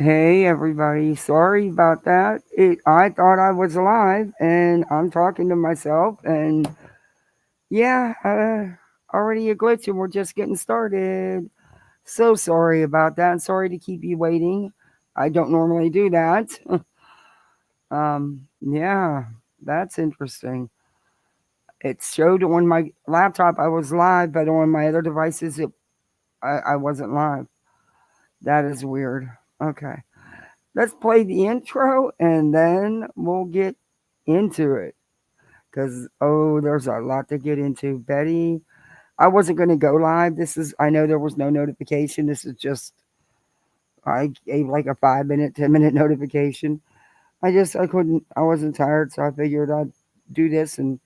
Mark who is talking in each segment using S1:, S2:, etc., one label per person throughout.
S1: Hey everybody, sorry about that. I thought I was alive and I'm talking to myself and yeah, already a glitch and we're just getting started. So sorry about that. Sorry to keep you waiting. I don't normally do that. Yeah, that's interesting. It showed on my laptop I was live, but on my other devices I wasn't live. That is weird. Okay. Let's play the intro and then we'll get into it. Because, oh, there's a lot to get into. Betty, I wasn't going to go live. I know there was no notification. This is just, I gave like a 5 minute, 10 minute notification. I couldn't, I wasn't tired. So I figured I'd do this and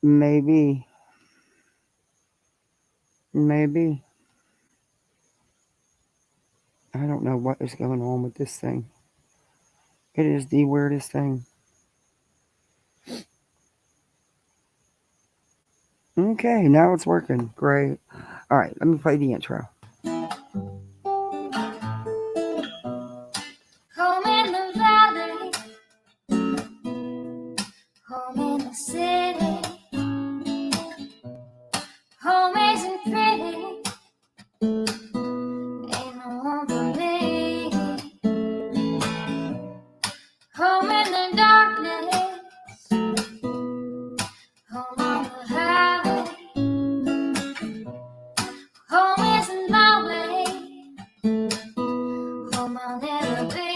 S1: maybe, maybe, I don't know what is going on with this thing. It is the weirdest thing. Okay, now it's working. Great. All right, let me play the intro. Home in the valley, home in the city, home isn't pretty, ain't no home for me. Home in the darkness, home on the highway, home isn't my way, home I'll never be.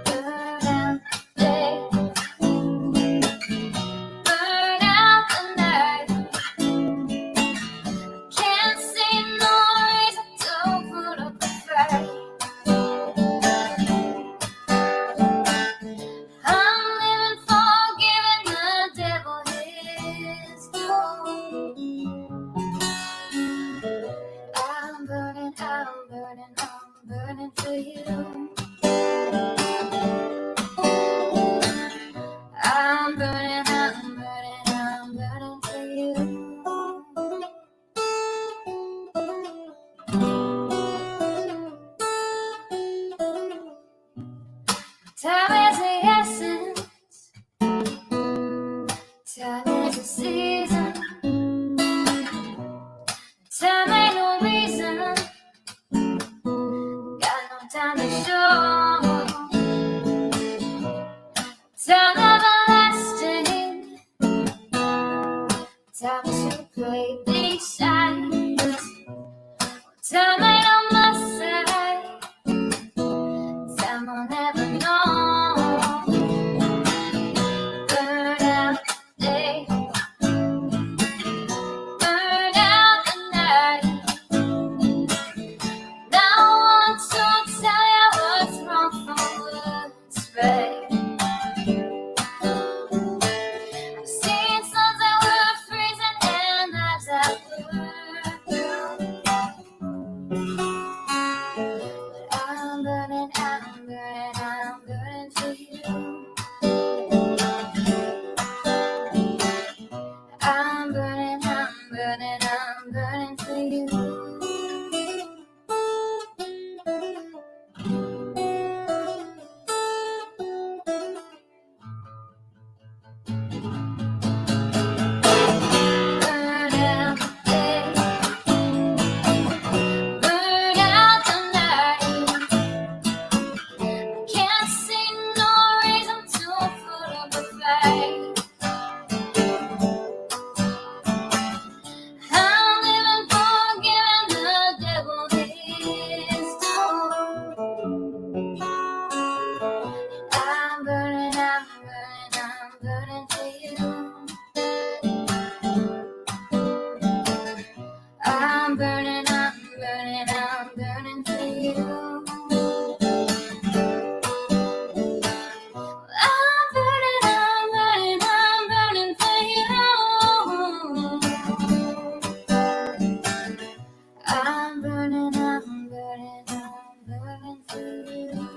S1: Burn out the day, burn out the night. Can't see no reason to put up a fight. I'm living for giving the devil his due. I'm burning, I'm burning, I'm burning for you. I'm burning, I'm burning, I'm burning for you. Time is the essence, time is the season, time ain't no reason, got no time to show. Time everlasting, time to play these sides. Time ain't on my side, time I'll never know. Burn out the day, burn out the night. Now I want to tell you what's wrong from what's right. I've seen suns that were freezing and lives that were blue. But I'm burning, I'm burning, I'm burning for you. I'm burning, I'm burning, I'm burning for you. Burn out the day, burn out the night. Can't see no reason to put up a fight. I'm living for giving the devil his due. I'm burning, I'm burning, I'm burning for you. I'm burning, I'm burning, I'm burning for you. I'm burning, I'm burning, I'm burning for you. I'm burning, I'm burning, I'm burning for you.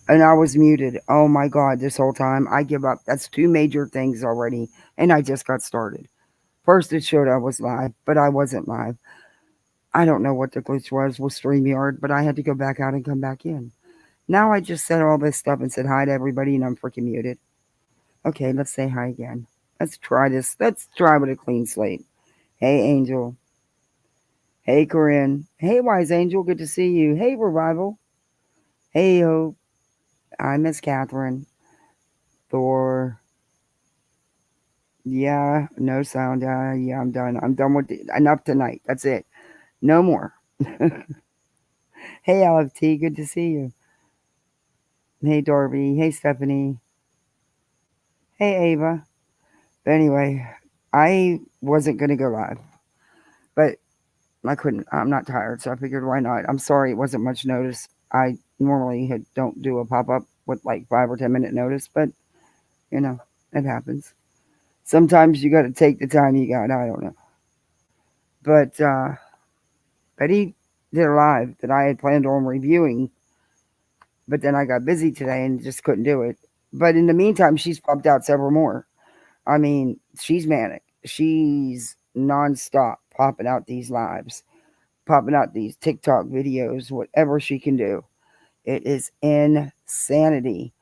S1: And I was muted. Oh my God, this whole time. I give up. That's two major things already. And I just got started. First, it showed I was live, but I wasn't live. I don't know what the glitch was with StreamYard, but I had to go back out and come back in. Now I just said all this stuff and said hi to everybody, and I'm freaking muted. Okay, let's say hi again. Let's try this. Let's try with a clean slate. Hey, Angel. Hey, Corinne. Hey, Wise Angel. Good to see you. Hey, Revival. Hey, Hope. I Miss Catherine. Thor. Yeah, no sound. Yeah, I'm done. I'm done with enough tonight. That's it. No more. Hey, LFT. Good to see you. Hey, Darby. Hey, Stephanie. Hey, Ava. But anyway, I wasn't going to go live, but I couldn't. I'm not tired, so I figured why not. I'm sorry it wasn't much notice. I normally don't do a pop up with like 5 or 10 minute notice, but you know, it happens. Sometimes you got to take the time you got. I don't know. But Betty did a live that I had planned on reviewing, but then I got busy today and just couldn't do it. But in the meantime, she's popped out several more. I mean, she's manic. She's nonstop popping out these lives, popping out these TikTok videos, whatever she can do. It is insanity.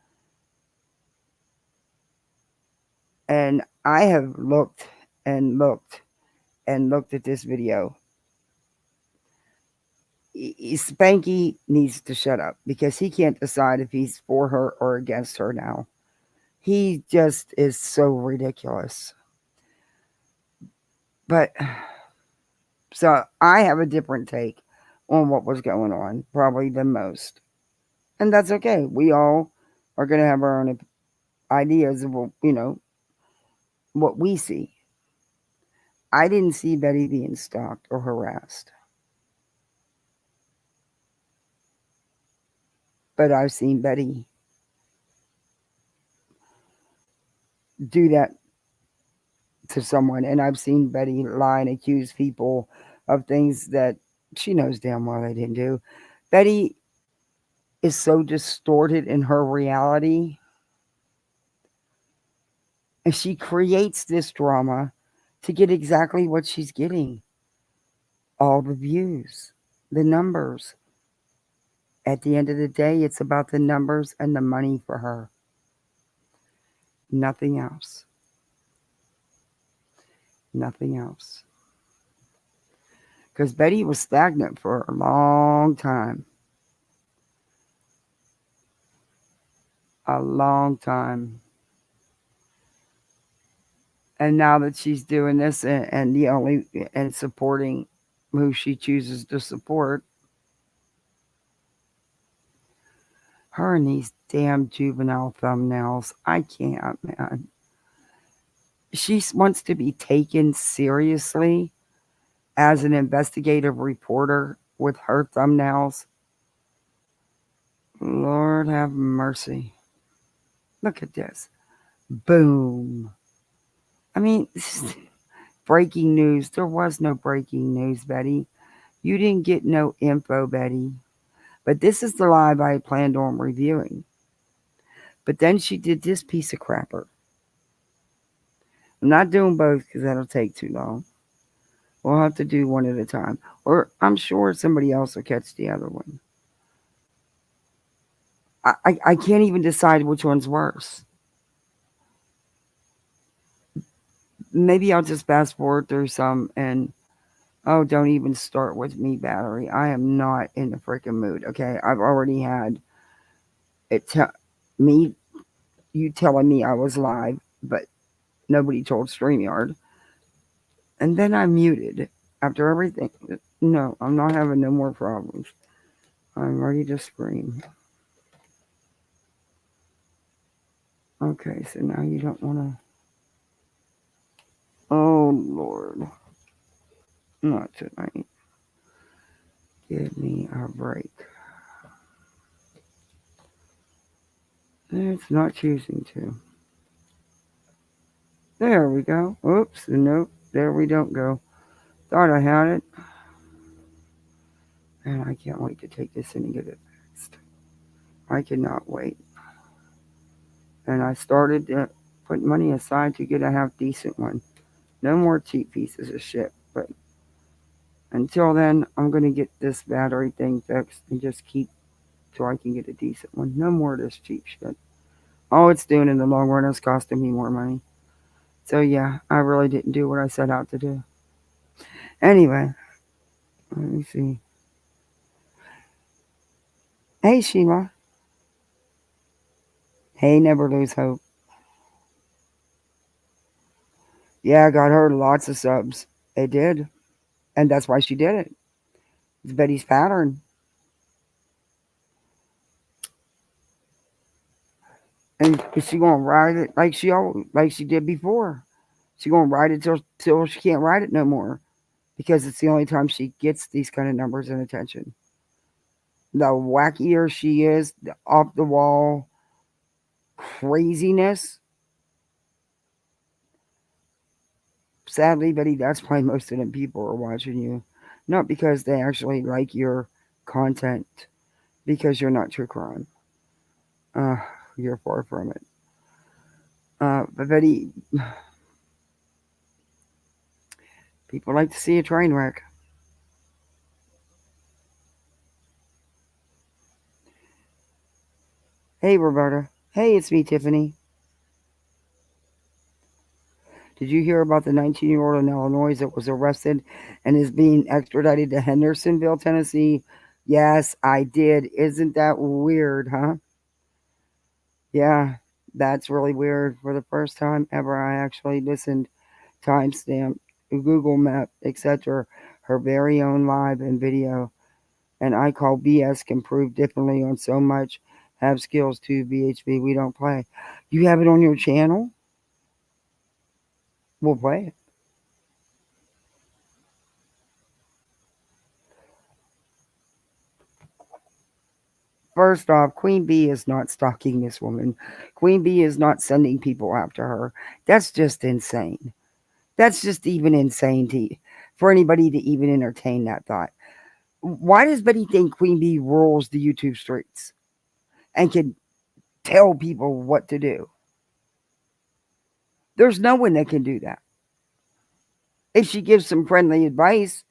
S1: And I have looked and looked and looked at this video. Spanky needs to shut up because he can't decide if he's for her or against her now. He just is so ridiculous. But so I have a different take on what was going on, probably than most. And that's okay. We all are going to have our own ideas of what we see. I didn't see Betty being stalked or harassed, but I've seen Betty do that to someone, and I've seen Betty lie and accuse people of things that she knows damn well they didn't do. Betty is so distorted in her reality, and she creates this drama to get exactly what she's getting, all the views, the numbers. At the end of the day, it's about the numbers and the money for her. Nothing else. Nothing else. Because Betty was stagnant for a long time. A long time. And now that she's doing this and the only and supporting who she chooses to support, her and these damn juvenile thumbnails, I can't, man. She wants to be taken seriously as an investigative reporter with her thumbnails. Lord have mercy. Look at this. Boom. I mean, breaking news. There was no breaking news, Betty. You didn't get no info, Betty. But this is the live I had planned on reviewing. But then she did this piece of crapper. I'm not doing both because that'll take too long. We'll have to do one at a time. Or I'm sure somebody else will catch the other one. I can't even decide which one's worse. Maybe I'll just fast forward through some and oh, don't even start with me, battery. I am not in the freaking mood. Okay, I've already had it. Me, you telling me I was live, but nobody told StreamYard, and then I muted after everything. No, I'm not having no more problems. I'm ready to scream. Okay, so now you don't want to. Oh Lord, not tonight. Give me a break. It's not choosing to. There we go. Oops, nope. There we don't go. Thought I had it. And I can't wait to take this in and get it fixed. I cannot wait. And I started to put money aside to get a half decent one. No more cheap pieces of shit. But until then, I'm going to get this battery thing fixed and just keep till I can get a decent one. No more of this cheap shit. All it's doing in the long run is costing me more money. So yeah, I really didn't do what I set out to do. Anyway, let me see. Hey Sheila. Hey, never lose hope. Yeah, I got her lots of subs. It did. And that's why she did it. It's Betty's pattern. And she gonna ride it like she did before. She gonna ride it till she can't ride it no more. Because it's the only time she gets these kind of numbers and attention. The wackier she is, the off the wall craziness. Sadly, Betty, that's why most of them people are watching you. Not because they actually like your content, because you're not true crime. Uh, you're far from it. But Betty, people like to see a train wreck. Hey, Roberta. Hey, it's me, Tiffany. Did you hear about the 19-year-old in Illinois that was arrested and is being extradited to Hendersonville, Tennessee? Yes, I did. Isn't that weird, huh? Yeah, that's really weird. For the first time ever, I actually listened, timestamp, Google Map, etc., her very own live and video. And I call BS can prove differently on so much. Have skills too, BHB. We don't play. You have it on your channel? We'll play it. First off, Queen Bee is not stalking this woman. Queen Bee is not sending people after her. That's just insane. That's just even insane for anybody to even entertain that thought. Why does Betty think Queen Bee rules the YouTube streets and can tell people what to do? There's no one that can do that. If she gives some friendly advice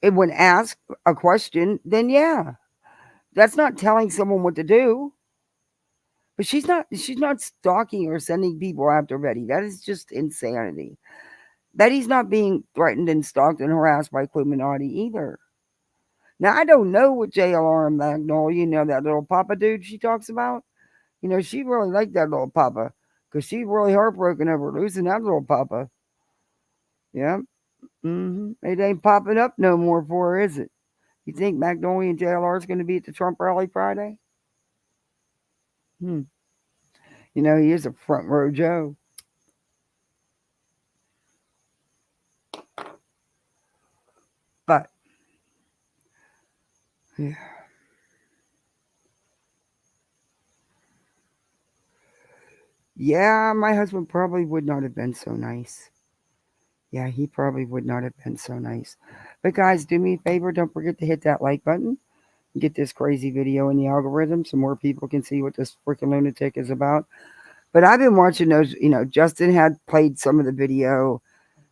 S1: and when asked a question, then yeah, that's not telling someone what to do. But she's not stalking or sending people after Betty. That is just insanity. Betty's not being threatened and stalked and harassed by Illuminati either. Now I don't know what JLR and Magnolia, that little Papa dude she talks about. She really liked that little Papa because she's really heartbroken over losing that little Papa. Yeah, it ain't popping up no more for her, is it? You think Magnolia and JLR is going to be at the Trump rally Friday? Hmm. He is a front row Joe. But yeah, yeah, my husband probably would not have been so nice. Yeah, he probably would not have been so nice. But guys, do me a favor. Don't forget to hit that like button. Get this crazy video in the algorithm so more people can see what this freaking lunatic is about. But I've been watching those. Justin had played some of the video.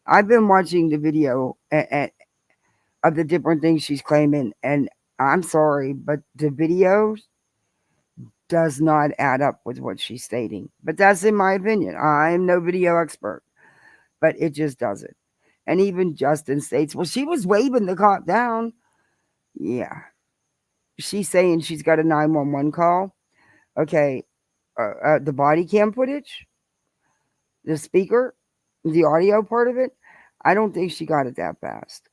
S1: I've been watching the video of the different things she's claiming, and I'm sorry, but the video does not add up with what she's stating. But that's in my opinion. I'm no video expert, but it just doesn't. And even Justin states, well, she was waving the cop down. Yeah. She's saying she's got a 911 call. Okay. The body cam footage, the speaker, the audio part of it, I don't think she got it that fast.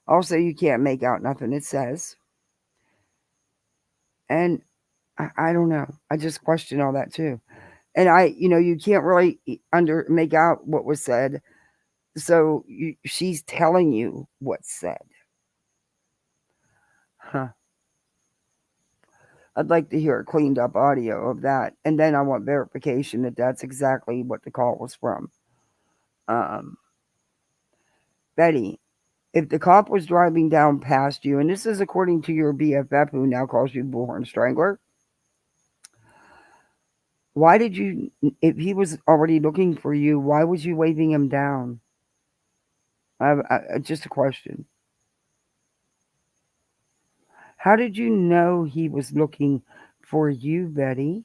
S1: Also, you can't make out nothing it says. And I don't know. I just question all that too. And you can't really make out what was said. So she's telling you what's said. Huh. I'd like to hear a cleaned up audio of that. And then I want verification that that's exactly what the call was from. Um, Betty, if the cop was driving down past you, and this is according to your BFF who now calls you Bullhorn Strangler, Why did you, if he was already looking for you, why was you waving him down? Just a question. How did you know he was looking for you, Betty?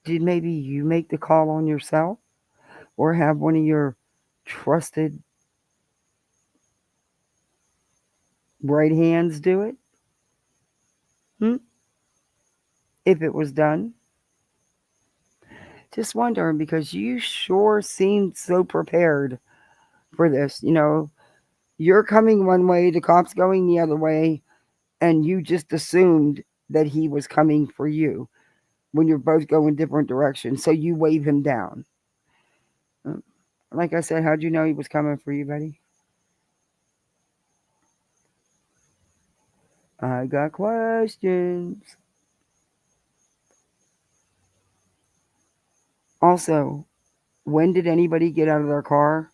S1: Did maybe you make the call on yourself or have one of your trusted right hands do it? Hmm? If it was done? Just wondering because you sure seemed so prepared for this. You're coming one way, the cop's going the other way, and you just assumed that he was coming for you when you're both going different directions. So you wave him down. Uh, Like I said, how'd you know he was coming for you, Betty? I got questions. Also, when did anybody get out of their car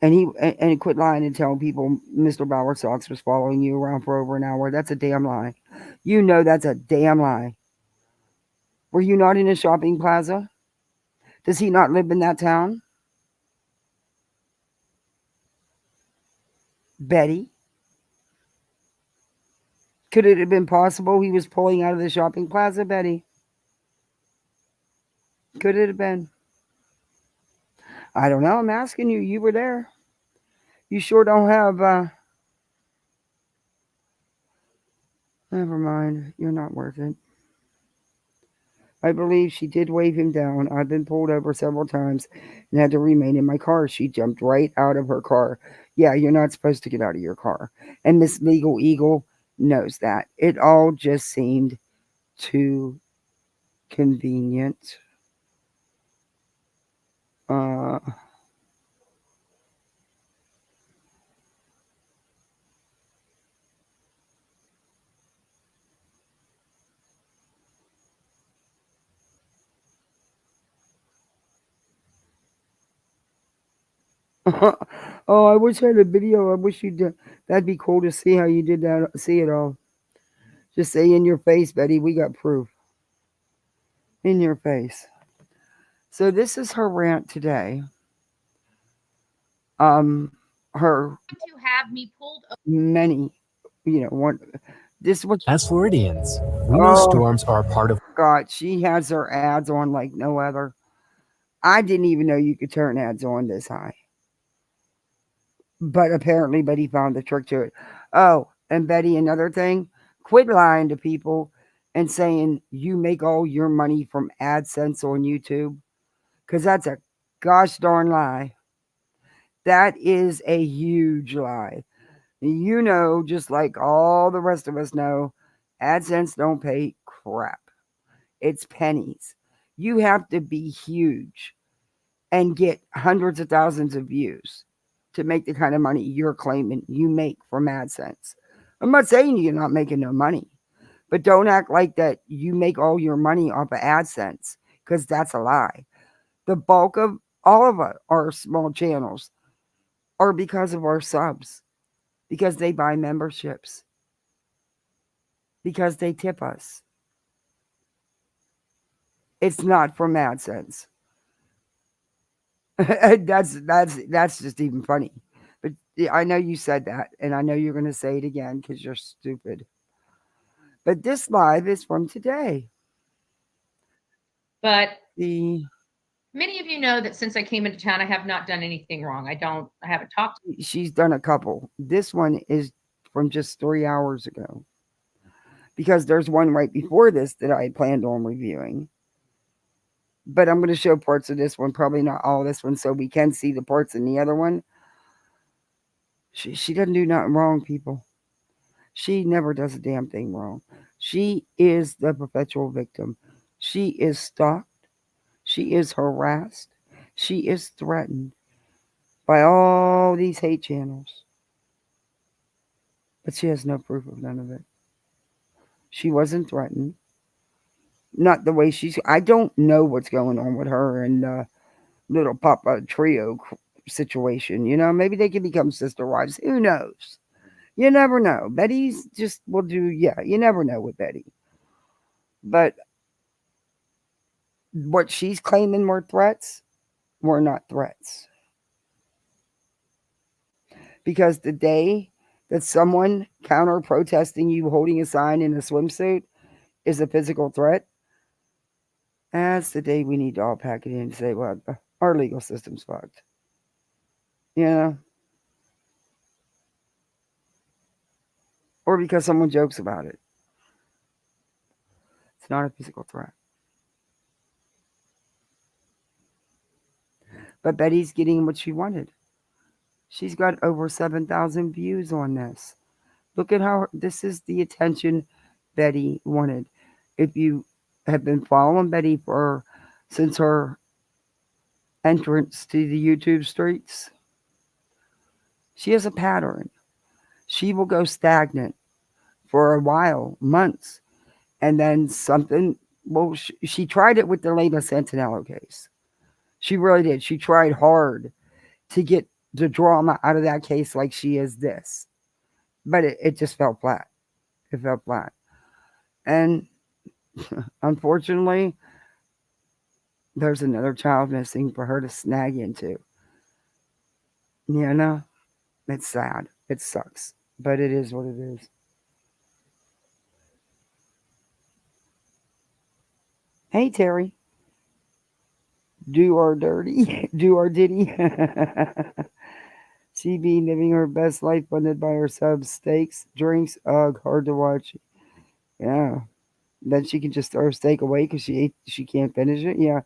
S1: and quit lying and telling people Mr. Bowersox was following you around for over an hour? That's a damn lie. You know that's a damn lie. Were you not in a shopping plaza? Does he not live in that town? Betty? Could it have been possible he was pulling out of the shopping plaza, Betty? Could it have been? I don't know. I'm asking you. You were there. You sure don't have. Never mind. You're not worth it. I believe she did wave him down. I've been pulled over several times and had to remain in my car. She jumped right out of her car. Yeah, you're not supposed to get out of your car. And Miss Legal Eagle knows that. It all just seemed too convenient. Uh, oh, I wish I had a video. I wish you did. That'd be cool to see how you did that. See it all. Just say in your face, Betty. We got proof in your face. So this is her rant today. Um, her many, one. This what.
S2: As Floridians, we know
S1: Oh
S2: storms are a part of.
S1: God, she has her ads on like no other. I didn't even know you could turn ads on this high, but apparently Betty found the trick to it. Oh, and Betty, another thing, quit lying to people and saying you make all your money from AdSense on YouTube, because that's a gosh darn lie. That is a huge lie. Just like all the rest of us know, AdSense don't pay crap. It's pennies. You have to be huge and get hundreds of thousands of views to make the kind of money you're claiming you make from AdSense. I'm not saying you're not making no money, but don't act like that you make all your money off of AdSense, because that's a lie. The bulk of all of our small channels are because of our subs, because they buy memberships, because they tip us. It's not from AdSense. That's just even funny. But yeah, I know you said that, and I know you're going to say it again because you're stupid. But this live is from today.
S3: But
S1: The
S3: many of you know that since I came into town, I have not done anything wrong. I haven't talked.
S1: she's done a couple. This one is from just 3 hours ago, because there's one right before this that I planned on reviewing. But I'm going to show parts of this one, probably not all of this one, so we can see the parts in the other one. She doesn't do nothing wrong, people. She never does a damn thing wrong. She is the perpetual victim. She is stalked. She is harassed. She is threatened by all these hate channels. But she has no proof of none of it. She wasn't threatened. Not the way she's. I don't know what's going on with her and little Papa Trio situation. Maybe they can become sister wives. Who knows? You never know. Betty's just will do. Yeah, you never know with Betty. But what she's claiming were threats were not threats. Because the day that someone counter protesting you holding a sign in a swimsuit is a physical threat, that's the day we need to all pack it in and say, well, our legal system's fucked. You know? Or because someone jokes about it. It's not a physical threat. But Betty's getting what she wanted. She's got over 7,000 views on this. Look at how this is the attention Betty wanted. If you have been following Betty for since her entrance to the YouTube streets, she has a pattern. She will go stagnant for a while, months, and then something. Well, she tried it with the latest Santinello case. She really did. She tried hard to get the drama out of that case, like she is this, but it just fell flat. It fell flat, and unfortunately, there's another child missing for her to snag into. You know, it's sad. It sucks, but it is what it is. Hey, Terry. Do our dirty. Do our ditty. She be living her best life funded by her subs, steaks, drinks. Ugh, hard to watch. Yeah. Then she can just throw her steak away because she can't finish it. Yeah.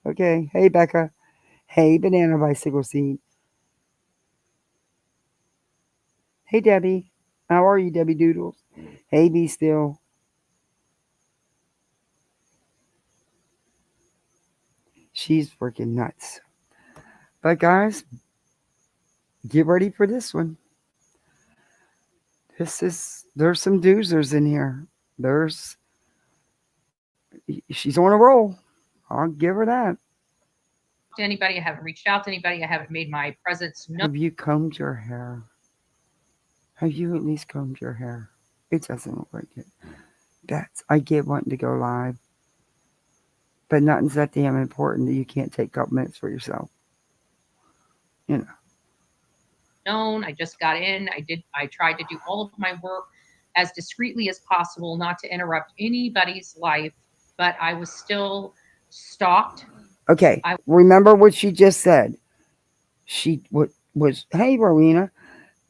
S1: Okay. Hey, Becca. Hey, banana bicycle seed. Hey, Debbie. How are you, Debbie Doodles? Hey, Be Still. She's freaking nuts. But guys, get ready for this one. There's some doozers in here. She's on a roll. I'll give her that.
S3: To anybody, I haven't reached out to anybody, I haven't made my presence known.
S1: Have you combed your hair? Have you at least combed your hair? It doesn't look like it. I get wanting to go live, but nothing's that damn important that you can't take a couple minutes for yourself. You know.
S3: Known. I just got in. I tried to do all of my work as discreetly as possible, not to interrupt anybody's life, but I was still stalked.
S1: Okay. Remember what she just said. She was, hey, Rowena,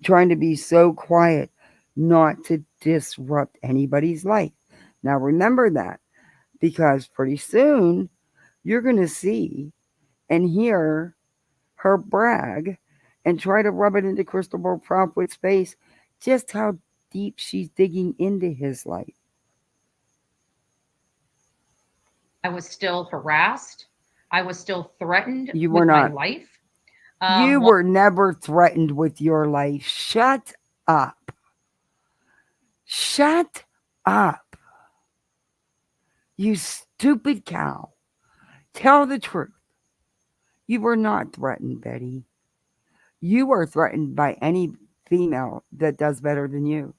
S1: trying to be so quiet, not to disrupt anybody's life. Now remember that, because pretty soon you're going to see and hear her brag and try to rub it into Christopher Proudfoot's face just how deep she's digging into his life.
S3: I was still harassed. I was still threatened
S1: You were
S3: with
S1: not.
S3: my life.
S1: You were never threatened with your life. Shut up. Shut up. You stupid cow. Tell the truth. You were not threatened, Betty. You were threatened by any female that does better than you.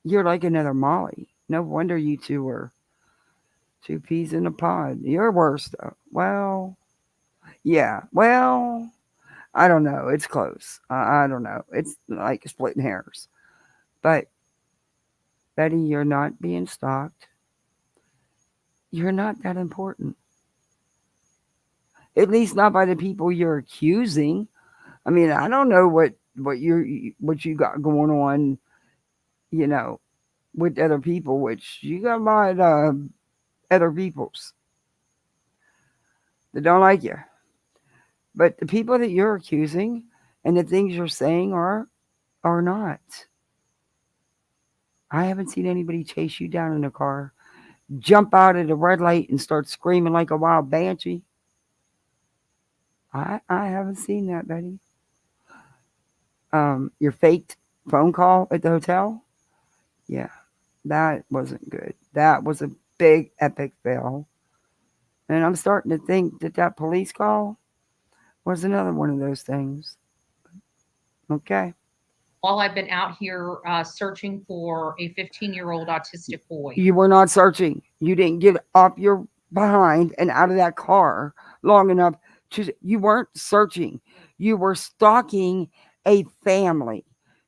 S1: You're like another Molly. No wonder you two were two peas in a pod. You're worse, though. Well, yeah. Well, I don't know. It's close. I don't know. It's like splitting hairs. But, Betty, you're not being stalked. You're not that important. At least not by the people you're accusing. I mean, I don't know what you got going on, you know, with other people, which you got a lot of other peoples that don't like you. But the people that you're accusing and the things you're saying are not. I haven't seen anybody chase you down in a car, jump out at a red light and start screaming like a wild banshee. I haven't seen that, Betty. Your faked phone call at the hotel? Yeah, that wasn't good. That was a big, epic fail. And I'm starting to think that police call was another one of those things. Okay.
S3: While I've been out here searching for a 15-year-old autistic boy.
S1: You were not searching. You didn't get off your behind and out of that car long enough to, you weren't searching, you were stalking a family.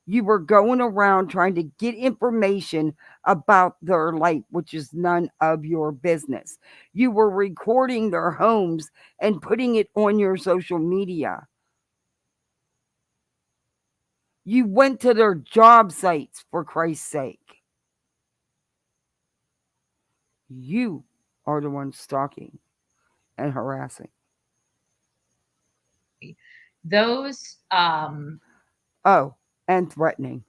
S1: You were going around trying to get information about their life, which is none of your business. You were recording their homes and putting it on your social media. You went to their job sites, for Christ's sake. You are the one stalking and harassing.
S3: Those
S1: Oh, and threatening.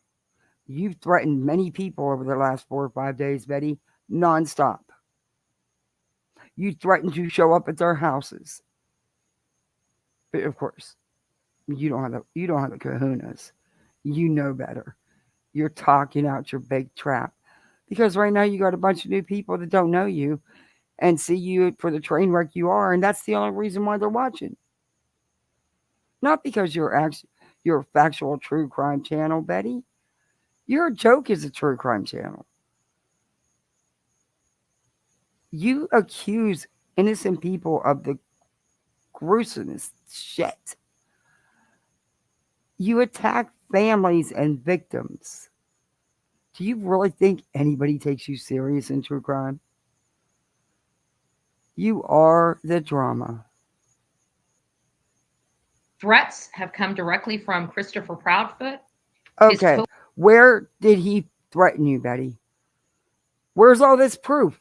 S1: You've threatened many people over the last 4 or 5 days, Betty, nonstop. You threatened to show up at their houses, but of course, you don't have the kahunas. You know better. You're talking out your big trap because right now you got a bunch of new people that don't know you and see you for the train wreck you are, and that's the only reason why they're watching. Not because you're a factual true crime channel, Betty. Your joke is a true crime channel. You accuse innocent people of the gruesomest shit. You attack families and victims. Do you really think anybody takes you serious in true crime? You are the drama.
S3: threats have come directly from Christopher Proudfoot. His
S1: Okay, where did he threaten you, Betty? Where's all this proof?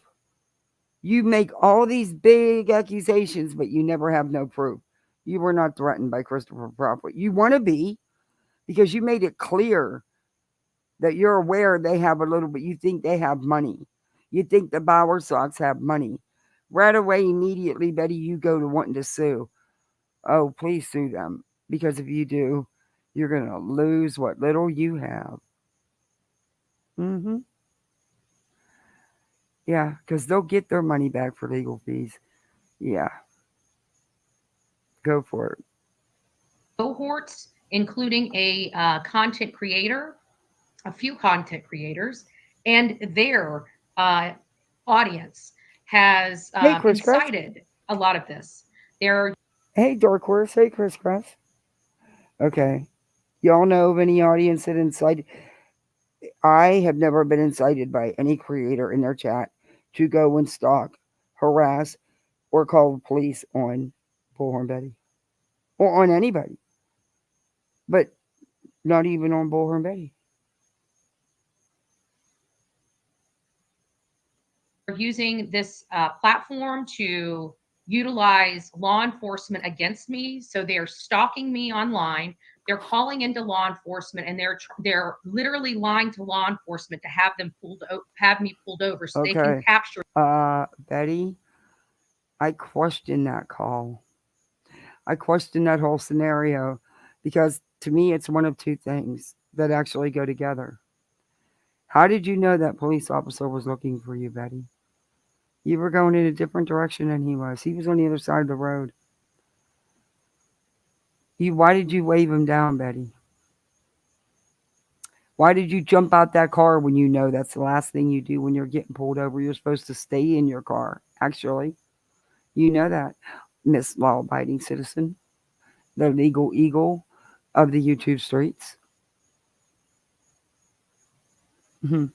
S1: You make all these big accusations, but you never have no proof. You were not threatened by Christopher Proudfoot. You want to be because you made it clear that you're aware they have a little bit. You think they have money. You think the Bauer Sox have money. Right away, immediately, Betty, you go to wanting to sue. Oh, please sue them. Because if you do, you're going to lose what little you have. Mm-hmm. Yeah, because they'll get their money back for legal fees. Yeah, go for it.
S3: cohorts, including a content creator, a few content creators, and their uh, audience has
S1: Hey, Chris Crest.
S3: incited a lot of this. They're
S1: Hey, Dark Horse. Hey, Chris Crest. Okay. Y'all know of any audience that incited? I have never been incited by any creator in their chat to go and stalk, harass, or call the police on Bullhorn Betty or on anybody, but not even on Bullhorn Betty.
S3: using this platform to utilize law enforcement against me. So they're stalking me online. They're calling into law enforcement, and they're literally lying to law enforcement to have me pulled over so they can
S1: Okay.
S3: capture.
S1: Betty, I question that call. I question that whole scenario because to me, it's one of two things that actually go together. How did you know that police officer was looking for you, Betty? You were going in a different direction than he was. He was on the other side of the road. Why did you wave him down, Betty? Why did you jump out that car when you know that's the last thing you do when you're getting pulled over? You're supposed to stay in your car, actually. You know that, Miss Law Abiding Citizen, the legal eagle of the YouTube streets. Mhm.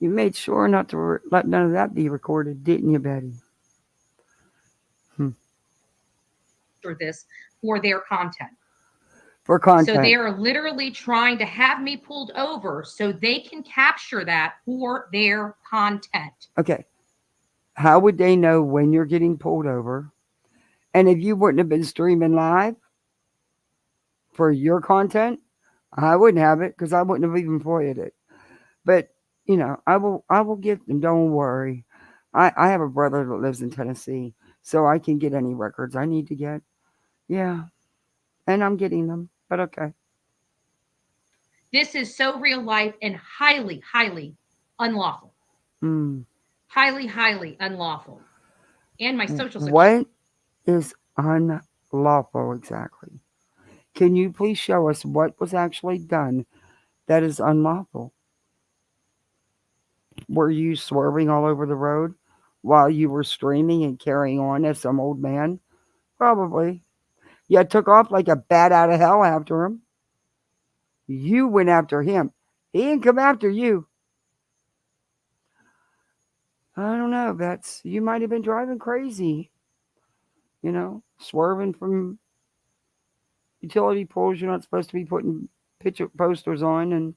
S1: You made sure not to let none of that be recorded, didn't you, Betty? Hmm.
S3: This for their content.
S1: For
S3: So they
S1: content.
S3: are literally trying to have me pulled over so they can capture that for their content.
S1: Okay. How would they know when you're getting pulled over? And if you wouldn't have been streaming live for your content, I wouldn't have it because I wouldn't have even played it. But I will get them. Don't worry. I have a brother that lives in Tennessee, so I can get any records I need to get. Yeah, and I'm getting them. But okay.
S3: This is so real life and highly, highly unlawful.
S1: Hmm.
S3: Highly, highly unlawful. And my social security.
S1: What is unlawful exactly? Can you please show us what was actually done that is unlawful? Were you swerving all over the road? while you were screaming and carrying on as some old man? Probably. You took off like a bat out of hell after him. You went after him. He didn't come after you. I don't know. You might have been driving crazy. Swerving from utility poles you're not supposed to be putting picture posters on, and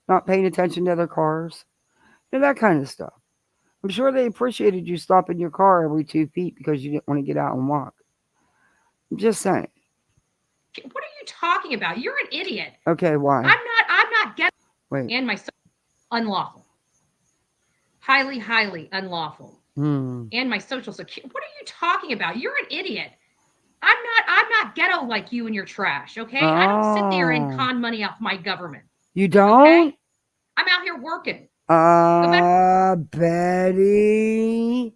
S1: not paying attention to other cars. That kind of stuff. I'm sure they appreciated you stopping your car every 2 feet because you didn't want to get out and walk. I'm just saying.
S3: What are you talking about? You're an idiot.
S1: Okay, why?
S3: I'm not getting.
S1: Wait.
S3: And my unlawful. Highly, highly unlawful. And my social security. What are you talking about? You're an idiot. I'm not ghetto like you and your trash, okay? I don't sit there and con money off my government.
S1: You don't?
S3: Okay? I'm out here working.
S1: Betty,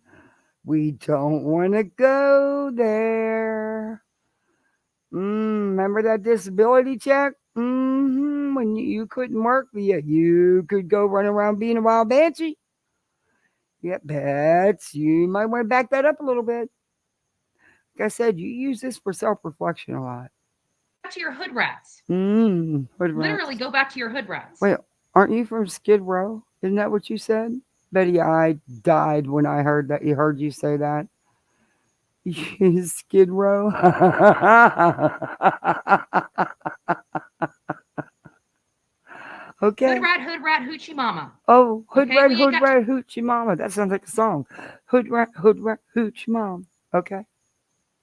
S1: we don't want to go there. Remember that disability check? When you couldn't work, you could go run around being a wild banshee. Yep, Bets, you might want to back that up a little bit. Like I said, you use this for self-reflection a lot.
S3: Back to your hood rats.
S1: Hood rats.
S3: Literally go back to your hood rats.
S1: Wait, aren't you from Skid Row? Isn't that what you said? Betty, I died when I heard you say that. Skid Row. Okay.
S3: Hood rat, hoochie mama.
S1: Oh, hood rat, hoochie mama. That sounds like a song. Hood rat, hoochie mama. Okay.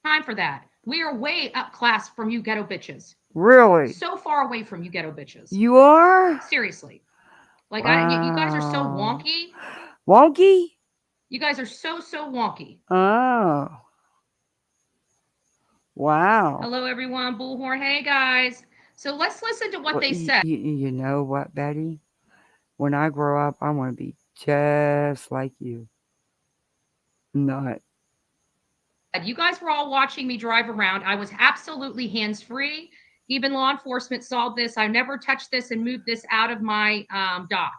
S3: Time for that. We are way up class from you ghetto bitches.
S1: Really?
S3: So far away from you ghetto bitches.
S1: You are?
S3: Seriously. Like,
S1: wow.
S3: You guys are so wonky.
S1: Wonky?
S3: You guys are so wonky.
S1: Oh. Wow.
S3: Hello, everyone. Bullhorn. Hey, guys. So let's listen to what they said.
S1: You know what, Betty? When I grow up, I want to be just like you. Not.
S3: You guys were all watching me drive around. I was absolutely hands-free. Even law enforcement saw this. I never touched this and moved this out of my dock.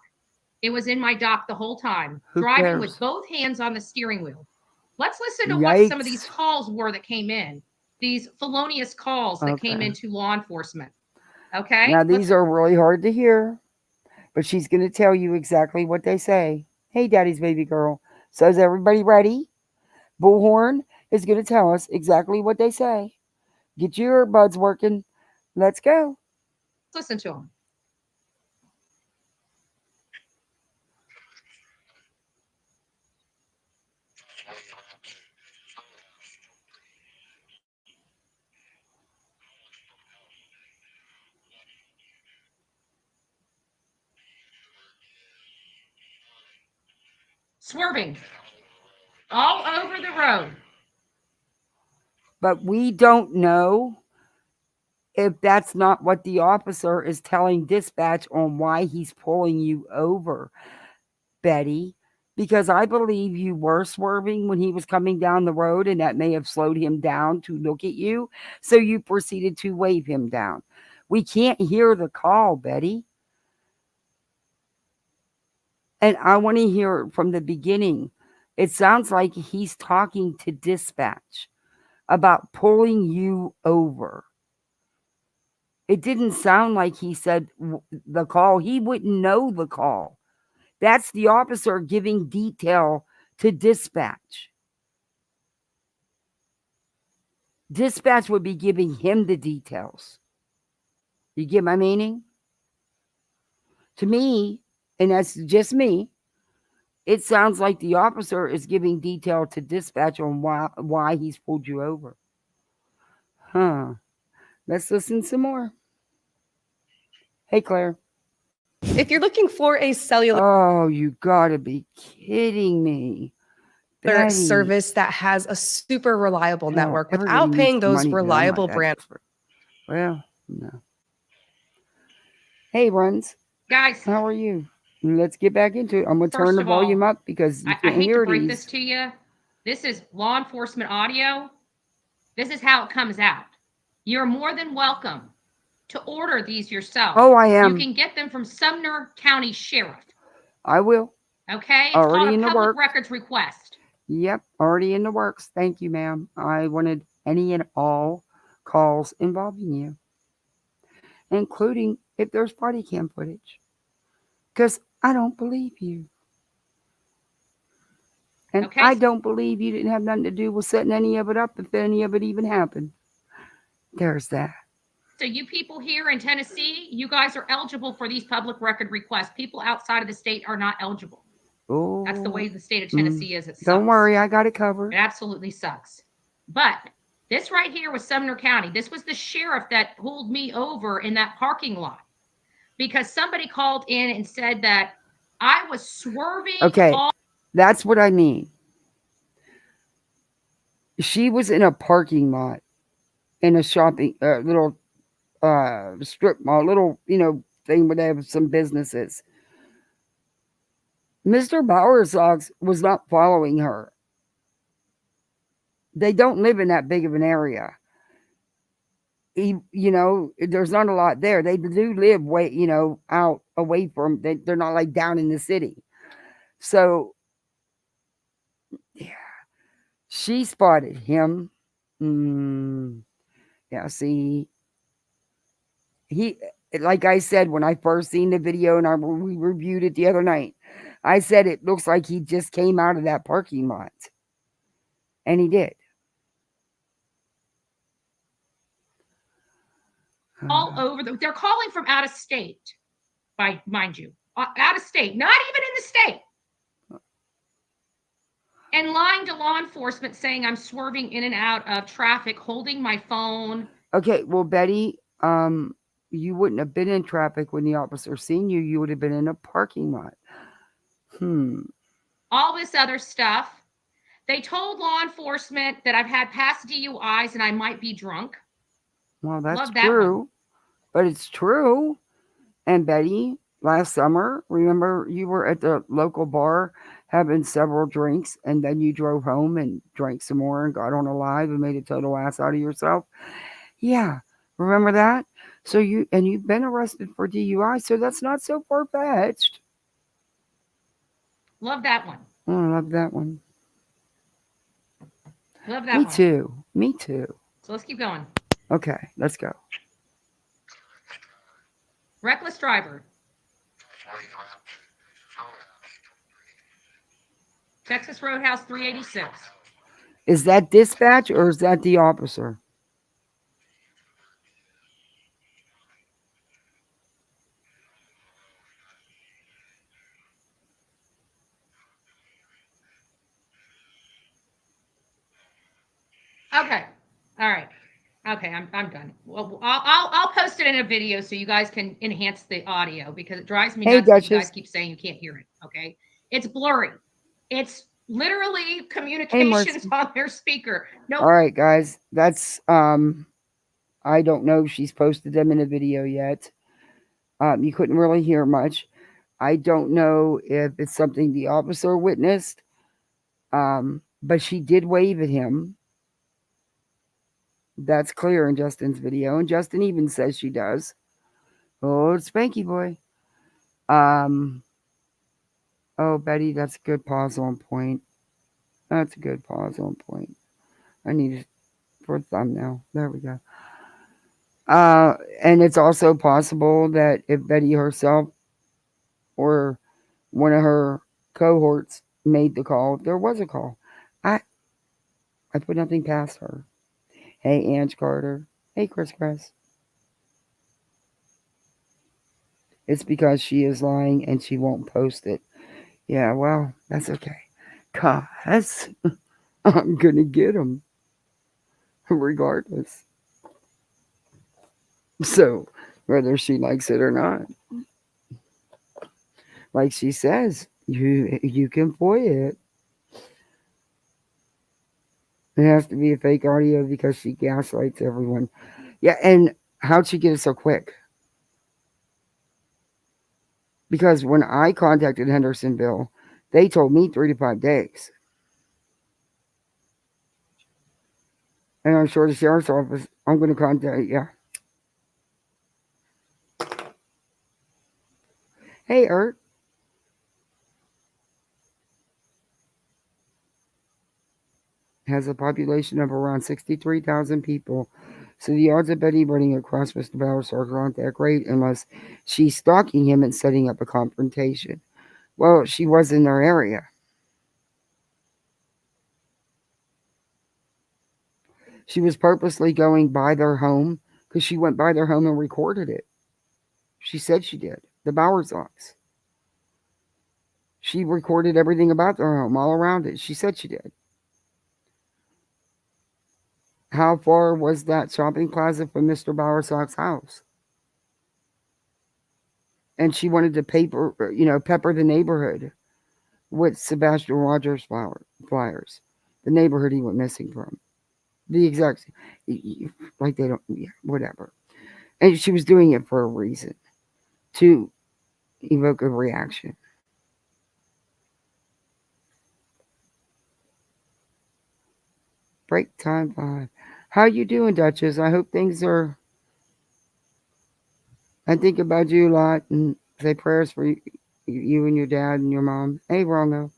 S3: It was in my dock the whole time. Driving with both hands on the steering wheel. Let's listen to what some of these calls were that came in. These felonious calls that came into law enforcement. Okay?
S1: Now, these are really hard to hear, but she's going to tell you exactly what they say. Hey, Daddy's baby girl. So is everybody ready? Bullhorn is going to tell us exactly what they say. Get your earbuds working. Let's go.
S3: Listen to them. Swerving all over the road.
S1: But we don't know if that's not what the officer is telling dispatch on why he's pulling you over, Betty. Because I believe you were swerving when he was coming down the road, and that may have slowed him down to look at you. So you proceeded to wave him down. We can't hear the call, Betty. And I want to hear it from the beginning. It sounds like he's talking to dispatch about pulling you over. It didn't sound like he said the call. He wouldn't know the call. That's the officer giving detail to dispatch. Dispatch would be giving him the details. You get my meaning? To me, and that's just me, it sounds like the officer is giving detail to dispatch on why he's pulled you over. Huh. Let's listen some more. Hey, Claire.
S4: If you're looking for a cellular
S1: Oh, you gotta be kidding me. Betty.
S4: service that has a super reliable network without paying those reliable brands.
S1: Well, no. Hey, Runs.
S3: Guys.
S1: How are you? Let's get back into it. I'm going to turn the volume up because you can't hear
S3: I hate to break this to you. This is law enforcement audio. This is how it comes out. You're more than welcome to order these yourself.
S1: Oh, I am.
S3: You can get them from Sumner County Sheriff.
S1: I will.
S3: Okay, it's
S1: Already
S3: called
S1: in
S3: a
S1: the
S3: public
S1: works.
S3: records request.
S1: Yep, already in the works. Thank you, ma'am. I wanted any and all calls involving you, including if there's body cam footage. Because I don't believe you. And
S3: Okay.
S1: I don't believe you didn't have nothing to do with setting any of it up if any of it even happened. There's that.
S3: So you people here in Tennessee, you guys are eligible for these public record requests. People outside of the state are not eligible.
S1: Oh,
S3: that's the way the state of Tennessee is. It sucks.
S1: Don't worry, I got it covered.
S3: It absolutely sucks. But this right here was Sumner County. This was the sheriff that pulled me over in that parking lot because somebody called in and said that I was swerving.
S1: Okay, that's what I mean. She was in a parking lot in a shopping little strip mall, little thing where they have some businesses. Mr. Bowersox was not following her. They don't live in that big of an area. There's not a lot there. They do live way, out away from. They're not like down in the city. So, yeah, she spotted him. Yeah, see, he, like I said when I first seen the video and we reviewed it the other night, I said it looks like he just came out of that parking lot, and he did.
S3: All over. They're calling from out of state, mind you, out of state, not even in the state. And lying to law enforcement saying I'm swerving in and out of traffic, holding my phone.
S1: Okay, well, Betty, you wouldn't have been in traffic when the officer seen you. You would have been in a parking lot.
S3: All this other stuff. They told law enforcement that I've had past DUIs and I might be drunk.
S1: Well, that's true, but it's true. And Betty, last summer, remember you were at the local bar having several drinks, and then you drove home and drank some more and got on a live and made a total ass out of yourself. Yeah, remember that? So you've been arrested for DUI, so that's not so far fetched.
S3: Love that one.
S1: Oh, I love that one.
S3: Love that one.
S1: Me too. Me too.
S3: So let's keep going.
S1: Okay, let's go.
S3: Reckless driver. Texas Roadhouse 386.
S1: Is that dispatch or is that the officer?
S3: Okay. All right. Okay, I'm done. Well, I'll post it in a video so you guys can enhance the audio because it drives me nuts that you guys keep saying you can't hear it. Okay, it's blurry. It's literally communications on their speaker. No.
S1: All right, guys. That's I don't know if she's posted them in a video yet. You couldn't really hear much. I don't know if it's something the officer witnessed. But she did wave at him. That's clear in Justin's video, and Justin even says she does. Oh, Spanky boy. Oh, Betty, that's a good pause on point. That's a good pause on point. I need it for a thumbnail. There we go. And it's also possible that if Betty herself or one of her cohorts made the call, there was a call. I put nothing past her. Hey, Ange Carter. Hey, Chris. It's because she is lying and she won't post it. Yeah, well, that's okay. Cause I'm going to get them regardless. So, whether she likes it or not. Like she says, you can FOIA it. It has to be a fake audio because she gaslights everyone. Yeah, and how'd she get it so quick? Because when I contacted Hendersonville, they told me 3 to 5 days. And I'm sure the sheriff's office, I'm going to contact, yeah. Hey, Ert. has a population of around 63,000 people. So the odds of Betty running across Mr. Bowersark aren't that great unless she's stalking him and setting up a confrontation. Well, she was in their area. She was purposely going by their home because she went by their home and recorded it. She said she did. The Bowersarks. She recorded everything about their home, all around it. She said she did. How far was that shopping plaza from Mr. Bowersark's house? And she wanted to pepper the neighborhood with Sebastian Rogers flyers. The neighborhood he went missing from. The exact, like they don't, yeah, whatever. And she was doing it for a reason, to evoke a reaction. Break time 5. How you doing, Duchess? I hope things are. I think about you a lot and say prayers for you and your dad and your mom. Hey, Rongo.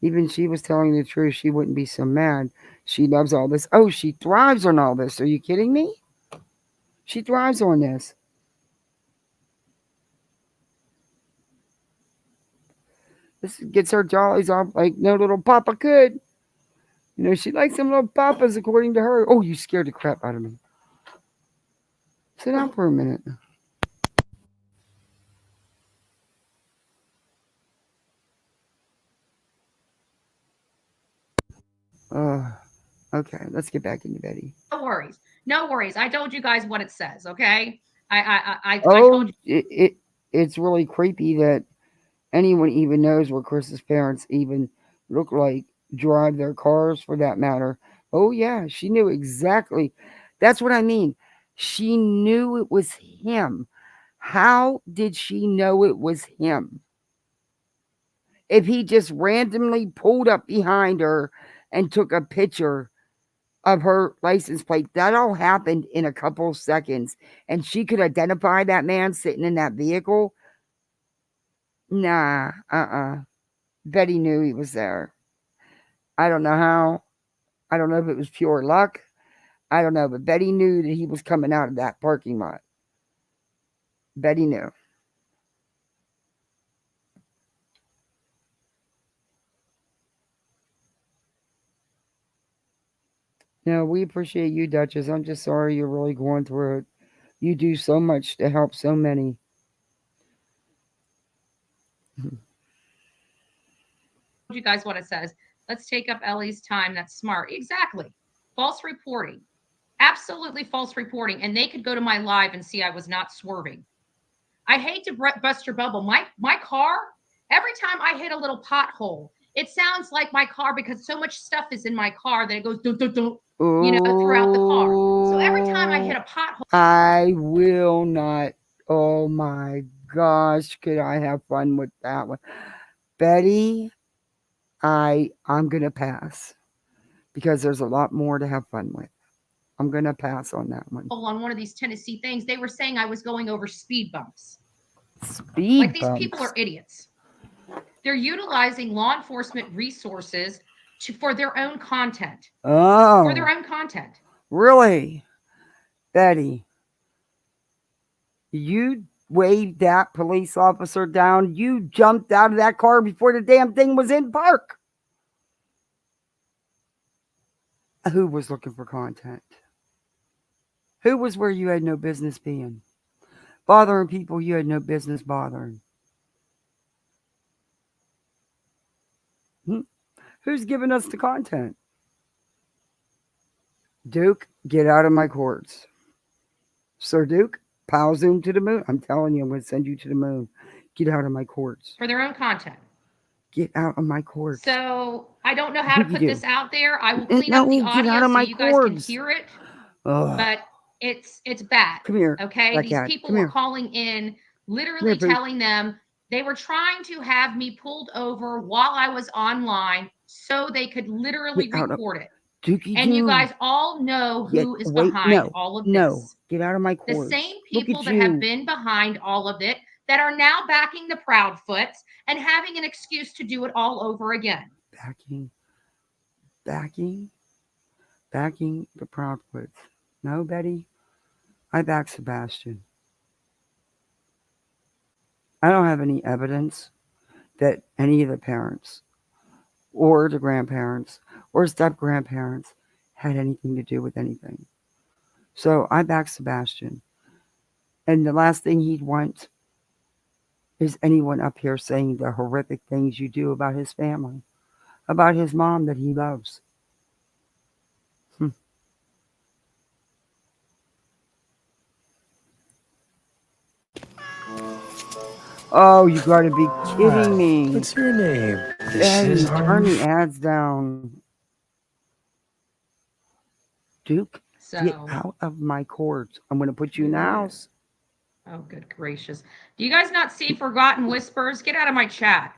S1: Even she was telling the truth. She wouldn't be so mad. She loves all this. Oh, she thrives on all this. Are you kidding me? She thrives on this. This gets her jollies off like no little papa could. She likes them little papas according to her. Oh, you scared the crap out of me. Sit down for a minute. Okay, let's get back into Betty.
S3: No worries. No worries. I told you guys what it says, okay? I told
S1: you. It's really creepy that anyone even knows what Chris's parents even look like, drive their cars for that matter. Oh, yeah, she knew exactly. That's what I mean. She knew it was him. How did she know it was him? If he just randomly pulled up behind her and took a picture of her license plate, that all happened in a couple seconds, and she could identify that man sitting in that vehicle. Nah, Betty knew he was there. I don't know how. I don't know if it was pure luck. I don't know, but Betty knew that he was coming out of that parking lot. Betty knew. No, we appreciate you, Duchess. I'm just sorry you're really going through it. You do so much to help so many.
S3: You guys what it says. Let's take up Ellie's time. That's smart. Exactly. False reporting. Absolutely false reporting. And they could go to my live and see I was not swerving. I hate to bust your bubble. My car, every time I hit a little pothole, it sounds like my car because so much stuff is in my car that it goes throughout the car. So every time I hit a pothole,
S1: I will not. Oh my gosh, could I have fun with that one? Betty, I'm gonna pass because there's a lot more to have fun with. I'm gonna pass on that one.
S3: On one of these Tennessee things, they were saying I was going over speed bumps.
S1: Speed
S3: bumps? These people are idiots. They're utilizing law enforcement resources for their own content.
S1: Oh.
S3: For their own content.
S1: Really? Betty, you waved that police officer down. You jumped out of that car before the damn thing was in park. Who was looking for content? Who was where you had no business being? Bothering people you had no business bothering. Who's giving us the content? Duke, get out of my courts. Sir Duke, pow zoom to the moon. I'm telling you, I'm going to send you to the moon. Get out of my courts.
S3: For their own content.
S1: Get out of my courts.
S3: So I don't know how to put this out there. I will clean up the audio so you guys can hear it. But it's bad.
S1: Come here.
S3: Okay. These people were calling in, literally telling them they were trying to have me pulled over while I was online so they could literally record it. And you guys all know who is behind all of this.
S1: No, get out of my courts.
S3: The same people that have been behind all of it that are now backing the Proudfoots and having an excuse to do it all over again.
S1: Backing the Proudfoots. No, Betty, I back Sebastian. I don't have any evidence that any of the parents or the grandparents or step grandparents had anything to do with anything. So I back Sebastian. And the last thing he'd want is anyone up here saying the horrific things you do about his family, about his mom that he loves. Oh, you gotta be kidding me.
S2: What's your name?
S1: Hey, turn the ads down. Duke, get out of my cords. I'm gonna put you in the house.
S3: Oh, good gracious. Do you guys not see Forgotten Whispers? Get out of my chat.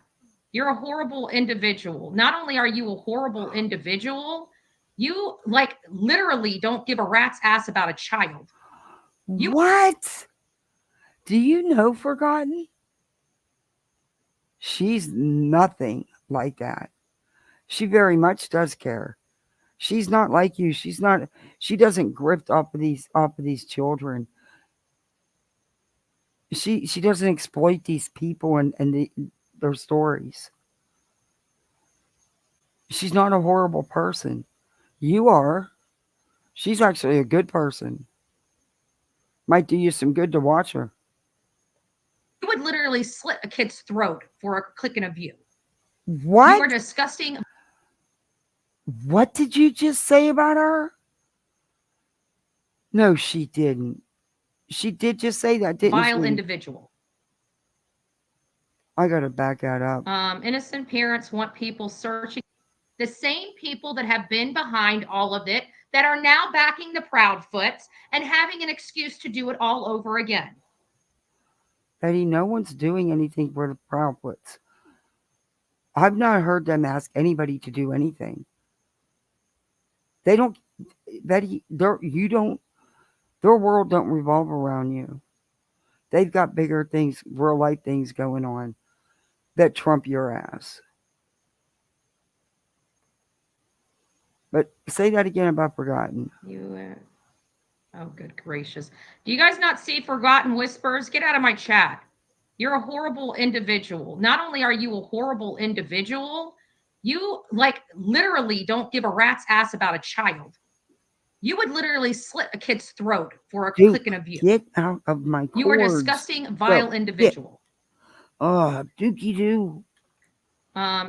S3: You're a horrible individual. Not only are you a horrible individual, you like literally don't give a rat's ass about a child.
S1: What? Do you know Forgotten? She's nothing like that. She very much does care. She's not like you. She doesn't grift off of these children. She doesn't exploit these people and their stories. She's not a horrible person. You are. She's actually a good person. Might do you some good to watch her.
S3: You would literally slit a kid's throat for a click and a view.
S1: What?
S3: You are disgusting.
S1: What did you just say about her? No, she didn't. She did just say that, didn't she?
S3: Vile individual.
S1: I gotta back that up.
S3: Innocent parents want people searching. The same people that have been behind all of it that are now backing the Proudfoots and having an excuse to do it all over again.
S1: Betty, no one's doing anything for the Proudfoots. I've not heard them ask anybody to do anything. They don't, Betty, their world don't revolve around you. They've got bigger things, real life things going on that trump your ass. But say that again about Forgotten.
S3: Oh, good gracious. Do you guys not see Forgotten Whispers? Get out of my chat. You're a horrible individual. Not only are you a horrible individual, you like literally don't give a rat's ass about a child. You would literally slit a kid's throat for a click and a view.
S1: Get out of my cords.
S3: You are a disgusting, vile individual.
S1: Oh, dookie doo.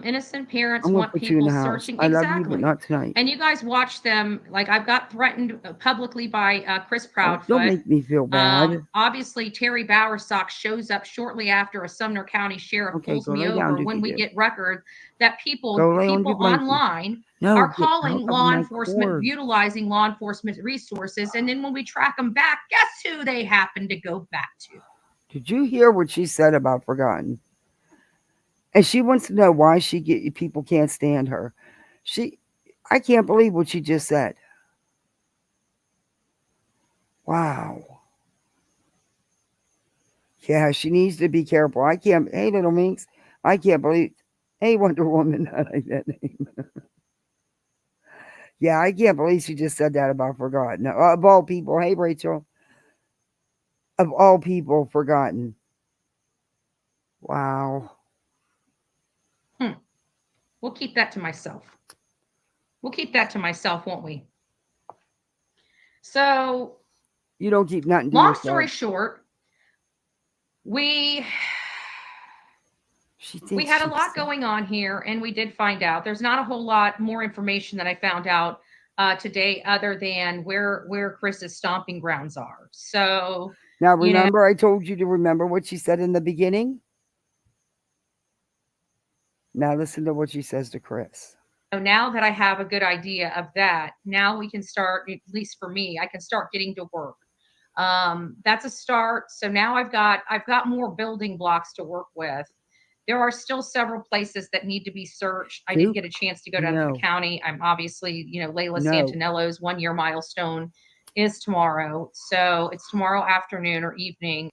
S3: Innocent parents want people searching.
S1: I love you, but not tonight.
S3: And you guys watch them. Like I've got threatened publicly by Chris Proudfoot.
S1: Don't make me feel bad.
S3: Obviously, Terry Bowersock shows up shortly after a Sumner County sheriff pulls me over when we get record that people online are calling law enforcement, utilizing law enforcement resources. And then when we track them back, guess who they happen to go back to?
S1: Did you hear what she said about Forgotten? And she wants to know why people can't stand her. I can't believe what she just said. Wow. Yeah, she needs to be careful. Hey, Little Minx, I can't believe. Hey, Wonder Woman, I like that name. Yeah, I can't believe she just said that about Forgotten. Of all people, hey, Rachel. Of all people, Forgotten. Wow.
S3: We'll keep that to myself. We'll keep that to myself, won't we? So,
S1: you don't keep nothing to
S3: long
S1: yourself.
S3: Story short, we had a lot going on here, and we did find out there's not a whole lot more information that I found out today, other than where Chris's stomping grounds are. So
S1: now, remember, I told you to remember what she said in the beginning. Now listen to what she says to Chris.
S3: So now that I have a good idea of that, now we can start, at least for me, I can start getting to work. That's a start. So now I've got more building blocks to work with. There are still several places that need to be searched. I didn't get a chance to go down to the county. I'm obviously, Layla Santinello's 1 year milestone is tomorrow. So it's tomorrow afternoon or evening.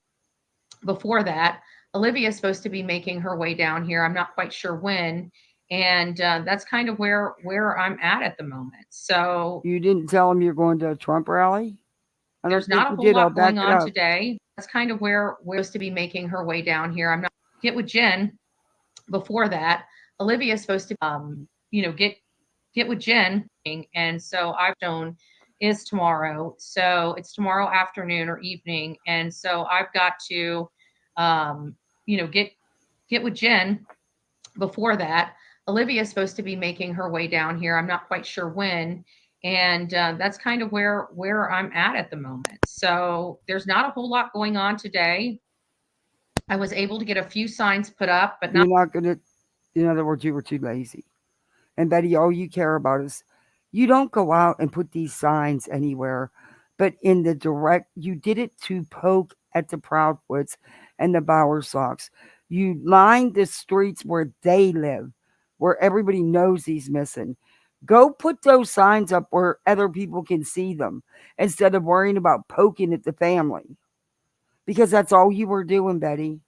S3: Before that, Olivia's supposed to be making her way down here. I'm not quite sure when. And that's kind of where I'm at the moment. So
S1: You didn't tell him you're going to a Trump rally? I don't
S3: there's
S1: think
S3: not a
S1: you
S3: whole
S1: did. I'll
S3: lot
S1: back
S3: going
S1: it
S3: on
S1: up.
S3: today. That's kind of where we're supposed to be making her way down here. I'm not get with Jen before that. Olivia's supposed to get with Jen, and so I've shown is tomorrow. So it's tomorrow afternoon or evening, and so I've got to get with Jen before that. Olivia's supposed to be making her way down here. I'm not quite sure when. And that's kind of where I'm at the moment. So there's not a whole lot going on today. I was able to get a few signs put up, but
S1: You're not going to, in other words, you were too lazy. And Betty, all you care about is you don't go out and put these signs anywhere, but in the direct, you did it to poke at the Proudfoots and the Bowersocks. You lined the streets where they live, where everybody knows he's missing. Go put those signs up where other people can see them instead of worrying about poking at the family. Because that's all you were doing, Betty.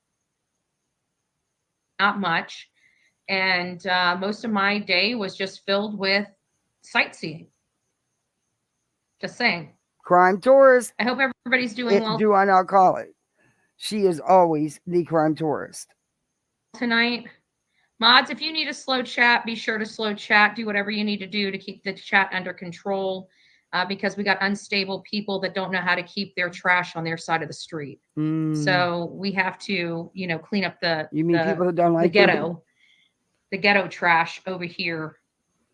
S3: not much. And most of my day was just filled with sightseeing. Just saying.
S1: Crime tourist.
S3: I hope everybody's doing well
S1: Do I not call it? She is always the crime tourist.
S3: tonight. Mods, if you need a slow chat, be sure to slow chat. Do whatever you need to do to keep the chat under control because we got unstable people that don't know how to keep their trash on their side of the street. So we have to, clean up
S1: people who don't like
S3: the ghetto trash over here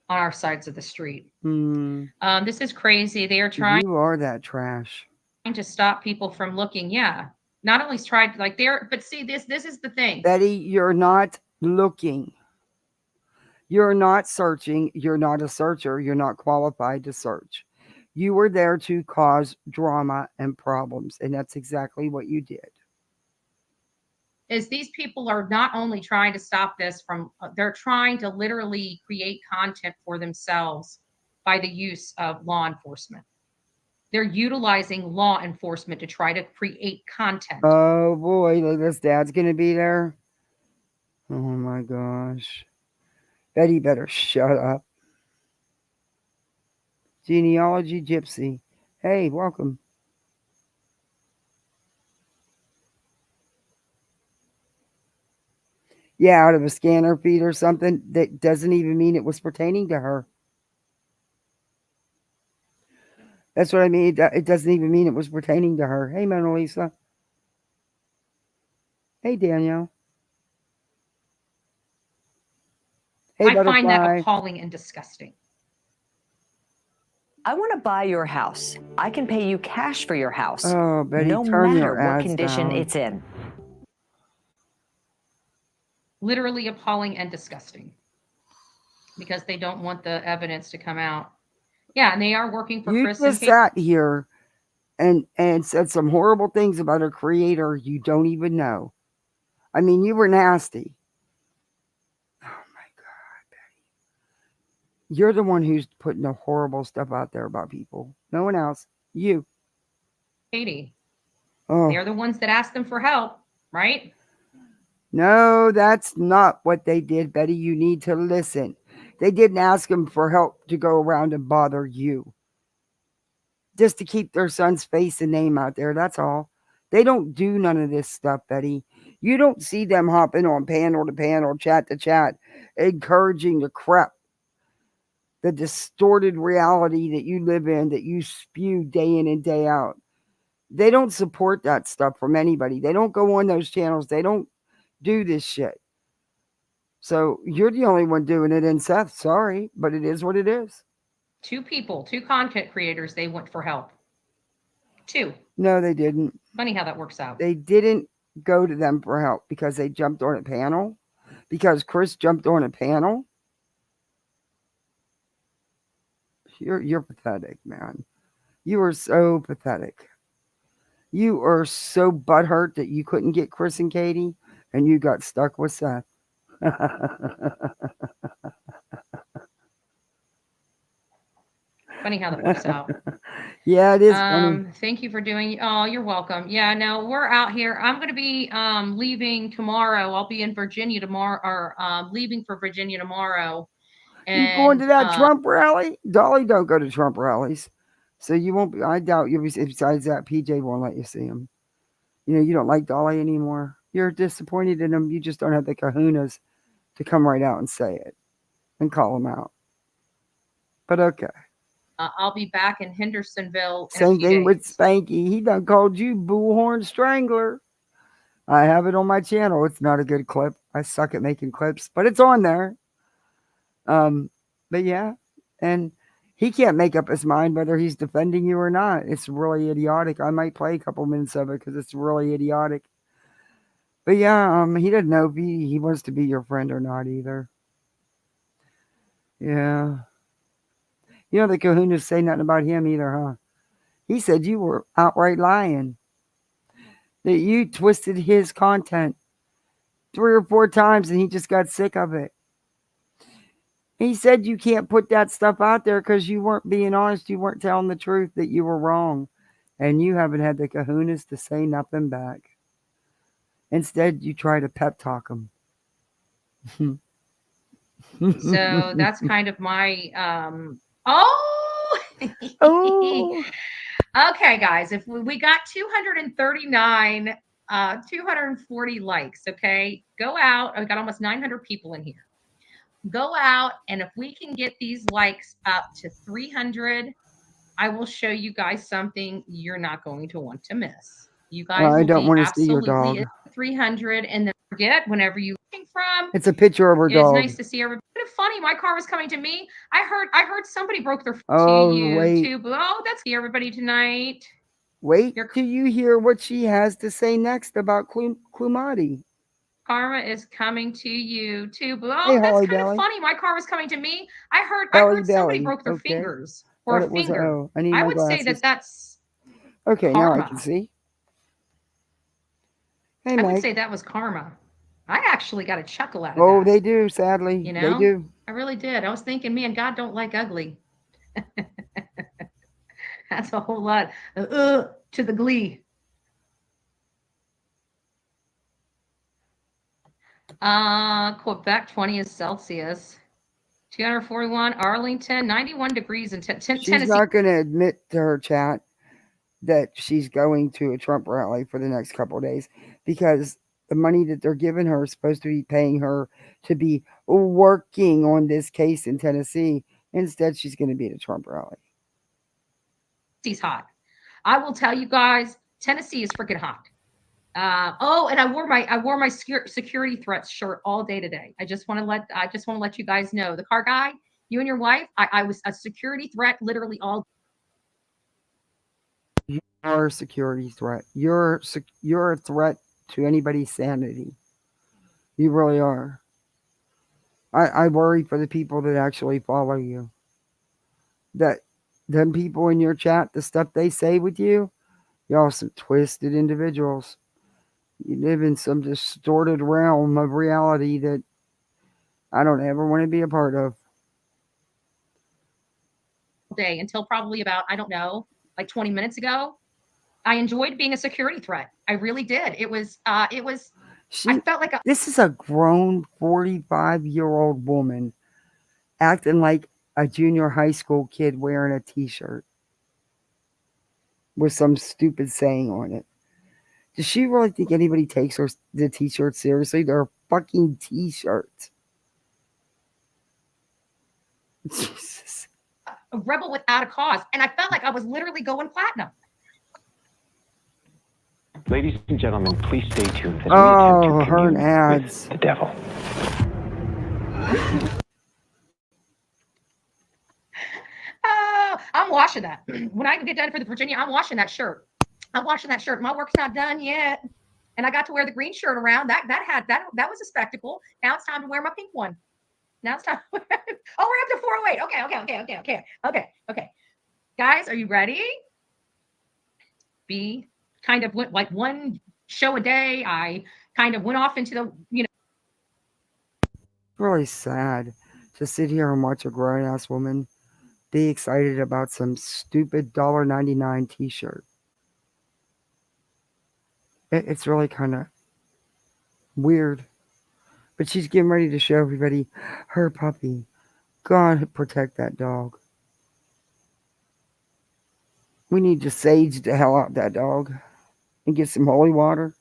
S3: on our sides of the street. This is crazy. They are trying.
S1: You are that trash.
S3: To stop people from looking. Yeah. Not only tried like they're, but see this is the thing.
S1: Betty, you're not looking. You're not searching. You're not a searcher. You're not qualified to search. You were there to cause drama and problems, and that's exactly what you did.
S3: Is these people are not only trying to stop this from, they're trying to literally create content for themselves by the use of law enforcement. They're utilizing law enforcement to try to create content.
S1: Oh boy, this dad's gonna be there. Oh my gosh. Betty better shut up. Genealogy Gypsy. Hey, welcome. Yeah, out of a scanner feed or something. That doesn't even mean it was pertaining to her. That's what I mean. It doesn't even mean it was pertaining to her. Hey, Mona Lisa. Hey, Danielle. Hey,
S3: I find that appalling and disgusting.
S5: I want to buy your house. I can pay you cash for your house.
S1: Oh, Betty,
S5: no
S1: turn
S5: matter
S1: your
S5: what
S1: ads
S5: condition
S1: down.
S5: it's in.
S3: Literally appalling and disgusting. Because they don't want the evidence to come out. Yeah, and they are working for Chris.
S1: You just sat here and said some horrible things about a creator you don't even know. I mean, you were nasty. Oh my God, Betty. You're the one who's putting the horrible stuff out there about people. No one else. You.
S3: Katie.
S1: Oh.
S3: They're the ones that asked them for help, right?
S1: No, that's not what they did, Betty. You need to listen. They didn't ask them for help to go around and bother you. Just to keep their son's face and name out there. That's all. They don't do none of this stuff, Betty. You don't see them hopping on panel to panel, chat to chat, encouraging the crap, the distorted reality that you live in, that you spew day in and day out. They don't support that stuff from anybody. They don't go on those channels. They don't do this shit. So you're the only one doing it. And Seth, sorry, but it is what it is.
S3: Two content creators, they went for help. Two.
S1: No, they didn't.
S3: Funny how that works out.
S1: They didn't go to them for help because they jumped on a panel. Because Chris jumped on a panel. You're pathetic, man. You are so pathetic. You are so butthurt that you couldn't get Chris and Katie, and you got stuck with Seth.
S3: Funny how that works out.
S1: Yeah, it is funny.
S3: Thank you for doing. Oh, you're welcome. Yeah, no, we're out here. I'm going to be leaving tomorrow. I'll be in Virginia tomorrow, or leaving for Virginia tomorrow.
S1: You going to
S3: And
S1: that Trump rally? Dolly don't go to Trump rallies, so you won't be. I doubt you'll be. Besides that, PJ won't let you see him. You know, you don't like Dolly anymore. You're disappointed in him. You just don't have the kahunas to come right out and say it and call him out. But okay.
S3: I'll be back in Hendersonville.
S1: Same thing with Spanky. He done called you Bullhorn Strangler. I have it on my channel. It's not a good clip. I suck at making clips, but it's on there. But yeah, and he can't make up his mind whether he's defending you or not. It's really idiotic. I might play a couple minutes of it because it's really idiotic. But yeah, he doesn't know if he wants to be your friend or not either. Yeah. You know, the kahunas say nothing about him either, huh? He said you were outright lying. That you twisted his content 3 or 4 times and he just got sick of it. He said you can't put that stuff out there because you weren't being honest. You weren't telling the truth, that you were wrong. And you haven't had the kahunas to say nothing back. Instead, you try to pep talk him.
S3: So that's kind of my oh. Okay, guys, if we got 239 240 likes, okay, go out. I've got almost 900 people in here. Go out, and if we can get these likes up to 300, I will show you guys something you're not going to want to miss. You guys
S1: I
S3: will
S1: don't
S3: be
S1: want to see your
S3: absolutely
S1: dog.
S3: at 300, and then forget whenever you're looking from.
S1: It's a picture of her dog.
S3: It's nice to see everybody. Funny, my car was coming to me. I heard somebody broke their
S1: Oh,
S3: to you
S1: wait.
S3: too. Oh, that's everybody tonight.
S1: Wait till you hear what she has to say next about Klumati.
S3: Karma is coming to you too. Oh,
S1: Hey,
S3: that's
S1: Holly
S3: kind
S1: Belly.
S3: of funny. My car was coming to me. I heard
S1: Belly
S3: somebody
S1: Belly.
S3: broke their
S1: Okay.
S3: fingers or
S1: Thought
S3: a
S1: it was,
S3: finger.
S1: oh, I need
S3: I
S1: my
S3: would say
S1: glasses.
S3: that's
S1: Okay,
S3: karma.
S1: now I can see. Hey,
S3: I
S1: Meg.
S3: would say that was karma. I actually got a chuckle out of
S1: Oh,
S3: that.
S1: they do, sadly.
S3: You know?
S1: They do.
S3: I really did. I was thinking, man, God don't like ugly. That's a whole lot to the glee. Quebec 20 is Celsius. 241 Arlington, 91 degrees in Tennessee.
S1: She's not going to admit to her chat that she's going to a Trump rally for the next couple of days because the money that they're giving her is supposed to be paying her to be working on this case in Tennessee. Instead, she's going to be at a Trump rally.
S3: Tennessee's hot. I will tell you guys, Tennessee is freaking hot. And I wore my security threats shirt all day today. I just want to let you guys know. The car guy, you and your wife, I was a security threat literally all day.
S1: You're a security threat. You're a threat to anybody's sanity. You really are. I worry for the people that actually follow you. That them people in your chat, the stuff they say with you, y'all some twisted individuals. You live in some distorted realm of reality that I don't ever want to be a part of.
S3: Day until probably about, I don't know, like 20 minutes ago. I enjoyed being a security threat. I really did. I felt like
S1: this is a grown 45-year-old woman acting like a junior high school kid wearing a t-shirt with some stupid saying on it. Does she really think anybody takes the t-shirt seriously? They're fucking t-shirts. Jesus.
S3: A rebel without a cause. And I felt like I was literally going platinum.
S6: Ladies and gentlemen, please stay tuned. As
S1: Oh,
S6: we
S1: her ads.
S6: The devil.
S3: I'm washing that. When I get done for the Virginia, I'm washing that shirt. I'm washing that shirt. My work's not done yet. And I got to wear the green shirt around. That was a spectacle. Now it's time to wear my pink one. Now it's time. Oh, we're up to 408. Okay. Guys, are you ready? Be kind of went like one show a day. I kind of went off into the,
S1: Really sad to sit here and watch a grown ass woman be excited about some stupid $1.99 t-shirt. It's really kind of weird. But she's getting ready to show everybody her puppy. God protect that dog. We need to sage the hell out that dog and get some holy water.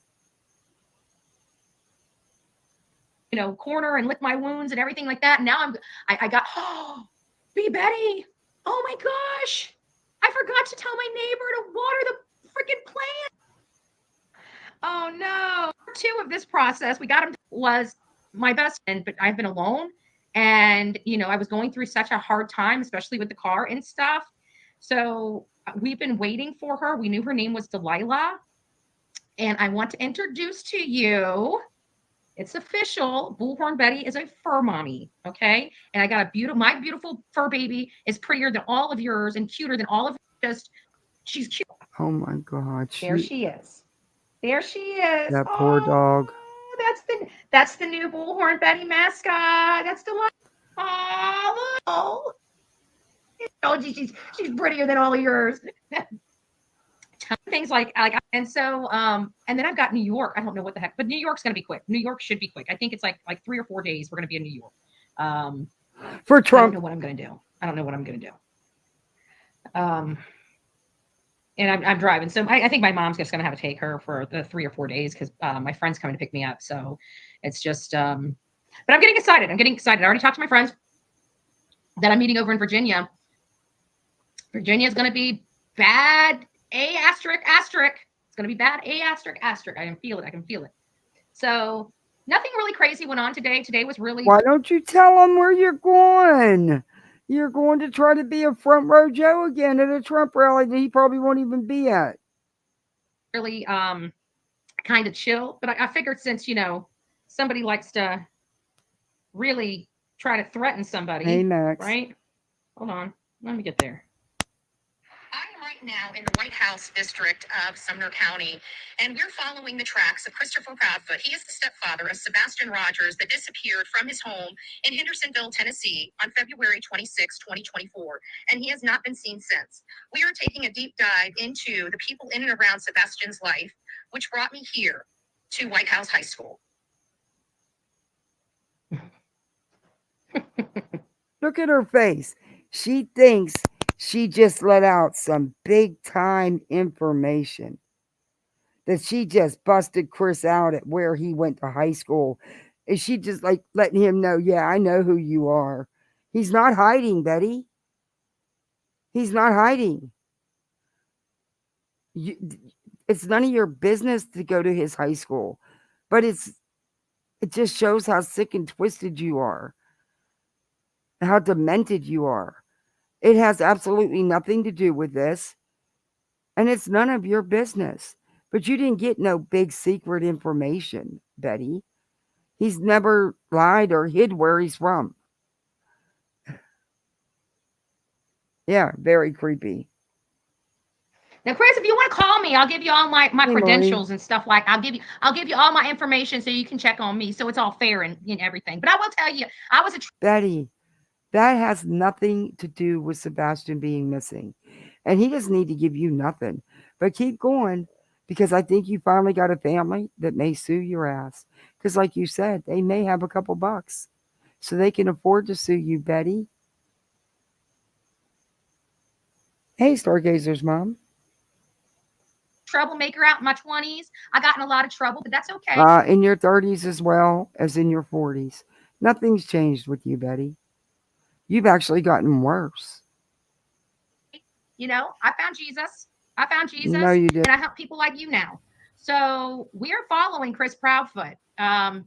S3: Corner and lick my wounds and everything like that. And now I got, be Betty. Oh my gosh. I forgot to tell my neighbor to water the freaking plant. Oh no. Part 2 of this process, we got him, was my best friend, but I've been alone. And, I was going through such a hard time, especially with the car and stuff. So we've been waiting for her. We knew her name was Delilah. And I want to introduce to you, it's official. Bullhorn Betty is a fur mommy. Okay. And I got my beautiful fur baby is prettier than all of yours and cuter than all of yours. She's cute.
S1: Oh my God.
S3: There she is. There she is.
S1: That poor dog.
S3: That's the new Bullhorn Betty mascot. That's the one. Oh, she's prettier than all of yours. Things like, and so, and then I've got New York. I don't know what the heck, but New York's going to be quick. New York should be quick. I think it's like 3 or 4 days. We're going to be in New York.
S1: For Trump.
S3: I don't know what I'm going to do. And I'm driving. So I think my mom's just going to have to take her for the 3 or 4 days because my friend's coming to pick me up. So it's just, but I'm getting excited. I already talked to my friends that I'm meeting over in Virginia. Virginia is going to be bad. A asterisk. It's going to be bad. A asterisk. I can feel it. So nothing really crazy went on today. Today was really.
S1: Why don't you tell them where you're going? You're going to try to be a front row Joe again at a Trump rally that he probably won't even be at.
S3: Really kind of chill. But I figured since, somebody likes to really try to threaten somebody.
S1: Hey, Max.
S3: Right? Hold on. Let me get there. I'm right now in the White House district of Sumner County, and we're following the tracks of Christopher Proudfoot. He is the stepfather of Sebastian Rogers that disappeared from his home in Hendersonville, Tennessee on February 26, 2024, and he has not been seen since. We are taking a deep dive into the people in and around Sebastian's life, which brought me here to White House High School.
S1: Look at her face. She thinks she just let out some big time information. That she just busted Chris out at where he went to high school. Is she just like letting him know, yeah, I know who you are. He's not hiding, Betty. He's not hiding. It's none of your business to go to his high school. But it just shows how sick and twisted you are. How demented you are. It has absolutely nothing to do with this. And it's none of your business. But you didn't get no big secret information, Betty. He's never lied or hid where he's from. Yeah, very creepy.
S3: Now, Chris, if you want to call me, I'll give you all my credentials and stuff like. I'll give you all my information so you can check on me, so it's all fair and everything. But I will tell you, I was
S1: Betty, that has nothing to do with Sebastian being missing, and he doesn't need to give you nothing. But keep going, because I think you finally got a family that may sue your ass. Because, like you said, they may have a couple bucks, so they can afford to sue you, Betty. Hey, Stargazer's mom.
S3: Troublemaker out in my 20s. I got in a lot of trouble, but that's okay.
S1: In your 30s as well as in your 40s. Nothing's changed with you, Betty. You've actually gotten worse.
S3: I found Jesus.
S1: No, you did.
S3: And I help people like you now. So we are following Chris Proudfoot. I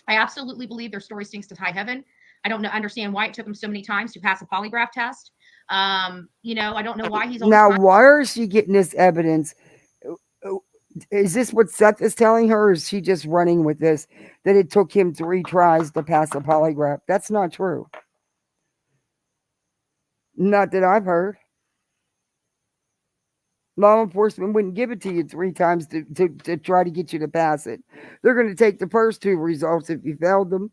S3: absolutely believe their story stinks to high heaven. I don't understand why it took him so many times to pass a polygraph test. I don't know why he's
S1: now. Why is she getting this evidence? Is this what Seth is telling her? Or is she just running with this? That it took him 3 tries to pass a polygraph? That's not true. Not that I've heard. Law enforcement wouldn't give it to you 3 times to try to get you to pass it. They're going to take the first 2 results if you failed them.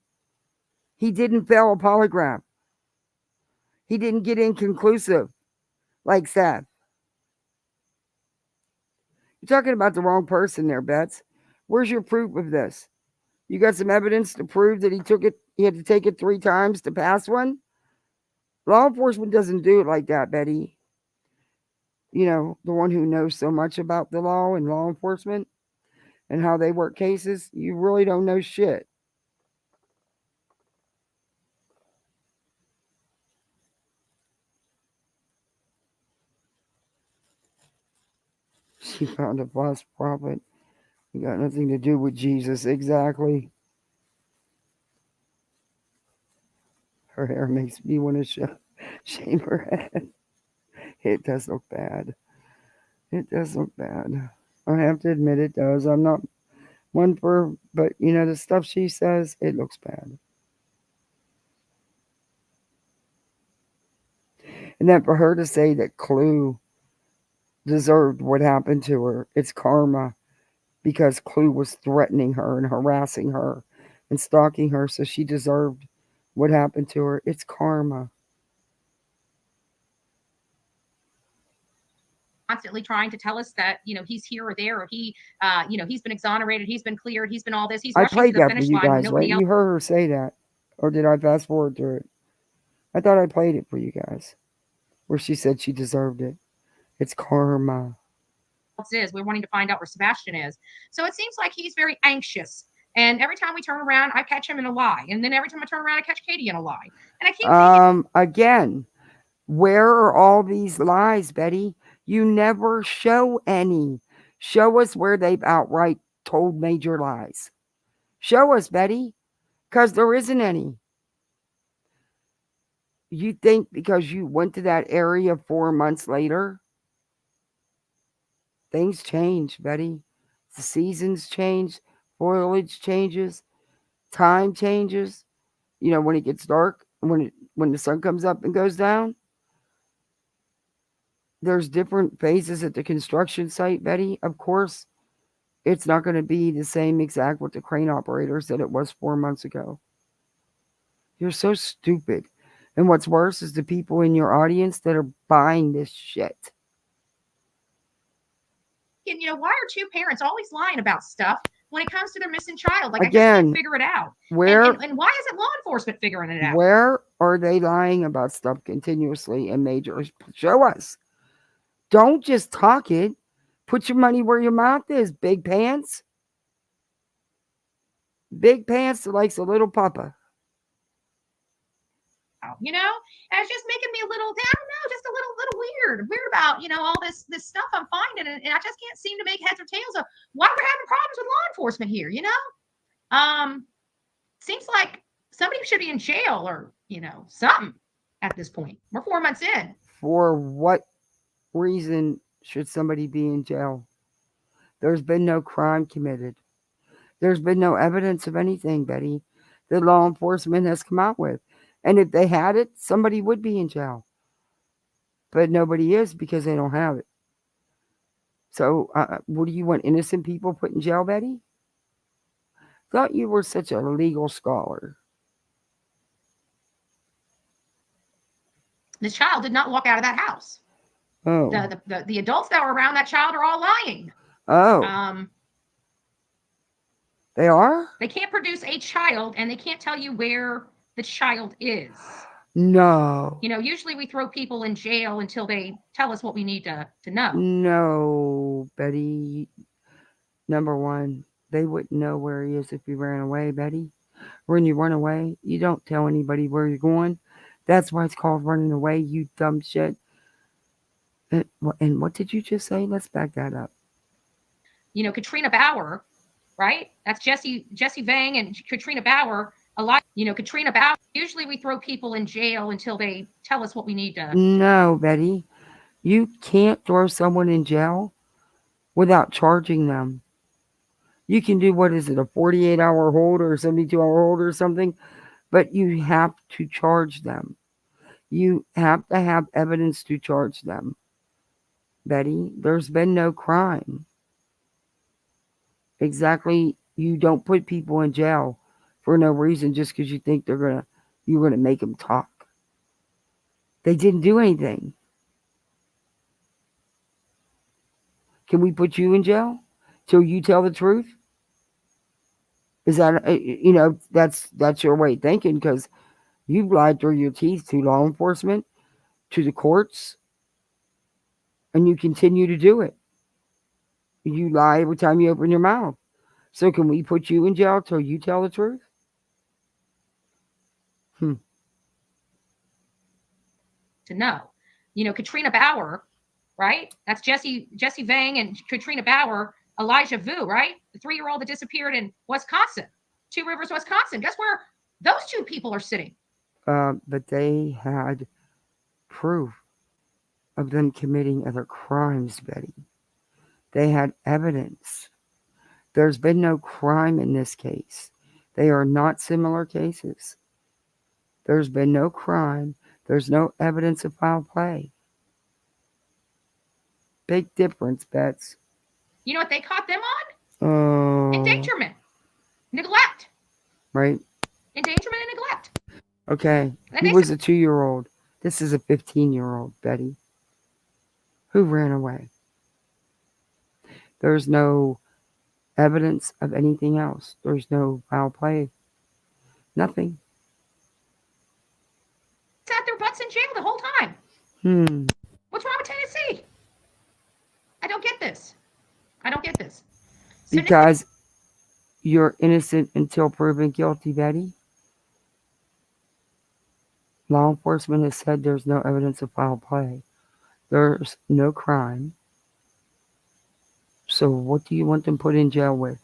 S1: He didn't fail a polygraph. He didn't get inconclusive like Seth. You're talking about the wrong person there, Bets. Where's your proof of this? You got some evidence to prove that he had to take it 3 times to pass one? Law enforcement doesn't do it like that, Betty. You know, the one who knows so much about the law and law enforcement and how they work cases, you really don't know shit. She found a false prophet. It got nothing to do with Jesus. Exactly. Her hair makes me want to shave her head. It does look bad. It does look bad. I have to admit it does. I'm not one for, but you know, the stuff she says, it looks bad. And then for her to say that Clue deserved what happened to her, it's karma, because Clue was threatening her and harassing her and stalking her, so she deserved what happened to her. It's karma.
S3: Constantly trying to tell us that, you know, he's here or there, or he, you know, he's been exonerated, he's been cleared, he's been all this. He's
S1: I
S3: rushing
S1: played
S3: to the
S1: that for
S3: finish
S1: you
S3: line when
S1: guys, right?
S3: nobody else.
S1: You heard her say that. Or did I fast forward through it? I thought I played it for you guys, where she said she deserved it. It's karma.
S3: Is. We're wanting to find out where Sebastian is. So it seems like he's very anxious. And every time we turn around, I catch him in a lie. And then every time I turn around, I catch Katie in a lie. And I keep thinking,
S1: again, where are all these lies, Betty? You never show any. Show us where they've outright told major lies. Show us, Betty, because there isn't any. You think because you went to that area 4 months later, things change, Betty. The seasons change, foliage changes, time changes. You know, when it gets dark, when the sun comes up and goes down, there's different phases at the construction site, Betty. Of course, it's not going to be the same exact with the crane operators that it was 4 months ago. You're so stupid. And what's worse is the people in your audience that are buying this shit.
S3: you know, why are two parents always lying about stuff when it comes to their missing child? Like,
S1: Again,
S3: I just can't figure it out. And why isn't law enforcement figuring it out?
S1: Where are they lying about stuff continuously and major? Show us. Don't just talk it. Put your money where your mouth is, big pants. Big pants that likes a little papa.
S3: You know, and it's just making me a little, I don't know, just a little weird about, you know, all this stuff I'm finding, and I just can't seem to make heads or tails of why we're having problems with law enforcement here. You know, seems like somebody should be in jail or, you know, something at this point. We're 4 months in.
S1: For what reason should somebody be in jail? There's been no crime committed. There's been no evidence of anything, Betty, that law enforcement has come out with. And if they had it, somebody would be in jail. But nobody is because they don't have it. So what do you want, innocent people put in jail, Betty? Thought you were such a legal scholar.
S3: The child did not walk out of that house.
S1: Oh.
S3: The adults that were around that child are all lying.
S1: Oh. They are?
S3: They can't produce a child, and they can't tell you where the child is.
S1: No.
S3: You know, usually we throw people in jail until they tell us what we need to know.
S1: No, Betty. Number one, they wouldn't know where he is if he ran away, Betty. When you run away, you don't tell anybody where you're going. That's why it's called running away, you dumb shit. And what did you just say? Let's back that up.
S3: You know, Katrina Bauer, right? That's Jesse Vang and Katrina Bauer. A lot, you know, Katrina Bauer. Usually we throw people in jail until they tell us what we need to.
S1: No, Betty. You can't throw someone in jail without charging them. You can do, what is it, a 48-hour hold or a 72-hour hold or something, but you have to charge them. You have to have evidence to charge them. Betty, there's been no crime. Exactly. You don't put people in jail for no reason just because you think you're gonna make them talk. They didn't do anything. Can we put you in jail till you tell the truth? Is that that's your way of thinking? Because you've lied through your teeth to law enforcement, to the courts, and you continue to do it. You lie every time you open your mouth. So can we put you in jail till you tell the truth?
S3: To know, Katrina Bauer, right? That's Jesse Vang and Katrina Bauer, Elijah Vu, right? The 3-year-old that disappeared in Wisconsin, Two Rivers, Wisconsin. Guess where those two people are sitting?
S1: But they had proof of them committing other crimes, Betty. They had evidence. There's been no crime in this case. They are not similar cases. There's been no crime. There's no evidence of foul play. Big difference, Bets.
S3: You know what they caught them on?
S1: Oh.
S3: Endangerment. Neglect.
S1: Right?
S3: Endangerment and neglect.
S1: Okay. He was a 2-year-old. This is a 15-year-old, Betty, who ran away. There's no evidence of anything else. There's no foul play. Nothing.
S3: Sat their butts in jail the whole time. What's wrong with Tennessee? I don't get this.
S1: Because you're innocent until proven guilty, Betty. Law enforcement has said there's no evidence of foul play. There's no crime. So what do you want them put in jail with?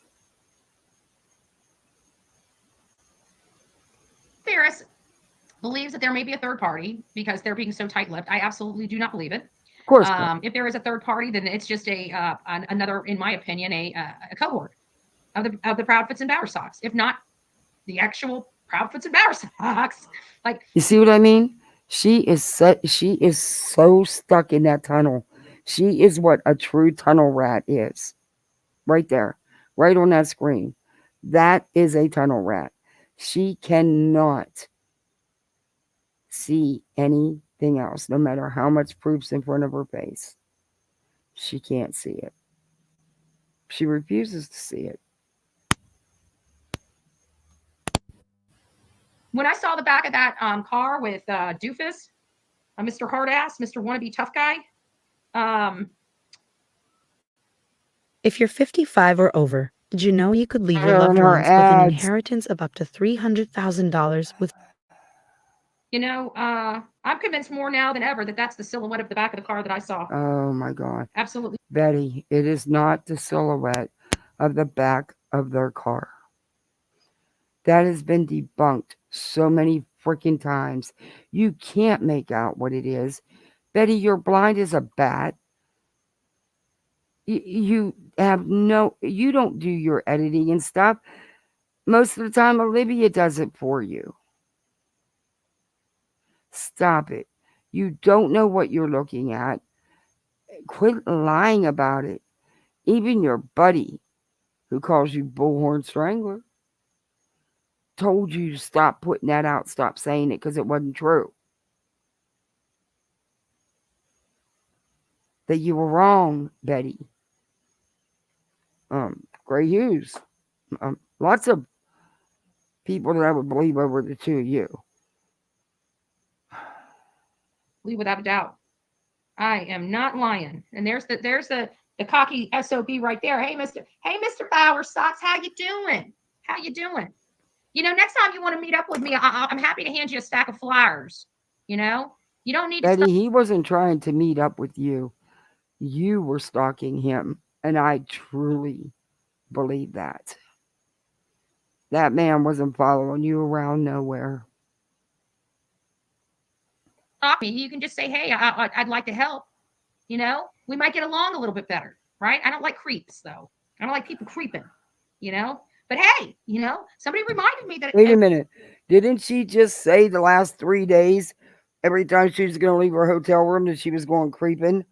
S3: Ferris believes that there may be a third party because they're being so tight-lipped. I absolutely do not believe it.
S1: Of course.
S3: If there is a third party, then it's just another, in my opinion, a cohort of the Proudfoots and Bowersocks. If not the actual Proudfoots and Bowersocks, like,
S1: you see what I mean? She is so stuck in that tunnel. She is what a true tunnel rat is. Right there, right on that screen. That is a tunnel rat. She cannot see anything else, no matter how much proof's in front of her face. She can't see it. She refuses to see it.
S3: When I saw the back of that car with Doofus, Mr. Hardass, Mr. Wannabe Tough Guy.
S7: If you're 55 or over, did you know you could leave your loved ones with an inheritance of up to $300,000 with...
S3: I'm convinced more now than ever that that's the silhouette of the back of the car that I saw.
S1: Oh, my God.
S3: Absolutely.
S1: Betty, it is not the silhouette of the back of their car. That has been debunked so many freaking times. You can't make out what it is. Betty, you're blind as a bat. You don't do your editing and stuff. Most of the time, Olivia does it for you. Stop it. You don't know what you're looking at. Quit lying about it. Even your buddy, who calls you Bullhorn Strangler, told you to stop putting that out, stop saying it, because it wasn't true. That you were wrong, Betty. Gray Hughes. Lots of people that I would believe over the two of you.
S3: Without a doubt. I am not lying. And there's the cocky SOB right there. Hey, Mr. Bowersocks, how you doing? Next time you want to meet up with me, I'm happy to hand you a stack of flyers. You don't need
S1: Betty, he wasn't trying to meet up with you. You were stalking him. And I truly believe that. That man wasn't following you around nowhere.
S3: You can just say, hey, I'd like to help. We might get along a little bit better, right? I don't like creeps, though. I don't like people creeping, But hey, somebody reminded me that...
S1: Wait a minute. Didn't she just say the last 3 days, every time she was going to leave her hotel room, that she was going creeping,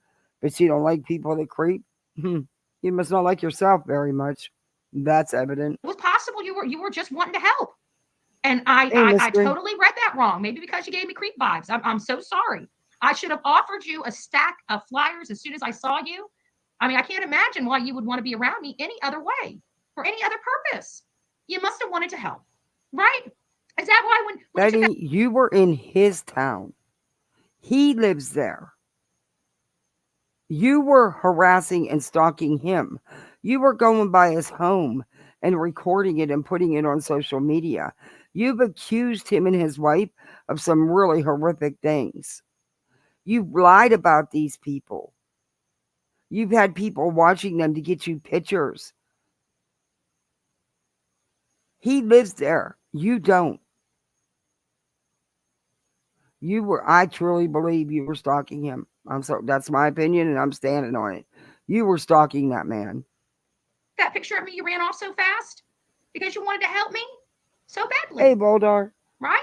S1: but she don't like people that creep? You must not like yourself very much. That's evident.
S3: It was possible you were just wanting to help. And I totally read that wrong. Maybe because you gave me creep vibes. I'm so sorry. I should have offered you a stack of flyers as soon as I saw you. I mean, I can't imagine why you would want to be around me any other way, for any other purpose. You must have wanted to help, right? Is that why when
S1: Betty, you were in his town. He lives there. You were harassing and stalking him. You were going by his home and recording it and putting it on social media. You've accused him and his wife of some really horrific things. You've lied about these people. You've had people watching them to get you pictures. He lives there. You don't. I truly believe you were stalking him. That's my opinion, and I'm standing on it. You were stalking that man.
S3: that picture of me, you ran off so fast because you wanted to help me so badly.
S1: Hey, Boldar.
S3: Right?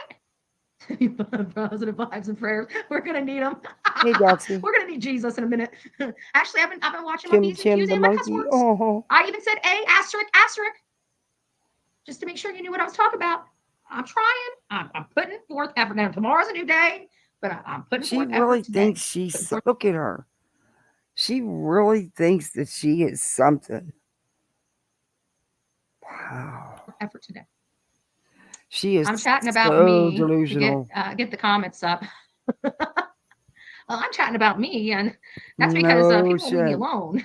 S3: Positive vibes and prayers. We're gonna need them.
S1: Hey, Doxy.
S3: We're gonna need Jesus in a minute. Actually, I've been watching my P's and Q's
S1: the
S3: and my cuss
S1: monkey.
S3: words.
S1: Oh.
S3: I even said A asterisk asterisk just to make sure you knew what I was talking about. I'm trying. I'm putting forth effort. Now tomorrow's a new day, but I'm putting forth effort. She really
S1: thinks she's. Look at her. She really thinks that she is something. Wow.
S3: Effort today.
S1: She is.
S3: I'm chatting about
S1: so
S3: me
S1: delusional.
S3: to get the comments up. Well, I'm chatting about me, and that's because people won't leave me alone.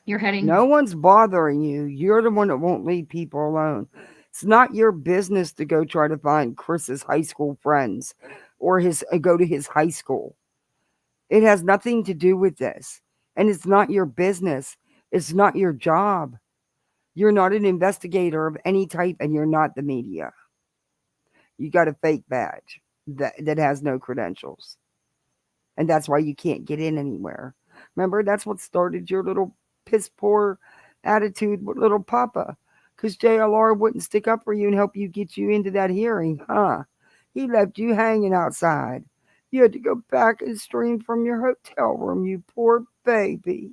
S3: You're heading.
S1: No one's bothering you. You're the one that won't leave people alone. It's not your business to go try to find Chris's high school friends or go to his high school. It has nothing to do with this. And it's not your business. It's not your job. You're not an investigator of any type, and you're not the media. You got a fake badge that has no credentials. And that's why you can't get in anywhere. Remember, that's what started your little piss poor attitude with little Papa. Because JLR wouldn't stick up for you and help you get you into that hearing, huh? He left you hanging outside. You had to go back and stream from your hotel room, you poor baby.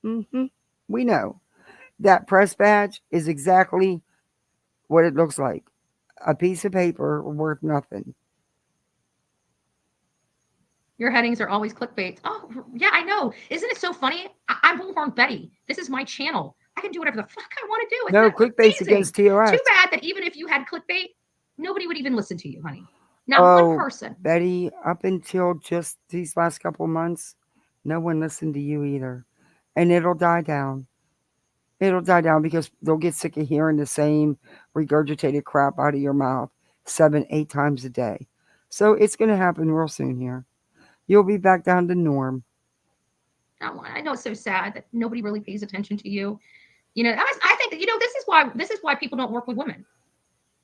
S1: We know. That press badge is exactly what it looks like. A piece of paper worth nothing.
S3: Your headings are always clickbait. Oh, yeah, I know. Isn't it so funny? I'm Bullhorn Betty. This is my channel. I can do whatever the fuck I want to do.
S1: No, clickbait's against TOS.
S3: Too bad that even if you had clickbait, nobody would even listen to you, honey. Not one person.
S1: Betty, up until just these last couple months, no one listened to you either. And it'll die down. It'll die down because they'll get sick of hearing the same regurgitated crap out of your mouth 7-8 times a day. So it's going to happen real soon here. You'll be back down to norm.
S3: I know it's so sad that nobody really pays attention to you. You know, I think that, this is why people don't work with women.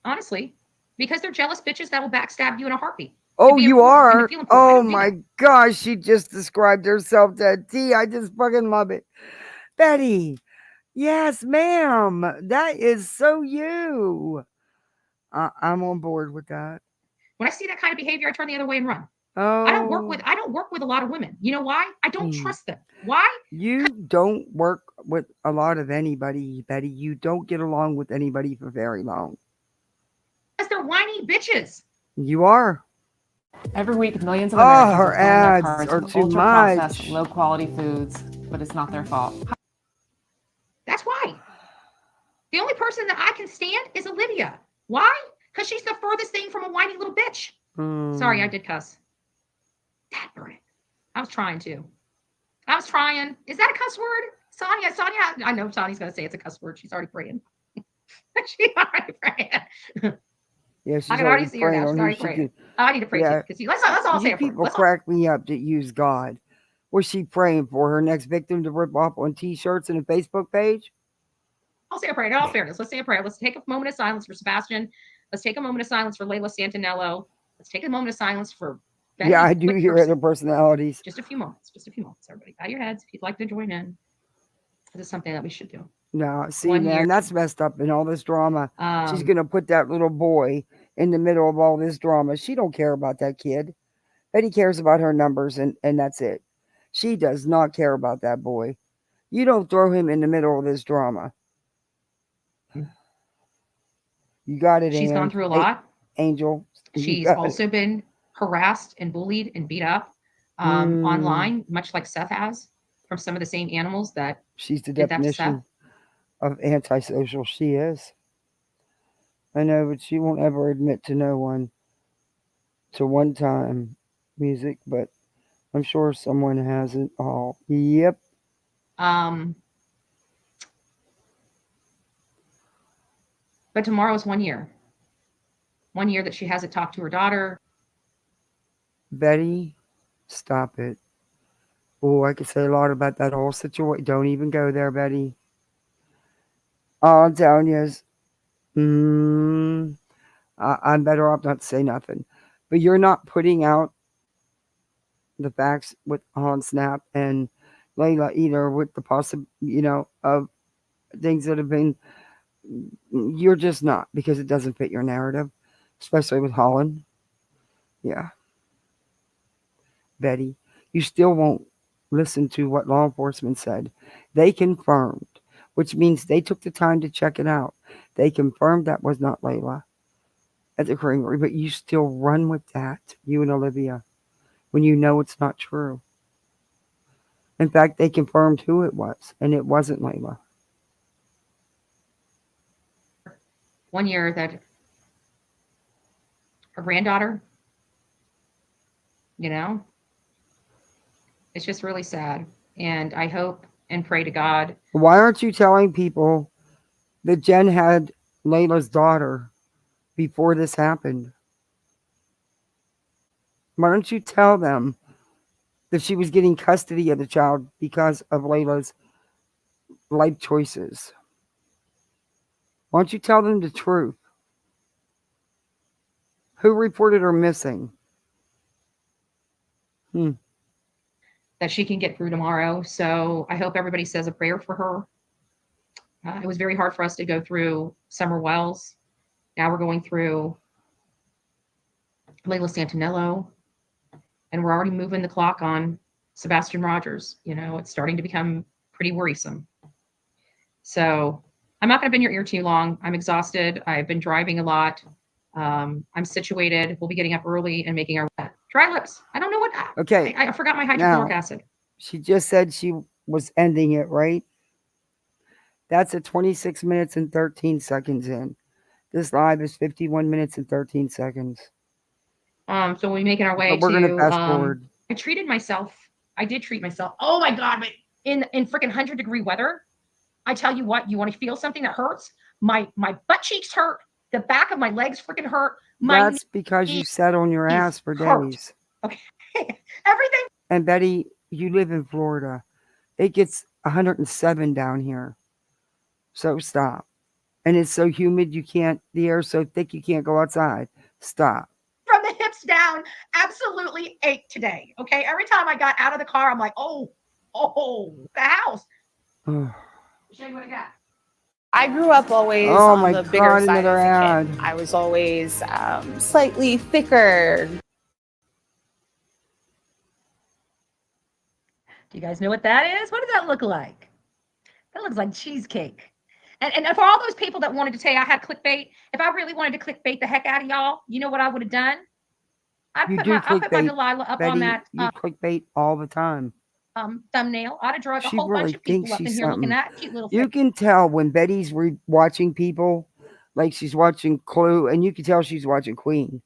S3: Honestly, because they're jealous bitches that will backstab you in a heartbeat.
S1: Oh, you are? Oh my gosh, she just described herself to a T. I just fucking love it. Betty, yes, ma'am. That is so you. I'm on board with that.
S3: When I see that kind of behavior, I turn the other way and run.
S1: Oh.
S3: I don't work with a lot of women. You know why? I don't trust them. Why?
S1: You don't work with a lot of anybody, Betty. You don't get along with anybody for very long.
S3: Because they're whiny bitches.
S1: You are.
S8: Every week, millions of Americans
S1: her ads are too much.
S8: Low-quality foods, but it's not their fault.
S3: That's why. The only person that I can stand is Olivia. Why? Because she's the furthest thing from a whiny little bitch. Sorry, I did cuss. That burn it. I was trying to. Is that a cuss word? Sonia, I know Sonia's going to say it's a cuss word. She's already praying. She's already praying.
S1: Yeah, she's
S3: I can already see her now. She's already praying. I need to pray too. Because let's all say it.
S1: People crack me up that use God. Was she praying for her next victim to rip off on T-shirts and a Facebook page?
S3: I'll say a prayer. In all fairness, let's say a prayer. Let's take a moment of silence for Sebastian. Let's take a moment of silence for Layla Santinello. Let's take a moment of silence for Betty.
S1: Yeah, I do hear other personalities.
S3: Just a few moments, everybody. Bow your heads if you'd like to join in. This is something that we should do.
S1: No, see, man, that's messed up in all this drama. She's going to put that little boy in the middle of all this drama. She don't care about that kid. Betty cares about her numbers, and that's it. She does not care about that boy. You don't throw him in the middle of this drama. You got it,
S3: She's gone through a lot.
S1: Angel.
S3: She's also been harassed and bullied and beat up online, much like Seth has, from some of the same animals that
S1: she's the
S3: did that to Seth.
S1: definition of antisocial. She is. I know, but she won't ever admit to no one to one-time music, but I'm sure someone has it all. Yep.
S3: But tomorrow is 1 year. 1 year that she hasn't talked to her daughter.
S1: Betty, stop it. Oh, I could say a lot about that whole situation. Don't even go there, Betty. All I'm telling you is, I'm better off not to say nothing. But you're not putting out the facts with on Snap and Layla either, with the of things that have been. You're just not, because it doesn't fit your narrative, especially with Holland. Yeah. Betty, you still won't listen to what law enforcement said. They confirmed, which means they took the time to check it out. They confirmed that was not Layla at the creamery, but you still run with that, you and Olivia, when you know it's not true. In fact, they confirmed who it was, and it wasn't Layla.
S3: 1 year that her granddaughter, it's just really sad. And I hope and pray to God.
S1: Why aren't you telling people that Jen had Layla's daughter before this happened? Why don't you tell them that she was getting custody of the child because of Layla's life choices? Why don't you tell them the truth? Who reported her missing?
S3: That she can get through tomorrow. So I hope everybody says a prayer for her. It was very hard for us to go through Summer Wells. Now we're going through Layla Santinello, and we're already moving the clock on Sebastian Rogers. It's starting to become pretty worrisome. So I'm not going to be in your ear too long. I'm exhausted. I've been driving a lot. I'm situated. We'll be getting up early and making our dry lips. I don't know what.
S1: Okay.
S3: I forgot my hydrochloric acid.
S1: She just said she was ending it, right? That's at 26 minutes and 13 seconds in. This live is 51 minutes and 13 seconds.
S3: So we're making our way.
S1: But we're going to fast forward.
S3: I treated myself. I did treat myself. Oh my God! But in freaking 100-degree weather, I tell you what. You want to feel something that hurts? My butt cheeks hurt. The back of my legs freaking hurt.
S1: That's because you sat on your ass for days.
S3: Okay. Everything.
S1: And Betty, you live in Florida. It gets 107 down here. So stop. And it's so humid the air's so thick you can't go outside. Stop.
S3: From the hips down, absolutely ached today. Okay. Every time I got out of the car, I'm like, oh, the house. Show you what I got.
S9: I grew up always on the bigger side as a kid. I was always slightly thicker.
S3: Do you guys know what that is? What does that look like? That looks like cheesecake. And for all those people that wanted to say I had clickbait, if I really wanted to clickbait the heck out of y'all, you know what I would have done? I put my Delilah up
S1: Betty,
S3: on that.
S1: You clickbait all the time.
S3: Thumbnail. I'd have dragged a whole bunch of people up in here looking at cute little
S1: You can tell when Betty's watching people, like she's watching Clue, and you can tell she's watching Queen.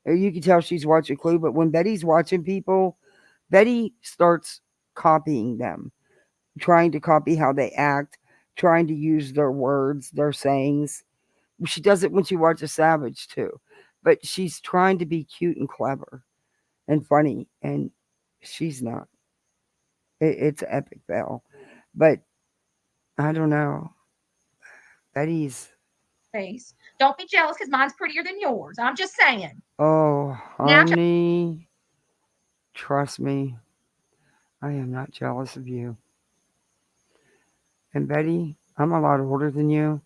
S1: Or you can tell she's watching Clue, but when Betty's watching people, Betty starts copying them, trying to copy how they act, trying to use their words, their sayings. She does it when she watches Savage too, but she's trying to be cute and clever and funny, and she's not. It's an epic fail, but I don't know. Betty's
S3: face. Don't be jealous because mine's prettier than yours. I'm just saying.
S1: Oh, honey, trust me, I am not jealous of you. And Betty, I'm a lot older than you,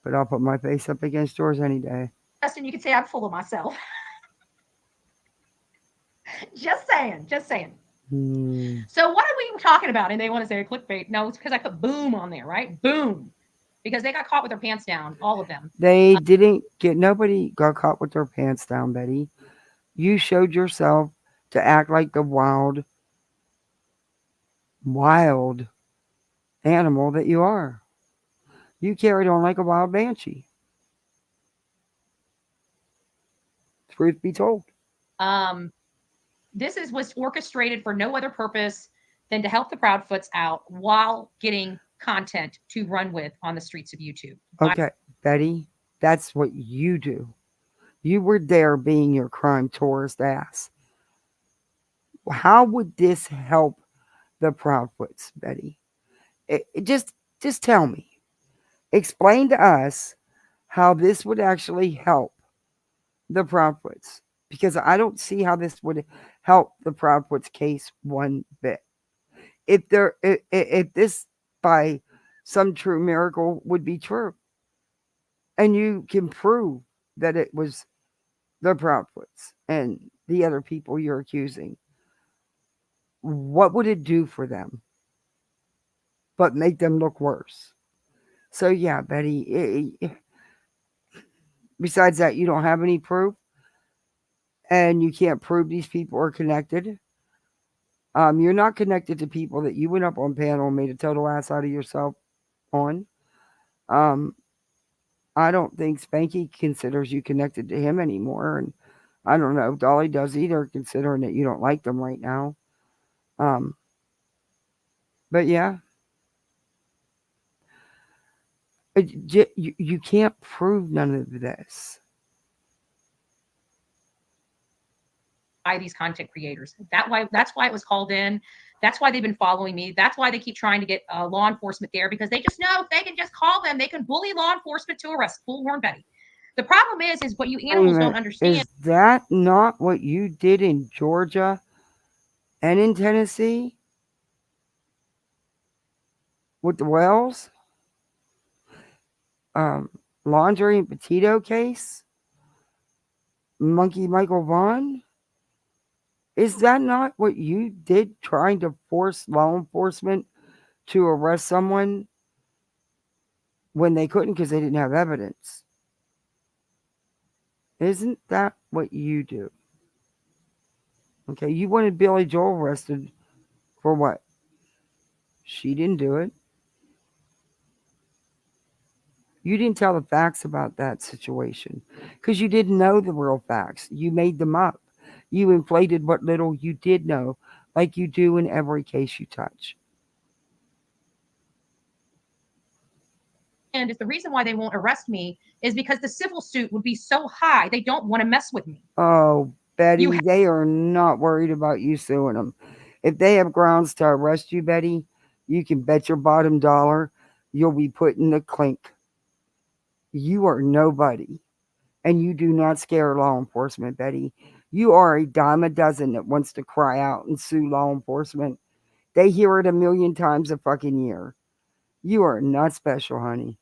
S1: but I'll put my face up against yours any day.
S3: Justin, you can say I'm full of myself. Just saying. So what are we talking about? And they want to say clickbait. No, it's because I put boom on there, right? Boom. Because they got caught with their pants down, all of them.
S1: Nobody got caught with their pants down, Betty. You showed yourself to act like the wild animal that you are. You carried on like a wild banshee. Truth be told.
S3: This was orchestrated for no other purpose than to help the Proudfoots out while getting content to run with on the streets of YouTube.
S1: Okay, Betty, that's what you do. You were there being your crime tourist ass. How would this help the Proudfoots, Betty? Just tell me. Explain to us how this would actually help the Proudfoots, because I don't see how this would help the Proudfoots case one bit. If this by some true miracle would be true, and you can prove that it was the Proudfoots and the other people you're accusing, what would it do for them but make them look worse? So yeah, Betty, besides that, you don't have any proof, and you can't prove these people are connected. You're not connected to people that you went up on panel and made a total ass out of yourself on. I don't think Spanky considers you connected to him anymore, and I don't know if Dolly does either, considering that you don't like them right now. But yeah, you can't prove none of this.
S3: By these content creators. That's why it was called in. That's why they've been following me. That's why they keep trying to get law enforcement there, because they just know if they can just call them, they can bully law enforcement to arrest Bullhorn Betty. The problem is what you animals don't understand.
S1: Is that not what you did in Georgia and in Tennessee with the Wells, Laundry and Petito case, Monkey Michael Vaughn? Is that not what you did, trying to force law enforcement to arrest someone when they couldn't because they didn't have evidence? Isn't that what you do? Okay, you wanted Billy Joel arrested for what? She didn't do it. You didn't tell the facts about that situation because you didn't know the real facts. You made them up. You inflated what little you did know, like you do in every case you touch.
S3: And it's the reason why they won't arrest me is because the civil suit would be so high, they don't want to mess with me.
S1: Oh, Betty, they are not worried about you suing them. If they have grounds to arrest you, Betty, you can bet your bottom dollar you'll be put in the clink. You are nobody, and you do not scare law enforcement, Betty. You are a dime a dozen that wants to cry out and sue law enforcement. They hear it a million times a fucking year. You are not special, honey.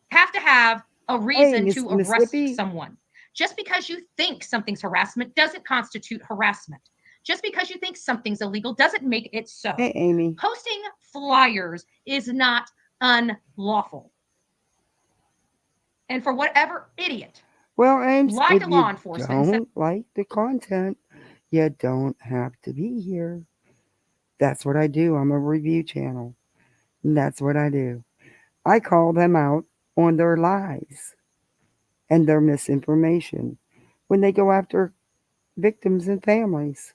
S3: Have to have a reason to arrest someone. Just because you think something's harassment doesn't constitute harassment. Just because you think something's illegal doesn't make it so.
S1: Hey, Amy.
S3: Posting flyers is not unlawful. And for whatever idiot,
S1: well, Ames,
S3: lied
S1: if
S3: to law enforcement,
S1: don't like the content, you don't have to be here. That's what I do. I'm a review channel. And that's what I do. I call them out on their lies and their misinformation when they go after victims and families.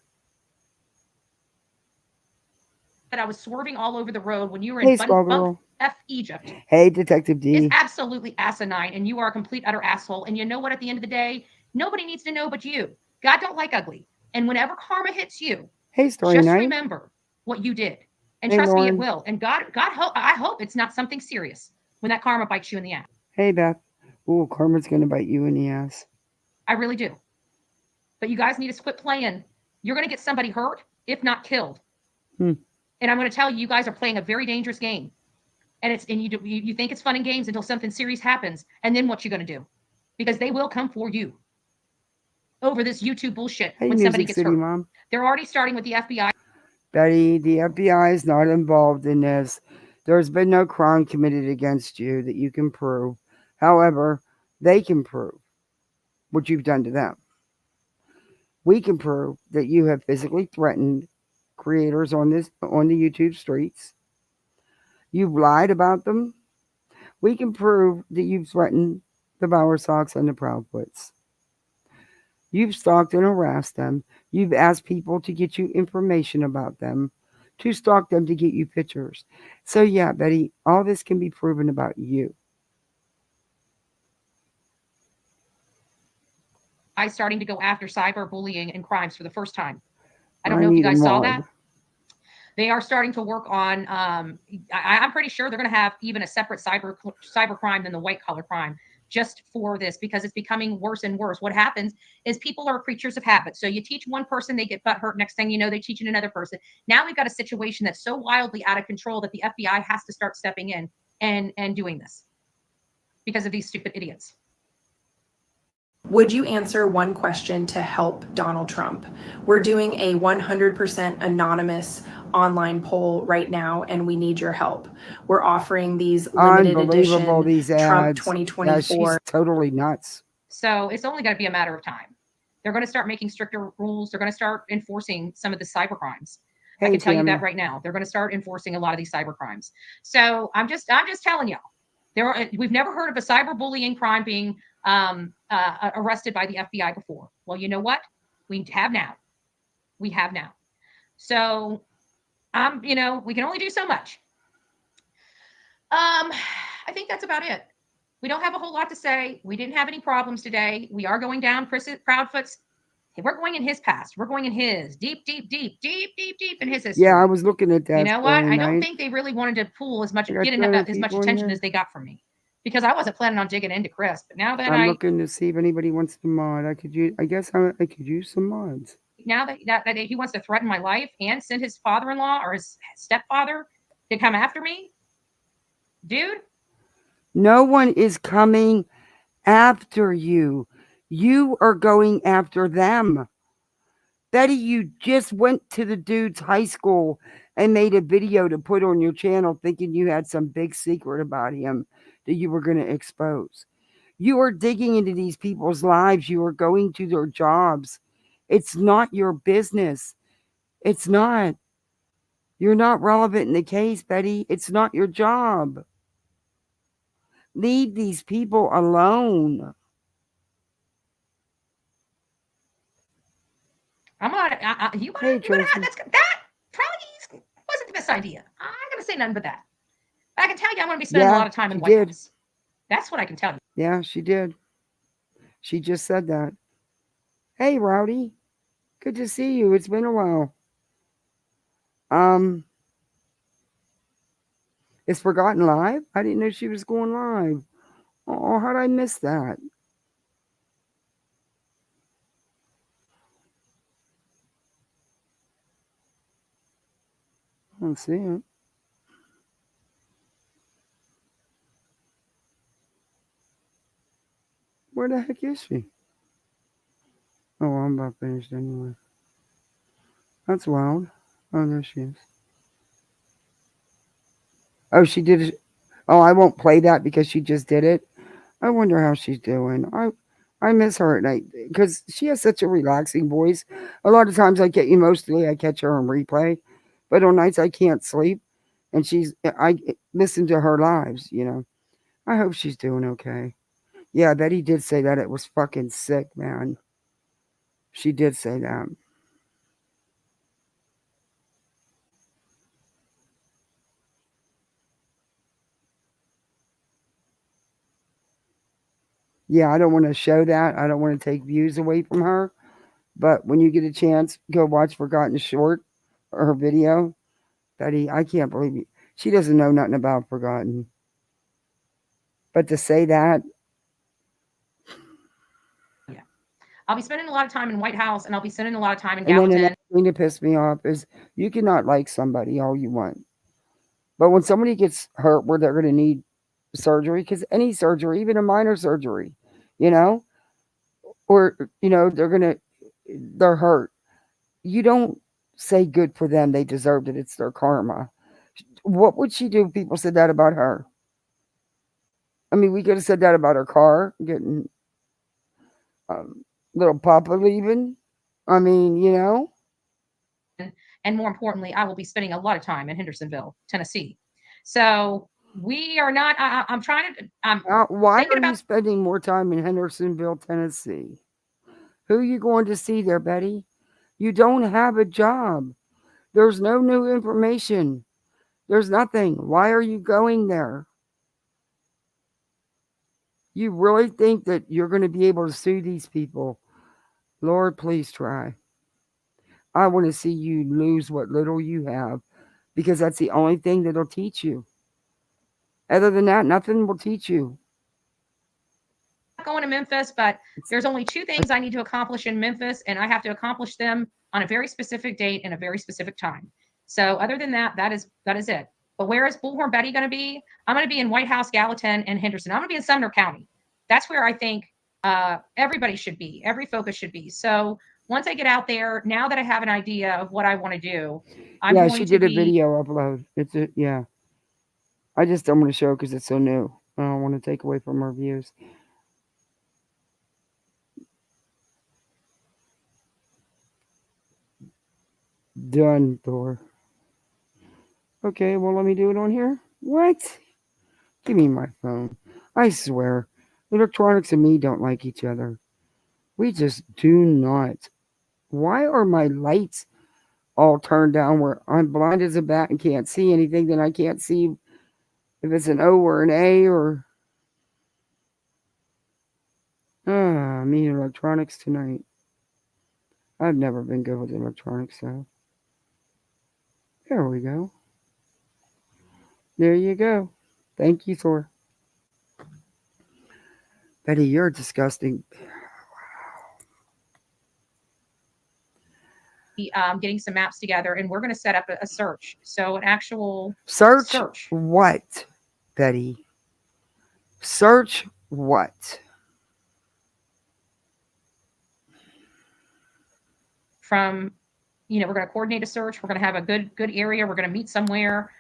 S3: That I was swerving all over the road when you were in Bump F Egypt.
S1: Hey, Detective D.
S3: It's absolutely asinine, and you are a complete utter asshole. And you know what? At the end of the day, nobody needs to know but you. God don't like ugly. And whenever karma hits you, just remember what you did, and trust me, it will. And I hope it's not something serious when that karma bites you in the ass.
S1: Hey, Beth. Ooh, karma's gonna bite you in the ass.
S3: I really do. But you guys need to quit playing. You're gonna get somebody hurt, if not killed. And I'm going to tell you, you guys are playing a very dangerous game. And you think it's fun and games until something serious happens. And then what you going to do? Because they will come for you over this YouTube bullshit when somebody gets hurt. Mom. They're already starting with the FBI.
S1: Betty, the FBI is not involved in this. There's been no crime committed against you that you can prove. However, they can prove what you've done to them. We can prove that you have physically threatened creators on the YouTube streets. You've lied about them. We can prove that you've threatened the Bowersocks and the Proudfoots. You've stalked and harassed them. You've asked people to get you information about them, to stalk them to get you pictures. So yeah, Betty, all this can be proven about you.
S3: Starting to go after cyberbullying and crimes for the first time. I don't know if you guys saw that. They are starting to work on, I'm pretty sure they're going to have even a separate cyber crime than the white collar crime just for this, because it's becoming worse and worse. What happens is people are creatures of habit. So you teach one person, they get butthurt. Next thing you know, they teach another person. Now we've got a situation that's so wildly out of control that the FBI has to start stepping in and doing this because of these stupid idiots.
S10: Would you answer one question to help Donald Trump? We're doing a 100% anonymous online poll right now, and we need your help. We're offering these limited edition
S1: these ads.
S10: Trump 2024.
S1: Yeah, she's totally nuts.
S3: So it's only going to be a matter of time. They're going to start making stricter rules. They're going to start enforcing some of the cyber crimes. I can tell you that right now. They're going to start enforcing a lot of these cyber crimes. So I'm just telling y'all. We've never heard of a cyberbullying crime being arrested by the FBI before. Well, you know what? We have now. So, we can only do so much. I think that's about it. We don't have a whole lot to say. We didn't have any problems today. We are going down Proudfoot's. We're going in his past. We're going in his deep in his history.
S1: Yeah, I was looking at that.
S3: You know what? I don't think they really wanted to pull as much attention as they got from me, because I wasn't planning on digging into Chris. But now that
S1: I'm looking to see if anybody wants to mod, I could use some mods.
S3: Now that he wants to threaten my life and send his father-in-law or his stepfather to come after me, dude.
S1: No one is coming after you. You are going after them. Betty, you just went to the dude's high school and made a video to put on your channel thinking you had some big secret about him that you were going to expose. You are digging into these people's lives. You are going to their jobs. It's not your business. It's not. You're not relevant in the case, Betty. It's not your job. Leave these people alone.
S3: I'm not. That probably wasn't the best idea. I'm not gonna say nothing but that. But I can tell you, I'm gonna be spending a lot of time in White House. That's what I can tell you.
S1: Yeah, she did. She just said that. Hey, Rowdy, good to see you. It's been a while. Is Forgotten live? I didn't know she was going live. Oh, how'd I miss that? I don't see it. Where the heck is she? Oh, I'm about finished anyway. That's wild. Oh, there she is. Oh, she did it. Oh, I won't play that because she just did it. I wonder how she's doing. I miss her at night because she has such a relaxing voice. A lot of times I catch her on replay, but on nights I can't sleep, and I listen to her lives. I hope she's doing okay. Yeah, Betty did say that it was fucking sick, man. She did say that. Yeah, I don't want to show that. I don't want to take views away from her. But when you get a chance, go watch Forgotten Short or her video. Betty, I can't believe you. She doesn't know nothing about Forgotten. But to say that.
S3: Yeah. I'll be spending a lot of time in White House, and I'll be spending a lot of time in Gallatin.
S1: And then the thing that pissed me off is you cannot like somebody all you want. But when somebody gets hurt where they're going to need surgery, because any surgery, even a minor surgery, or, they're hurt. You don't say good for them. They deserved it. It's their karma. What would she do if people said that about her? I mean, we could have said that about her car getting, Little Papa leaving. I mean,
S3: And more importantly, I will be spending a lot of time in Hendersonville, Tennessee. So we are not. I'm trying to. I'm
S1: why
S3: thinking
S1: are you
S3: about.
S1: spending more time in Hendersonville, Tennessee? Who are you going to see there, Betty? You don't have a job. There's no new information. There's nothing. Why are you going there? You really think that you're going to be able to sue these people? Lord, please try. I want to see you lose what little you have, because that's the only thing that'll teach you. Other than that, nothing will teach you.
S3: Going to Memphis, but there's only 2 things I need to accomplish in Memphis, and I have to accomplish them on a very specific date and a very specific time. So other than that, that is it. But where is Bullhorn Betty going to be? I'm going to be in White House, Gallatin, and Henderson. I'm going to be in Sumner County. That's where I think everybody should be. Every focus should be. So once I get out there, now that I have an idea of what I want to do,
S1: she did a video upload. Yeah. I just don't want to show because it's so new. I don't want to take away from our views. Done, Thor. Okay, well, let me do it on here. What? Give me my phone. I swear, electronics and me don't like each other. We just do not. Why are my lights all turned down where I'm blind as a bat and can't see anything? Then I can't see if it's an O or an A or... me and electronics tonight. I've never been good with electronics, so... There we go. There you go. Thank you, Thor. Betty, you're disgusting.
S3: Getting some maps together, and we're going to set up a search. So an actual
S1: search. What, Betty? Search what?
S3: From, we're going to coordinate a search. We're going to have a good area. We're going to meet somewhere.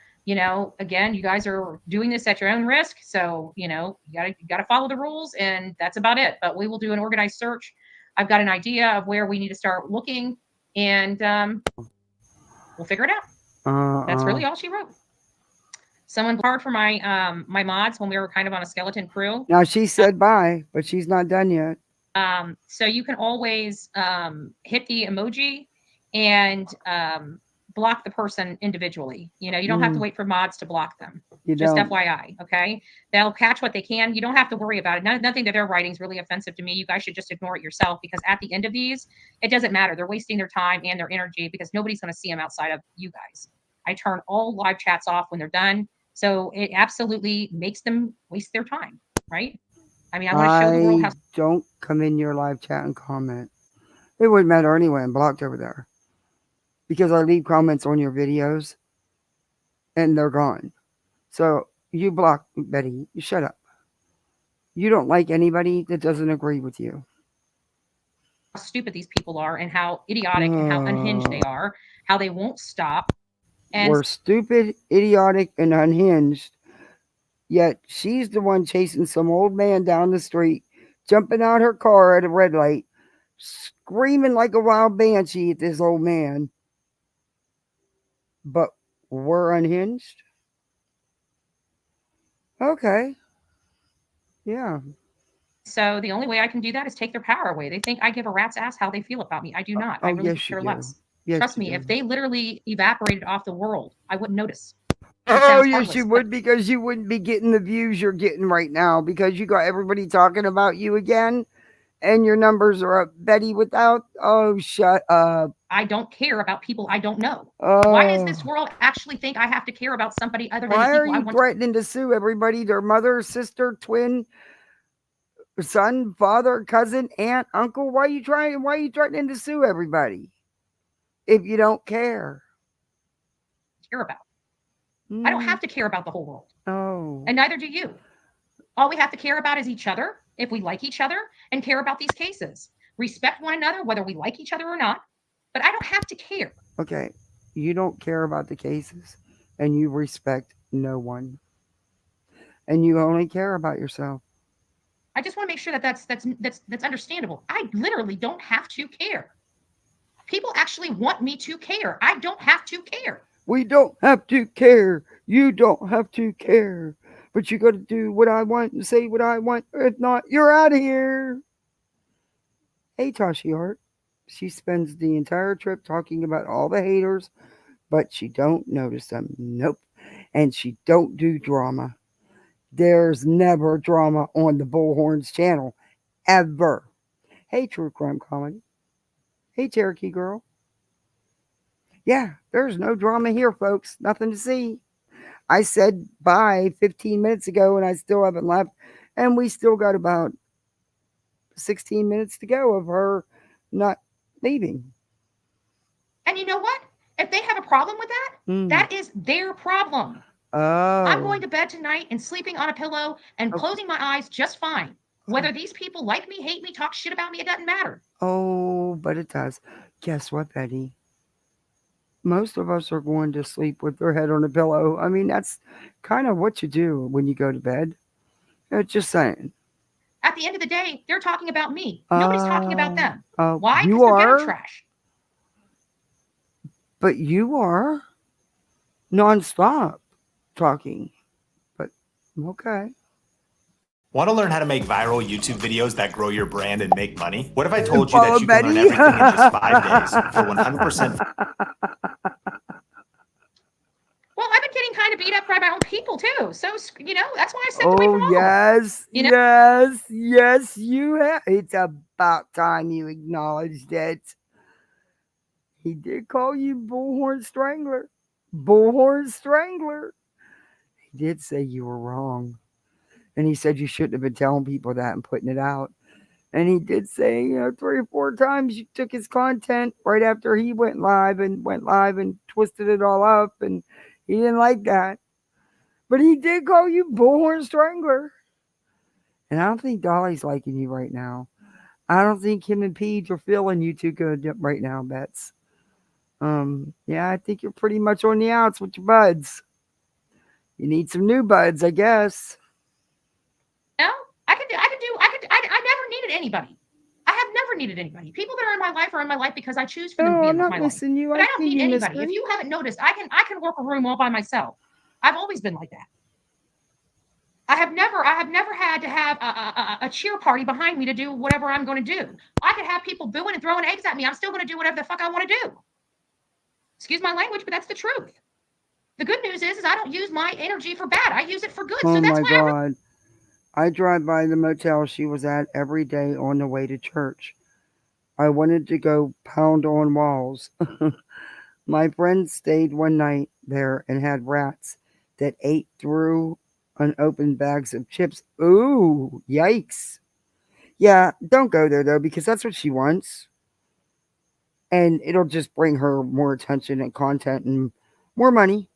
S3: Again, you guys are doing this at your own risk. So, you got to follow the rules, and that's about it. But we will do an organized search. I've got an idea of where we need to start looking, and we'll figure it out. That's really all she wrote. Someone hard for my my mods when we were kind of on a skeleton crew.
S1: Now she said bye, but she's not done yet.
S3: So you can always hit the emoji and block the person individually. You don't have to wait for mods to block them. Just FYI, okay? They'll catch what they can. You don't have to worry about it. Nothing that they're writing is really offensive to me. You guys should just ignore it yourself, because at the end of these, it doesn't matter. They're wasting their time and their energy because nobody's going to see them outside of you guys. I turn all live chats off when they're done. So it absolutely makes them waste their time, right? I mean, I want to show the world how...
S1: Don't come in your live chat and comment. It wouldn't matter anyway. I'm blocked over there. Because I leave comments on your videos and they're gone. So you block Betty. You shut up. You don't like anybody that doesn't agree with you.
S3: How stupid these people are, and how idiotic and how unhinged they are, how they won't stop. And
S1: we're stupid, idiotic, and unhinged. Yet she's the one chasing some old man down the street, jumping out her car at a red light, screaming like a wild banshee at this old man. But we're unhinged? Okay. Yeah.
S3: So the only way I can do that is take their power away. They think I give a rat's ass how they feel about me. I do not. I really care less. Yes, trust me, if they literally evaporated off the world, I wouldn't notice.
S1: Oh, yes, you would, because you wouldn't be getting the views you're getting right now, because you got everybody talking about you again, and your numbers are up. Betty, shut up.
S3: I don't care about people I don't know. Why does this world actually think I have to care about somebody other than
S1: why
S3: the people
S1: are you threatening to sue everybody? Their mother, sister, twin, son, father, cousin, aunt, uncle? Why are you threatening to sue everybody if you don't care?
S3: Care about. I don't have to care about the whole world.
S1: Oh.
S3: And neither do you. All we have to care about is each other, if we like each other, and care about these cases. Respect one another, whether we like each other or not. But I don't have to care.
S1: Okay. You don't care about the cases, and you respect no one. And you only care about yourself.
S3: I just want to make sure that that's understandable. I literally don't have to care. People actually want me to care. I don't have to care.
S1: We don't have to care. You don't have to care. But you got to do what I want and say what I want. If not, you're out of here. Hey, Tashi Art. She spends the entire trip talking about all the haters, but she don't notice them. Nope. And she don't do drama. There's never drama on the Bullhorns channel. Ever. Hey, True Crime Comedy. Hey, Cherokee Girl. Yeah, there's no drama here, folks. Nothing to see. I said bye 15 minutes ago and I still haven't left. And we still got about 16 minutes to go of her not leaving.
S3: And you know what? If they have a problem with that, that is their problem.
S1: Oh.
S3: I'm going to bed tonight and sleeping on a pillow and closing my eyes just fine. Whether these people like me, hate me, talk shit about me, it doesn't matter.
S1: Oh, but it does. Guess what, Betty? Most of us are going to sleep with their head on a pillow. I mean, that's kind of what you do when you go to bed. Just saying.
S3: At the end of the day, they're talking about me. Nobody's talking about them. Why?
S1: You
S3: Because they're
S1: are
S3: ghetto trash.
S1: But you are nonstop talking. But okay.
S11: Want to learn how to make viral YouTube videos that grow your brand and make money? What if I told you that you can learn everything in just 5 days for 100%?
S3: Well, I've been getting kind of beat up by my own people too. So, you know, that's why I stepped away from all
S1: yes,
S3: of them.
S1: yes, you have. It's about time you acknowledged it. He did call you Bullhorn Strangler. Bullhorn Strangler. He did say you were wrong. And he said you shouldn't have been telling people that and putting it out. And he did say, 3 or 4 times you took his content right after he went live and twisted it all up. And he didn't like that. But he did call you Bullhorn Strangler. And I don't think Dolly's liking you right now. I don't think him and Paige are feeling you too good right now, Bets. Yeah, I think you're pretty much on the outs with your buds. You need some new buds, I guess.
S3: No, I never needed anybody. I have never needed anybody. People that are in my life are in my life because I choose for them to be in my life. But I don't need anybody. If you haven't noticed, I can work a room all by myself. I've always been like that. I have never had to have a cheer party behind me to do whatever I'm going to do. I could have people booing and throwing eggs at me. I'm still going to do whatever the fuck I want to do. Excuse my language, but that's the truth. The good news is I don't use my energy for bad. I use it for good.
S1: Oh
S3: so that's
S1: my God. I drive by the motel she was at every day on the way to church. I wanted to go pound on walls. My friend stayed one night there and had rats that ate through unopened bags of chips. Ooh, yikes. Yeah, don't go there though, because that's what she wants. And it'll just bring her more attention and content and more money.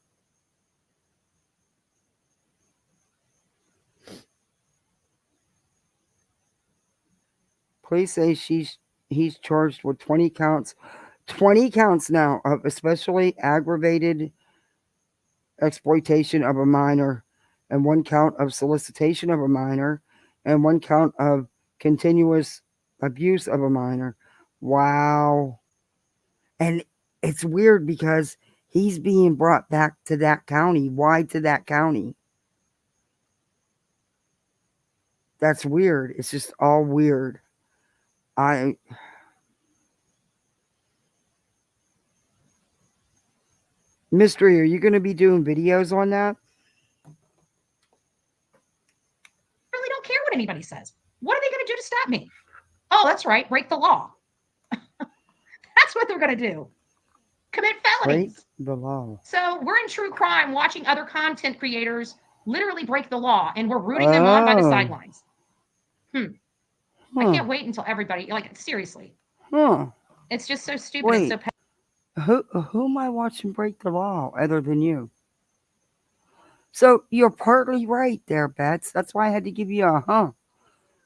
S1: Police say he's charged with 20 counts. 20 counts now of especially aggravated exploitation of a minor, and 1 count of solicitation of a minor, and 1 count of continuous abuse of a minor. Wow. And it's weird because he's being brought back to that county. Why to that county? That's weird. It's just all weird. Mystery, are you going to be doing videos on that?
S3: I really don't care what anybody says. What are they going to do to stop me? Oh, that's right. Break the law. That's what they're going to do. Commit felonies.
S1: Break the law.
S3: So we're in true crime watching other content creators literally break the law, and we're rooting them on by the sidelines. I can't wait until everybody, seriously. It's just so stupid.
S1: Wait.
S3: It's
S1: so who am I watching break the law other than you? So you're partly right there, Bets. That's why I had to give you a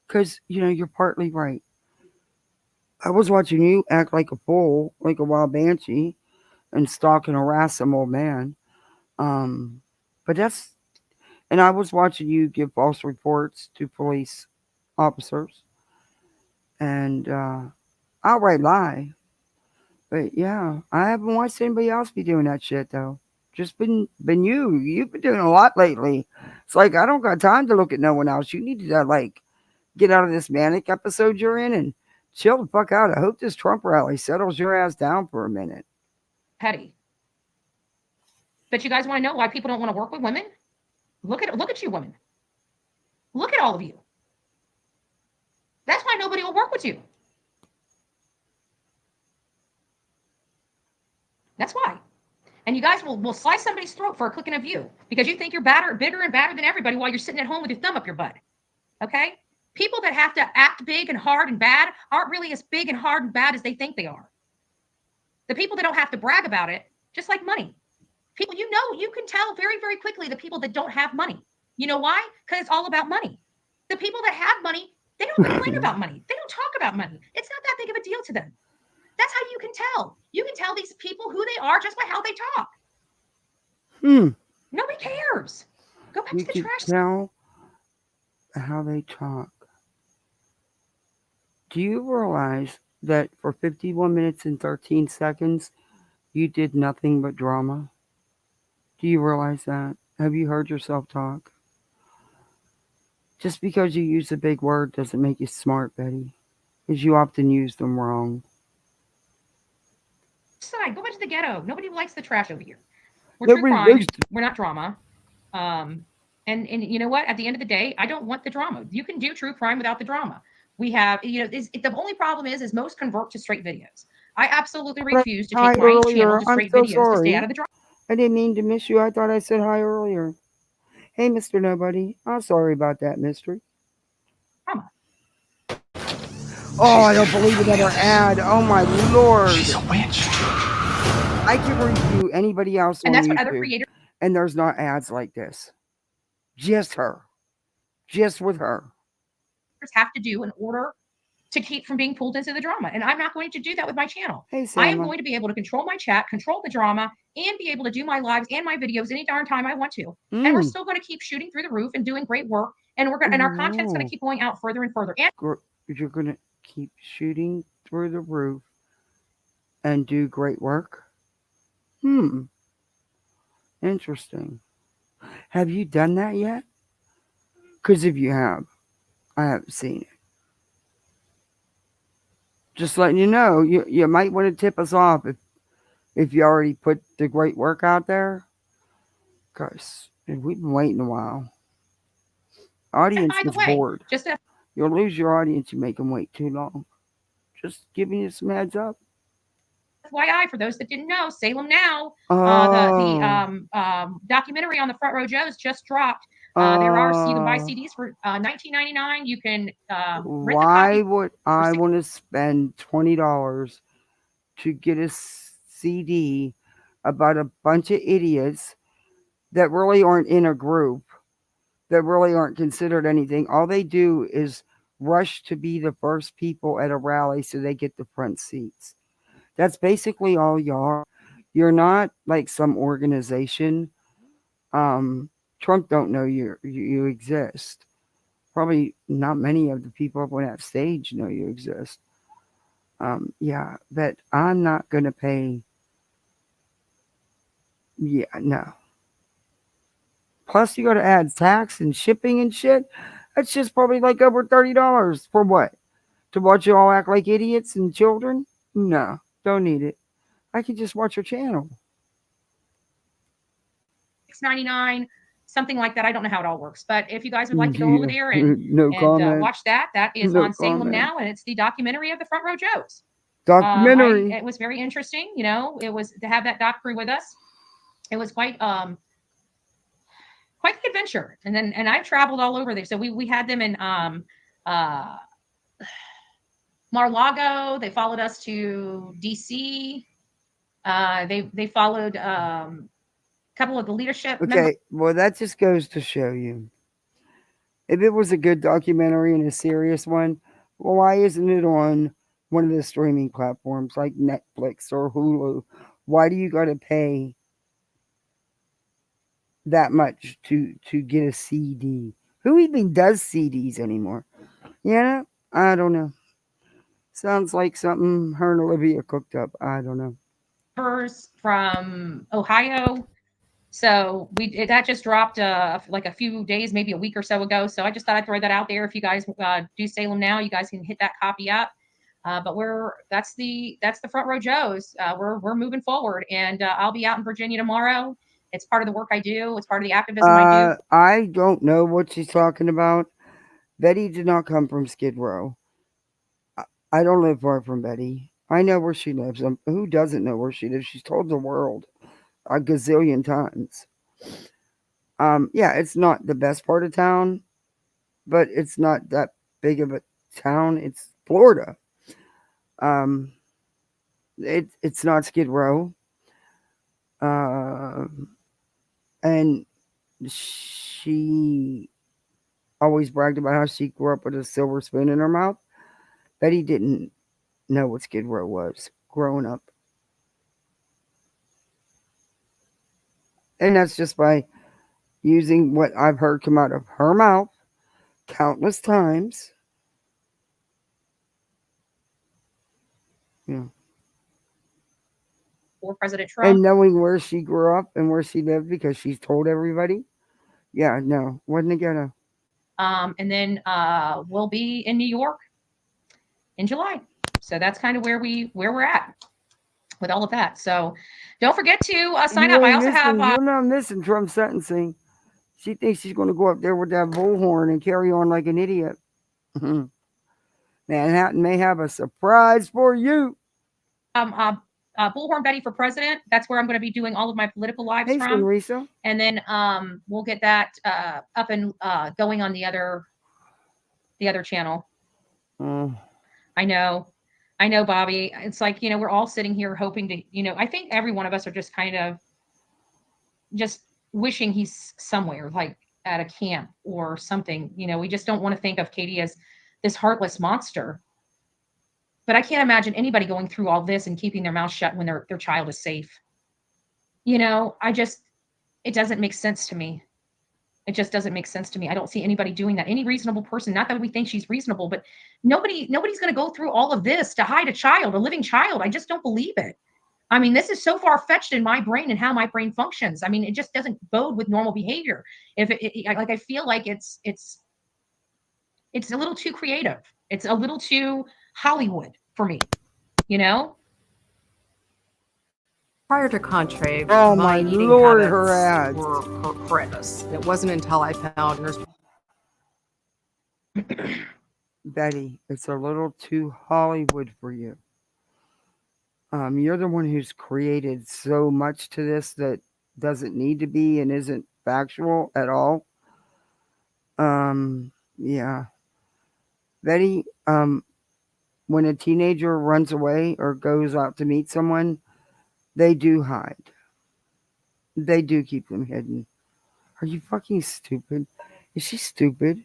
S1: because, you're partly right. I was watching you act like a fool, like a wild banshee, and stalk and harass some old man. And I was watching you give false reports to police officers and outright lie. But yeah, I haven't watched anybody else be doing that shit though. Just been you. You've been doing a lot lately. It's like I don't got time to look at no one else. You need to like get out of this manic episode you're in and chill the fuck out. I hope this Trump rally settles your ass down for a minute.
S3: Petty. But you guys want to know why people don't want to work with women? Look at you women. Look at all of you. That's why nobody will work with you. That's why. And you guys will slice somebody's throat for a click and a view because you think you're bigger and badder than everybody while you're sitting at home with your thumb up your butt. Okay? People that have to act big and hard and bad aren't really as big and hard and bad as they think they are. The people that don't have to brag about it, just like money. People, you can tell very, very quickly the people that don't have money. You know why? Because it's all about money. The people that have money, they don't complain about money. They don't talk about money. It's not that big of a deal to them. That's how you can tell. You can tell these people who they are just by how they talk. Nobody cares. Go back to the trash.
S1: Tell how they talk. Do you realize that for 51 minutes and 13 seconds, you did nothing but drama? Do you realize that? Have you heard yourself talk? Just because you use a big word doesn't make you smart, Betty, because you often use them wrong.
S3: Go back to the ghetto. Nobody likes the trash over here. We're true crime. We're not drama. And you know what? At the end of the day, I don't want the drama. You can do true crime without the drama. We have, the only problem is most convert to straight videos. I absolutely refuse to take my channel to straight videos to stay out of the drama.
S1: I didn't mean to miss you. I thought I said hi earlier. Hey, Mr. Nobody. I'm sorry about that, mystery.
S3: Drama.
S1: Oh, I don't believe another ad. Oh, my Lord.
S11: She's a witch.
S1: I can review anybody else on
S3: And that's
S1: YouTube,
S3: what other creators.
S1: And there's not ads like this. Just her. Just with her.
S3: Have to do in order to keep from being pulled into the drama. And I'm not going to do that with my channel.
S1: Hey,
S3: I am going to be able to control my chat, control the drama, and be able to do my lives and my videos any darn time I want to. And we're still going to keep shooting through the roof and doing great work. And our content's going to keep going out further and further. And
S1: you're going to keep shooting through the roof and do great work? Interesting. Have you done that yet? Because if you have, I haven't seen it. Just letting you know, you might want to tip us off if you already put the great work out there. Because we've been waiting a while. Audience is bored. You'll lose your audience. You make them wait too long. Just giving you some heads up.
S3: FYI, for those that didn't know, Salem Now, the documentary on the Front Row Joes just dropped. You can buy CDs for $19.99. You can rent
S1: why would I want to spend $20 to get a CD about a bunch of idiots that really aren't in a group, that really aren't considered anything? All they do is rush to be the first people at a rally so they get the front seats. That's basically all you are. You're not like some organization. Trump don't know you exist. Probably not many of the people up on that stage know you exist. Yeah, but I'm not going to pay. Yeah, no. Plus, you got to add tax and shipping and shit. That's just probably like over $30 for what? To watch you all act like idiots and children? No, don't need it. I can just watch your channel.
S3: $6.99, something like that. I don't know how it all works, but if you guys would like to go over there and watch that is on Salem Now, and it's the documentary of the Front Row Joes.
S1: Documentary.
S3: It was very interesting. It was to have that doc crew with us. It was quite the adventure. And I've traveled all over there. So we had them in Mar-a-Lago. They followed us to DC. They followed couple of the leadership members.
S1: Well, that just goes to show you, if it was a good documentary and a serious one, well, why isn't it on one of the streaming platforms like Netflix or Hulu? Why do you got to pay that much to get a CD? Who even does CDs anymore? Yeah, I don't know. Sounds like something her and Olivia cooked up. I don't know.
S3: From Ohio. So that just dropped like a few days, maybe a week or so ago. So I just thought I'd throw that out there. If you guys do Salem now, you guys can hit that copy up. But that's the Front Row Joes. We're moving forward, and I'll be out in Virginia tomorrow. It's part of the work I do. It's part of the activism I do.
S1: I don't know what she's talking about. Betty did not come from Skid Row. I don't live far from Betty. I know where she lives. Who doesn't know where she lives? She's told the world a gazillion times. Yeah, it's not the best part of town, but it's not that big of a town. It's Florida. It's not Skid Row. And she always bragged about how she grew up with a silver spoon in her mouth. Betty didn't know what Skid Row was growing up. And that's just by using what I've heard come out of her mouth countless times. Yeah.
S3: For President Trump.
S1: And knowing where she grew up and where she lived because she's told everybody. Yeah, no, wasn't a ghetto.
S3: And then we'll be in New York in July. So that's kind of where we're at with all of that. So don't forget to sign up. I also have.
S1: You're not missing Trump's sentencing. She thinks she's going to go up there with that bullhorn and carry on like an idiot. Manhattan may have a surprise for you.
S3: Bullhorn Betty for president. That's where I'm going to be doing all of my political lives from.
S1: Risa.
S3: And then we'll get that up and going on the other channel. I know, Bobby. It's like, we're all sitting here hoping to, I think every one of us are just kind of just wishing he's somewhere, like at a camp or something. We just don't want to think of Katie as this heartless monster. But I can't imagine anybody going through all this and keeping their mouth shut when their child is safe. It doesn't make sense to me. It just doesn't make sense to me. I don't see anybody doing that. Any reasonable person, not that we think she's reasonable, but nobody's going to go through all of this to hide a living child. I just don't believe it. I mean, this is so far-fetched in my brain and how my brain functions. I mean, it just doesn't bode with normal behavior. I feel like it's a little too creative. It's a little too Hollywood for me,
S12: Prior to Contrave,
S1: my
S12: eating
S1: Lord,
S12: habits
S1: her ads
S12: were horrendous. It wasn't until I found nurse.
S1: Betty, it's a little too Hollywood for you. You're the one who's created so much to this that doesn't need to be and isn't factual at all. Yeah. Betty, when a teenager runs away or goes out to meet someone, they do hide. They do keep them hidden. Are you fucking stupid? Is she stupid?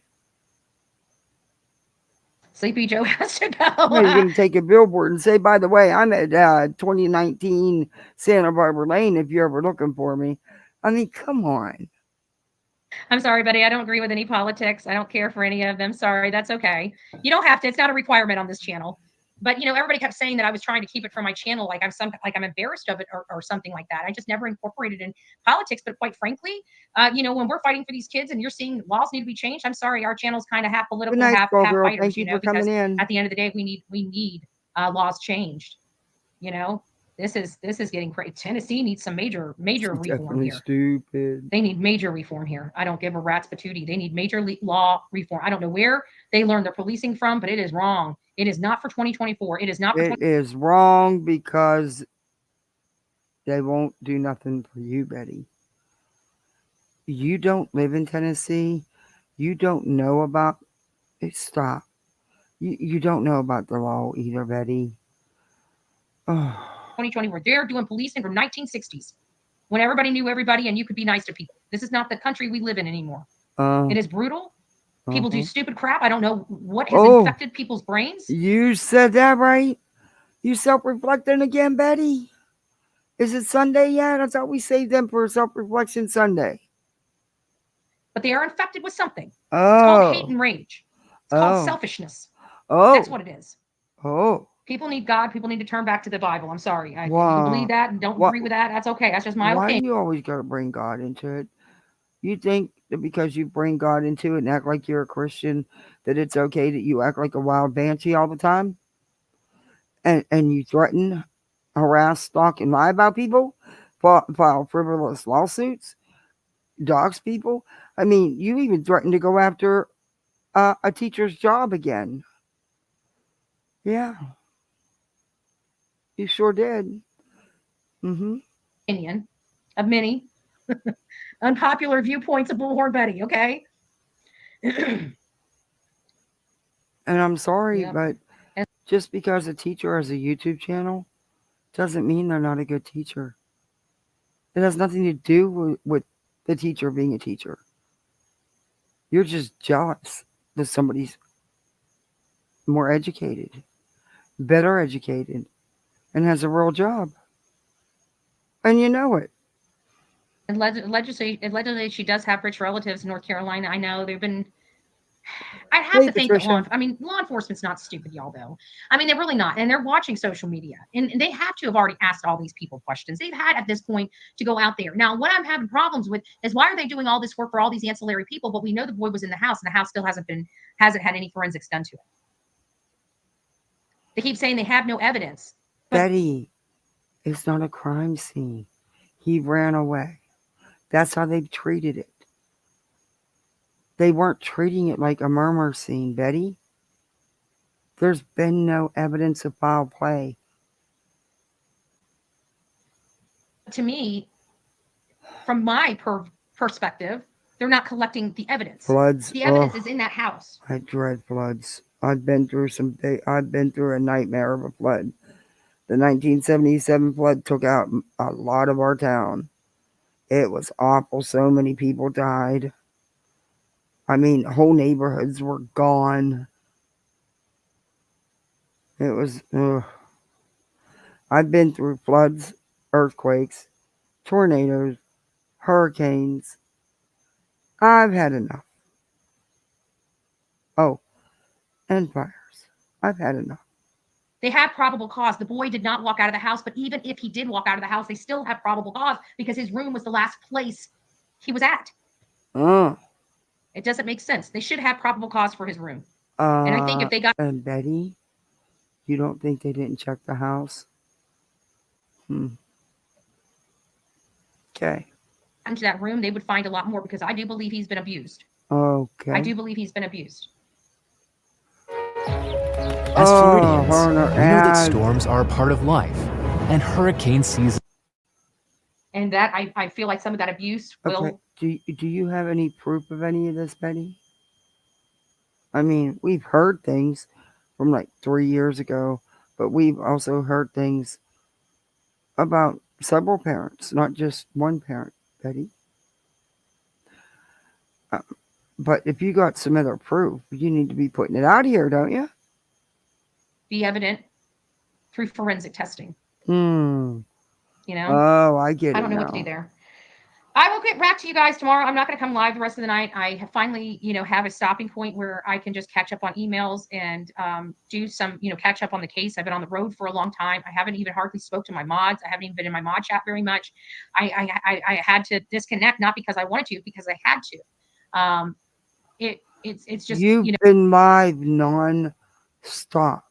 S3: Sleepy Joe has to go.
S1: No, you're going to take a billboard and say, by the way, I'm at 2019 Santa Barbara Lane if you're ever looking for me. I mean, come on.
S3: I'm sorry, buddy. I don't agree with any politics. I don't care for any of them. Sorry. That's okay. You don't have to. It's not a requirement on this channel. But, everybody kept saying that I was trying to keep it from my channel, like I'm embarrassed of it or something like that. I just never incorporated in politics. But quite frankly, when we're fighting for these kids and you're seeing laws need to be changed, I'm sorry, our channel's kind of half political, half fighters,
S1: Thank you for
S3: because
S1: coming in.
S3: at the end of the day, we need laws changed. This is getting crazy. Tennessee needs some major reform here.
S1: Stupid.
S3: They need major reform here. I don't give a rat's patootie. They need major law reform. I don't know where they learned their policing from, but it is wrong. It is not for 2024. It is not.
S1: It is wrong because they won't do nothing for you, Betty. You don't live in Tennessee. You don't know about it. Stop. You don't know about the law either, Betty. Oh.
S3: 2024. They're doing policing from 1960s when everybody knew everybody and you could be nice to people. This is not the country we live in anymore. It is brutal. People do stupid crap. I don't know what has infected people's brains.
S1: You said that right. You self-reflecting again, Betty? Is it Sunday yet? I thought we saved them for self-reflection Sunday.
S3: But they are infected with something. It's called hate and rage. called selfishness.
S1: Oh.
S3: That's what it is.
S1: Oh.
S3: People need God. People need to turn back to the Bible. I'm sorry. You believe that and don't agree with that. That's okay. That's just my opinion.
S1: Why do you always got to bring God into it? You think that because you bring God into it and act like you're a Christian, that it's okay that you act like a wild banshee all the time? And you threaten, harass, stalk, and lie about people? File frivolous lawsuits? Dox people? I mean, you even threatened to go after a teacher's job again. Yeah. You sure did. Mm-hmm.
S3: Opinion of many unpopular viewpoints of Bullhorn Betty, okay?
S1: And I'm sorry, but just because a teacher has a YouTube channel doesn't mean they're not a good teacher. It has nothing to do with the teacher being a teacher. You're just jealous that somebody's more educated, better educated, and has a real job. And you know it.
S3: And allegedly, she does have rich relatives in North Carolina. I know they've been. I have to think that law enforcement's not stupid, y'all, though. I mean, they're really not. And they're watching social media. And they have to have already asked all these people questions. They've had at this point to go out there. Now, what I'm having problems with is why are they doing all this work for all these ancillary people? But we know the boy was in the house and the house still hasn't had any forensics done to it. They keep saying they have no evidence.
S1: Betty, it's not a crime scene. He ran away. That's how they've treated it. They weren't treating it like a murder scene, Betty. There's been no evidence of foul play.
S3: To me, from my perspective, they're not collecting the evidence.
S1: Floods.
S3: The evidence is in that house.
S1: I dread floods. I've been through a nightmare of a flood. The 1977 flood took out a lot of our town. It was awful. So many people died. I mean, whole neighborhoods were gone. It was, I've been through floods, earthquakes, tornadoes, hurricanes. I've had enough. Oh, and fires. I've had enough.
S3: They have probable cause. The boy did not walk out of the house, but even if he did walk out of the house, they still have probable cause because his room was the last place he was at. It doesn't make sense. They should have probable cause for his room. And I think if they got...
S1: And Betty, you don't think they didn't check the house? Okay.
S3: Into that room, they would find a lot more because I do believe he's been abused.
S1: Okay.
S3: I do believe he's been abused.
S2: As Floridians, we know that storms are a part of life, and hurricane season.
S3: And that I feel like some of that abuse will...
S1: Do you have any proof of any of this, Betty? I mean, we've heard things from like 3 years ago, but we've also heard things about several parents, not just one parent, Betty. But if you got some other proof, you need to be putting it out here, don't you?
S3: Be evident through forensic testing.
S1: You
S3: know?
S1: Oh, I get it.
S3: I don't know what to do there. I will get back to you guys tomorrow. I'm not going to come live the rest of the night. I have finally, have a stopping point where I can just catch up on emails and do some, catch up on the case. I've been on the road for a long time. I haven't even hardly spoke to my mods. I haven't even been in my mod chat very much. I had to disconnect, not because I wanted to, because I had to. It's just
S1: you've been live non-stop.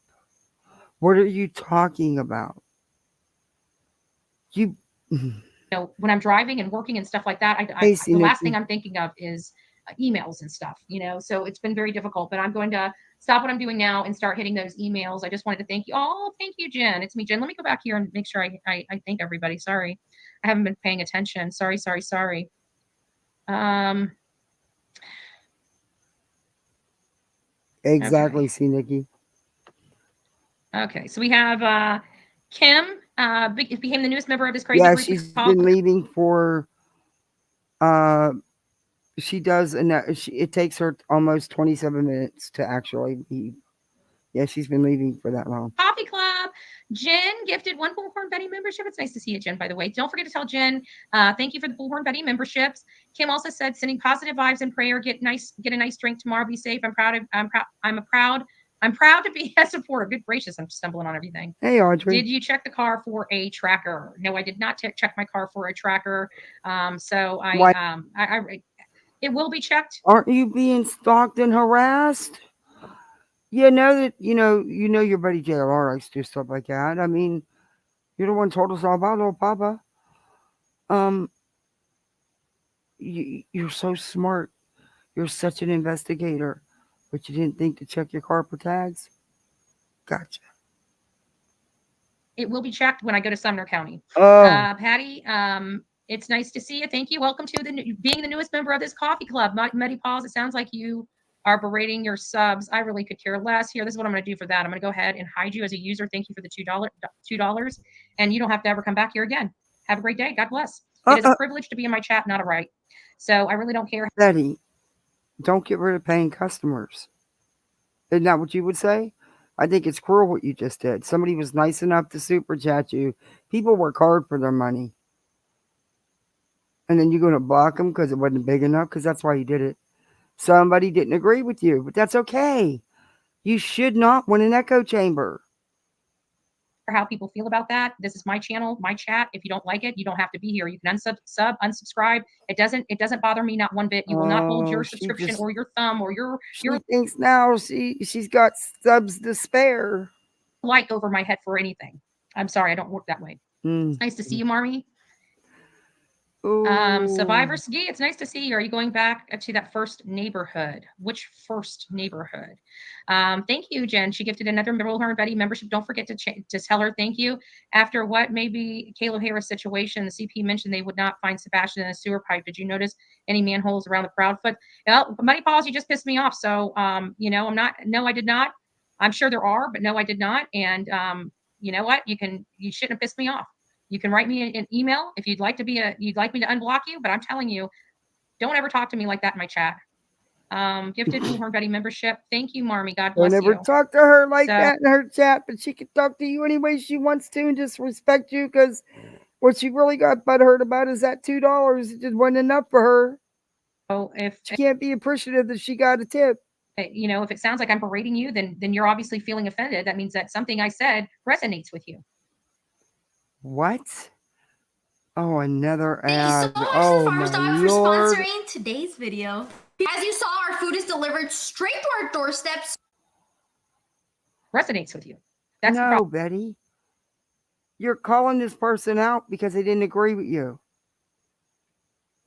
S1: What are you talking about?
S3: When I'm driving and working and stuff like that, the last thing I'm thinking of is emails and stuff, so it's been very difficult, but I'm going to stop what I'm doing now and start hitting those emails. I just wanted to thank you. Oh, thank you, Jen. It's me, Jen. Let me go back here and make sure I thank everybody. Sorry. I haven't been paying attention. Sorry.
S1: Exactly.
S3: Okay.
S1: See, Nikki.
S3: Okay. So we have, Kim, became the newest member of this crazy group.
S1: Yeah, she's been leaving for, she does, and it takes her almost 27 minutes to actually leave. Yeah, she's been leaving for that long.
S3: Coffee Club. Jen gifted 1 Bullhorn Betty membership. It's nice to see you, Jen, by the way. Don't forget to tell Jen, thank you for the Bullhorn Betty memberships. Kim also said, sending positive vibes and prayer. Get a nice drink tomorrow. Be safe. I'm proud to be a supporter. Good gracious, I'm stumbling on everything.
S1: Hey, Audrey.
S3: Did you check the car for a tracker? No, I did not check my car for a tracker. So it will be checked.
S1: Aren't you being stalked and harassed? You know that you know your buddy JLR likes to do stuff like that. I mean, you're the one told us all about little Papa. You're so smart. You're such an investigator, but you didn't think to check your car for tags. Gotcha.
S3: It will be checked when I go to Sumner County. Patty, it's nice to see you. Thank you. Welcome to being the newest member of this coffee club. Meddy Paws, it sounds like you are berating your subs. I really could care less. Here, this is what I'm going to do for that. I'm going to go ahead and hide you as a user. Thank you for the $2, and you don't have to ever come back here again. Have a great day. God bless. It is a privilege to be in my chat, not a right. So I really don't care.
S1: Betty, don't get rid of paying customers. Isn't that what you would say? I think it's cruel what you just did. Somebody was nice enough to super chat you. People work hard for their money. And then you're going to block them because it wasn't big enough, because that's why you did it. Somebody didn't agree with you, but that's okay. You should not win an echo chamber.
S3: How people feel about that. This is my channel, my chat. If you don't like it, you don't have to be here. You can unsubscribe. It doesn't bother me not one bit. You will not hold your subscription or your thumb or your
S1: thinks now she's got subs to spare.
S3: Light over my head for anything. I'm sorry, I don't work that way. It's nice to see you, Marmy. Survivor Ski, it's nice to see you. Are you going back to that first neighborhood? Which first neighborhood? Thank you, Jen. She gifted another Bullhorn Betty membership. Don't forget to tell her thank you. After what maybe Kayla Harris situation, the CP mentioned they would not find Sebastian in a sewer pipe. Did you notice any manholes around the Proudfoot? Well, Muddy Paws, you just pissed me off. So, you know, I did not. I'm sure there are, but no, I did not. And you know what? You shouldn't have pissed me off. You can write me an email if you'd like me to unblock you, but I'm telling you, don't ever talk to me like that in my chat. Gifted Bullhorn Betty membership. Thank you, Marmy. God bless you.
S1: Don't ever talk to her like that in her chat, but she can talk to you any way she wants to and just respect you, because what she really got butthurt about is that $2. It just wasn't enough for her.
S3: Oh, if
S1: she can't be appreciative that she got a tip.
S3: You know, if it sounds like I'm berating you, then you're obviously feeling offended. That means that something I said resonates with you.
S1: What? Oh, another ad.
S13: Thank you so much
S1: oh,
S13: to Farmers
S1: my
S13: Dog for
S1: Lord.
S13: sponsoring today's video. As you saw, our food is delivered straight to our doorsteps.
S3: Resonates with you. That's
S1: no, Betty. You're calling this person out because they didn't agree with you.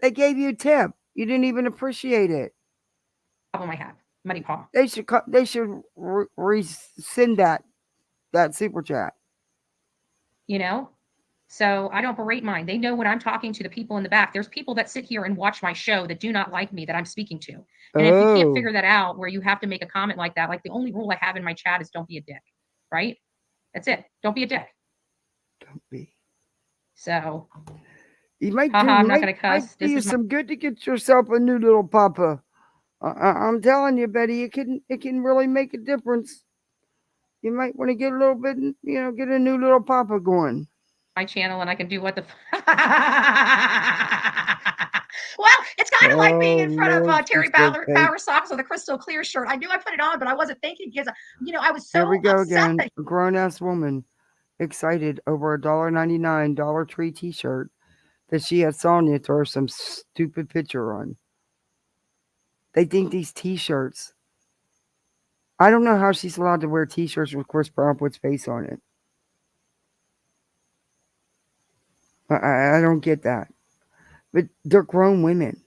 S1: They gave you a tip. You didn't even appreciate it.
S3: Problem I have. Muddy Paw.
S1: They should rescind that super chat.
S3: You know, so I don't berate mine. They know when I'm talking to the people in the back. There's people that sit here and watch my show that do not like me, that I'm speaking to. And if you can't figure that out, where you have to make a comment like that, like the only rule I have in my chat is don't be a dick, right? That's it. Don't be a dick.
S1: Don't be.
S3: So
S1: you might
S3: I'm not going to cuss.
S1: This is some good to get yourself a new little papa. I'm telling you, Betty, it can really make a difference. You might want to get a little bit, you know, get a new little papa going.
S3: My channel, and I can do what the. Well, it's kind of like being in front of Terry Power Socks with a crystal clear shirt. I knew I put it on, but I wasn't thinking because, you know, I was so.
S1: Here we go
S3: upset.
S1: again. A grown-ass woman excited over a $1.99 Dollar Tree T-shirt that she had Sonya throw some stupid picture on. They think these T-shirts. I don't know how she's allowed to wear T-shirts with Chris Brownwood's face on it. I don't get that. But they're grown women.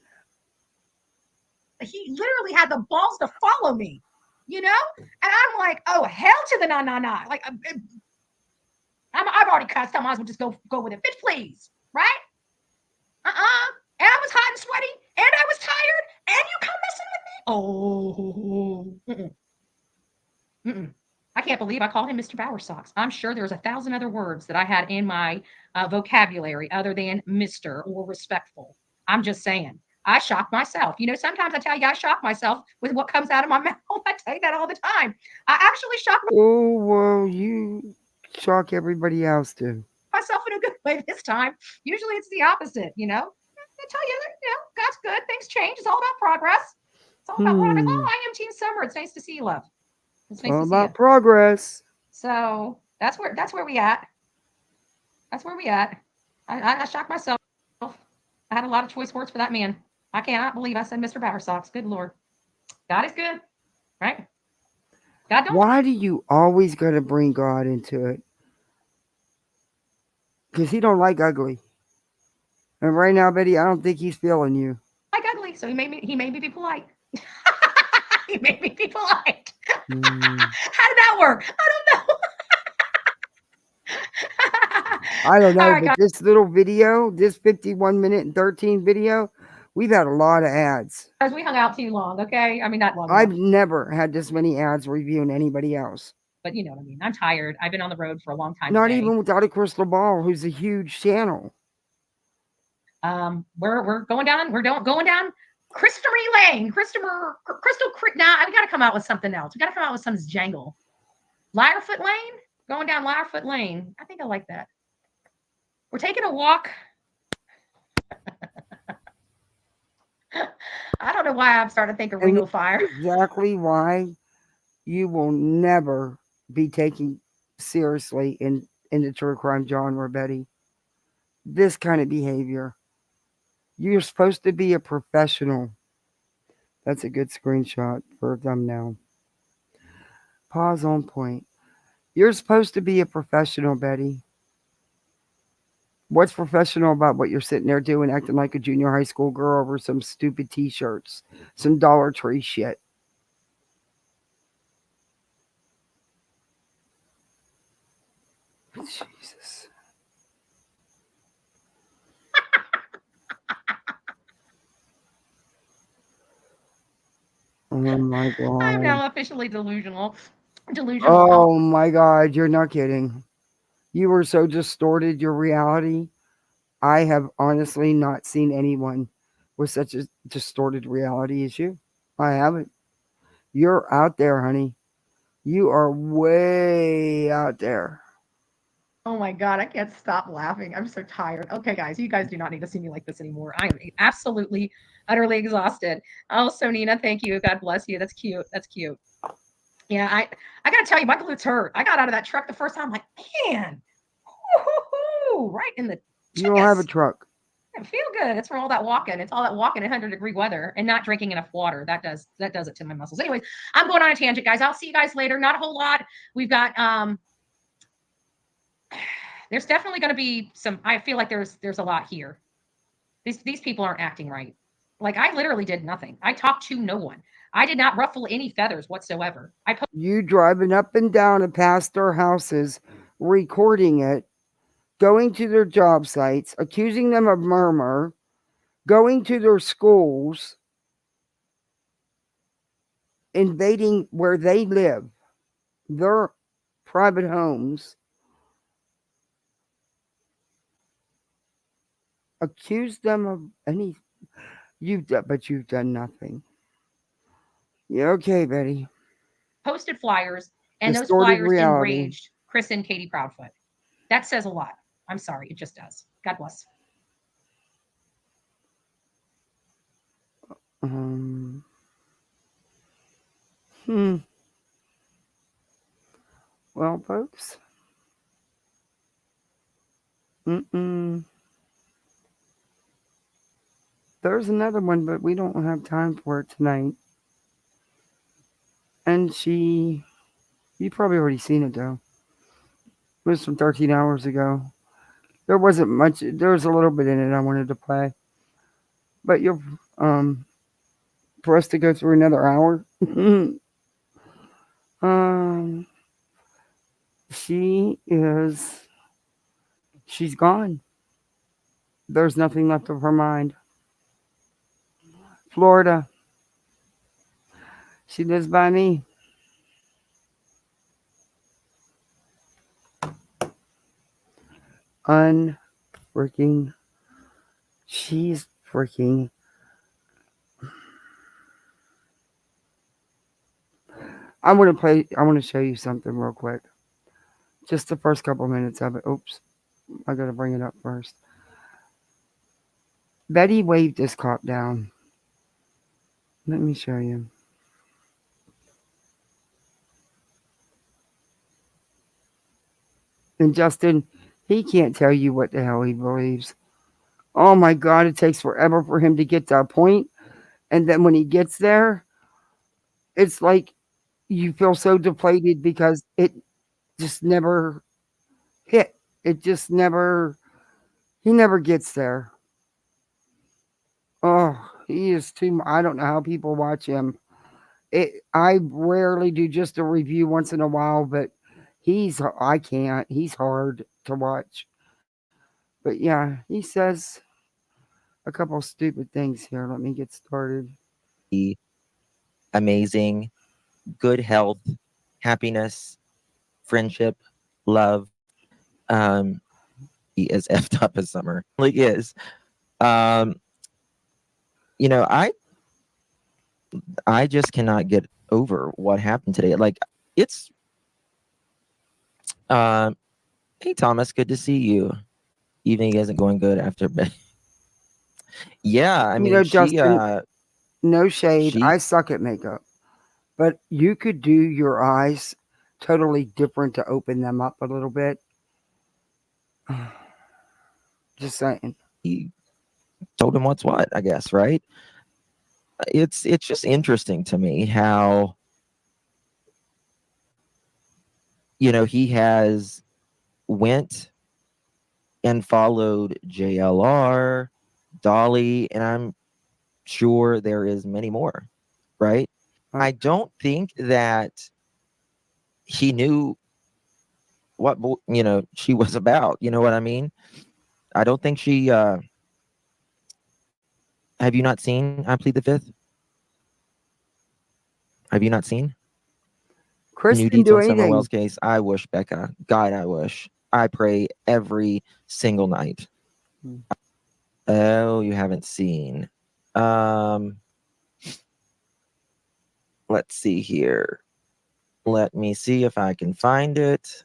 S3: He literally had the balls to follow me, you know? And I'm like, oh, hell to the nah. Like, I've already cussed. I might as well just go with it. Bitch, please. Right? And I was hot and sweaty. And I was tired. And you come messing with me? Oh. I can't believe I called him Mr. Bower Socks. I'm sure there's 1,000 other words that I had in my vocabulary other than Mr. or respectful. I'm just saying. I shock myself. You know, sometimes I tell you I shock myself with what comes out of my mouth. I tell you that all the time. I actually shock myself.
S1: Oh, well, you shock everybody else too.
S3: Myself in a good way this time. Usually it's the opposite, you know. I tell you, God's good. Things change. It's all about progress. It's all about progress. Oh, I am Team Summer. It's nice to see you, love. It's nice
S1: all
S3: to see
S1: about
S3: you.
S1: progress.
S3: So that's where we at. That's where we at. I shocked myself. I had a lot of choice words for that man. I cannot believe I said Mr. Bowersocks. Good Lord. God is good, right? God don't.
S1: Why do you always got to bring God into it? Because he don't like ugly. And right now, Betty, I don't think he's feeling you.
S3: Like ugly, so he made me be polite. He made me be polite. How did that work? I don't know.
S1: I don't know,
S3: right,
S1: but this little video, this 51 minute and 13 video, we've had a lot of ads.
S3: Guys, we hung out too long, okay? I mean, not long
S1: I've
S3: enough.
S1: never had this many ads reviewing anybody else.
S3: But you know what I mean. I'm tired. I've been on the road for a long time.
S1: Not
S3: today.
S1: even without a crystal ball, who's a huge channel.
S3: We're going down. We're going down Crystal Lane. Crystal. Now we got to come out with something else. We got to come out with some jangle. Liarfoot Lane. Going down Liarfoot Lane. I think I like that. We're taking a walk. I don't know why I'm starting to think of Ring of Fire.
S1: Exactly why you will never be taken seriously in the true crime genre, Betty. This kind of behavior. You're supposed to be a professional. That's a good screenshot for a thumbnail. Pause on point. You're supposed to be a professional, Betty. What's professional about what you're sitting there doing, acting like a junior high school girl over some stupid t-shirts, some Dollar Tree shit? Jesus. Oh my God.
S3: I'm now officially delusional.
S1: Oh my God, you're not kidding. You were so distorted, your reality. I have honestly not seen anyone with such a distorted reality as you. I haven't. You're out there, honey. You are way out there.
S3: Oh my God, I can't stop laughing. I'm so tired. Okay, guys, you guys do not need to see me like this anymore. I am absolutely, utterly exhausted. Oh, Sonina, thank you. God bless you. That's cute. That's cute. Yeah, I gotta tell you, my glutes hurt. I got out of that truck the first time. I'm like, man, right in the
S1: You don't have a truck.
S3: I feel good. It's from all that walking. It's all that walking in 100-degree weather and not drinking enough water. That does it to my muscles. Anyways, I'm going on a tangent, guys. I'll see you guys later. Not a whole lot. We've got there's definitely going to be some. I feel like there's a lot here. These people aren't acting right. Like I literally did nothing. I talked to no one. I did not ruffle any feathers whatsoever.
S1: You driving up and down and past their houses, recording it, going to their job sites, accusing them of murder, going to their schools, invading where they live, their private homes, accuse them of any. But you've done nothing. Yeah, okay, Betty.
S3: Posted flyers, and
S1: Distorted
S3: those flyers
S1: reality.
S3: enraged Chris and Katie Proudfoot. That says a lot. I'm sorry, it just does. God bless.
S1: Well, folks. There's another one, but we don't have time for it tonight. And you probably already seen it though. It was from 13 hours ago. There wasn't much. There was a little bit in it I wanted to play. But you're, for us to go through another hour. She's gone. There's nothing left of her mind. Florida. She lives by me. She's freaking. I want to show you something real quick. Just the first couple minutes of it. Oops. I got to bring it up first. Betty waved this cop down. Let me show you. And Justin, he can't tell you what the hell he believes. Oh my God, it takes forever for him to get to a point. And then when he gets there, it's like you feel so depleted because it just never hit. It just never, he never gets there. Oh, he is too, I don't know how people watch him. I rarely do just a review once in a while, but I can't. He's hard to watch. But yeah, he says a couple of stupid things here. Let me get started.
S14: Amazing, good health, happiness, friendship, love. He is effed up as summer. He is. You know, I just cannot get over what happened today. Like, it's hey Thomas, good to see you. Evening isn't going good after bed. Yeah, I mean,
S1: Justin, no shade. I suck at makeup, but you could do your eyes totally different to open them up a little bit. Just saying.
S14: He told him what's what, I guess, right? It's just interesting to me how, you know, he has went and followed JLR, Dolly, and I'm sure there is many more, right? I don't think that he knew what, you know, she was about. You know what I mean? I don't think she, have you not seen I Plead the Fifth? Have you not seen?
S1: Chris
S14: New
S1: didn't
S14: deets
S1: do
S14: on Summer
S1: anything.
S14: Wells case. I wish, Becca. God, I wish. I pray every single night. Oh, you haven't seen. Let's see here. Let me see if I can find it.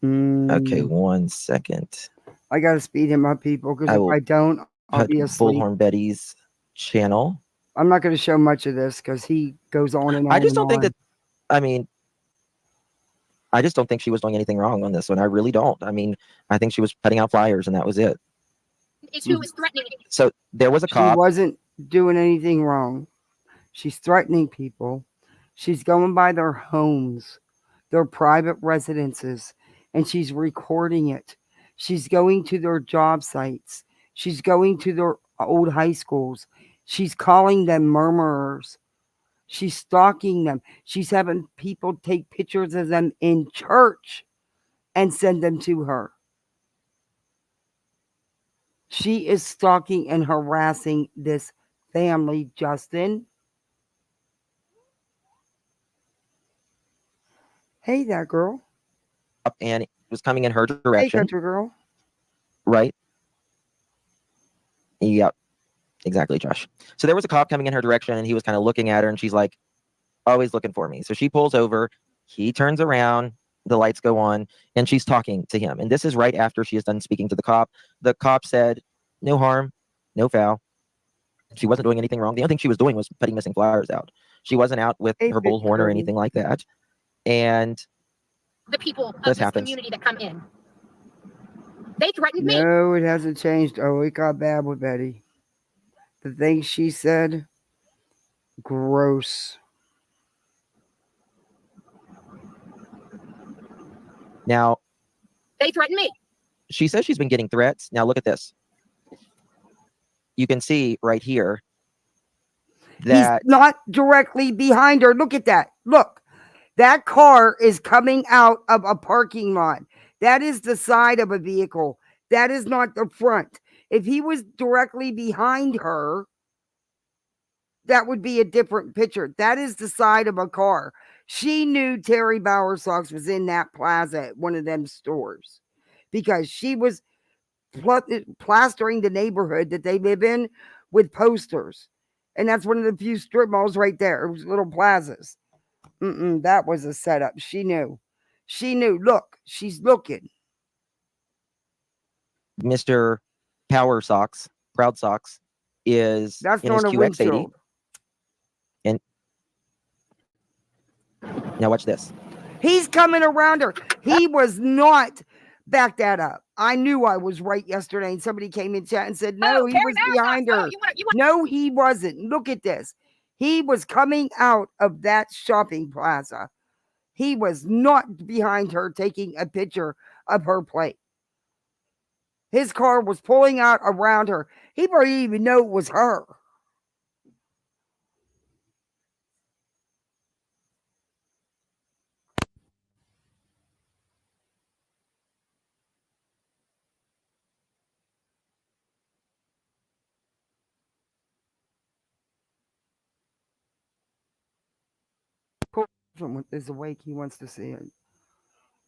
S14: Okay, 1 second.
S1: I gotta speed him up, people, because if I don't, I'll be asleep.
S14: Bullhorn Betty's channel.
S1: I'm not going to show much of this because he goes on and on.
S14: I just don't think that. I mean, I just don't think she was doing anything wrong on this one. I really don't. I mean, I think she was putting out flyers and that was it. So there was a cop.
S1: She wasn't doing anything wrong. She's threatening people. She's going by their homes, their private residences, and she's recording it. She's going to their job sites. She's going to their old high schools. She's calling them murmurers. She's stalking them. She's having people take pictures of them in church and send them to her. She is stalking and harassing this family, Justin. Hey, that girl.
S14: And it was coming in her direction.
S1: Hey, country girl.
S14: Right? Yep. Exactly, Josh. So there was a cop coming in her direction and he was kind of looking at her and she's like, always looking for me. So she pulls over. He turns around. The lights go on and she's talking to him. And this is right after she is done speaking to the cop. The cop said, no harm, no foul. She wasn't doing anything wrong. The only thing she was doing was putting missing flyers out. She wasn't out with her bullhorn or anything like that. And
S13: the people of this community that come in. They threatened me.
S1: No, it hasn't changed. Oh, it got bad with Betty. The things she said, gross.
S14: Now,
S13: they threatened me.
S14: She says she's been getting threats. Now look at this. You can see right here that
S1: he's not directly behind her. Look at that. Look, that car is coming out of a parking lot. That is the side of a vehicle. That is not the front. If he was directly behind her, that would be a different picture. That is the side of a car. She knew Terry Bowersox was in that plaza at one of them stores because she was plastering the neighborhood that they live in with posters. And that's one of the few strip malls right there. It was little plazas. That was a setup. She knew. She knew. Look, she's looking.
S14: Mr. Power Socks, Proud Socks, is
S1: That's
S14: in
S1: not
S14: his
S1: a
S14: QX80.
S1: windshield.
S14: And now watch this.
S1: He's coming around her. He was not. Back that up. I knew I was right yesterday, and somebody came in chat and said, no, he was behind her. No, he wasn't. Look at this. He was coming out of that shopping plaza. He was not behind her taking a picture of her plate. His car was pulling out around her. He probably didn't even know it was her. Someone is awake. He wants to see it.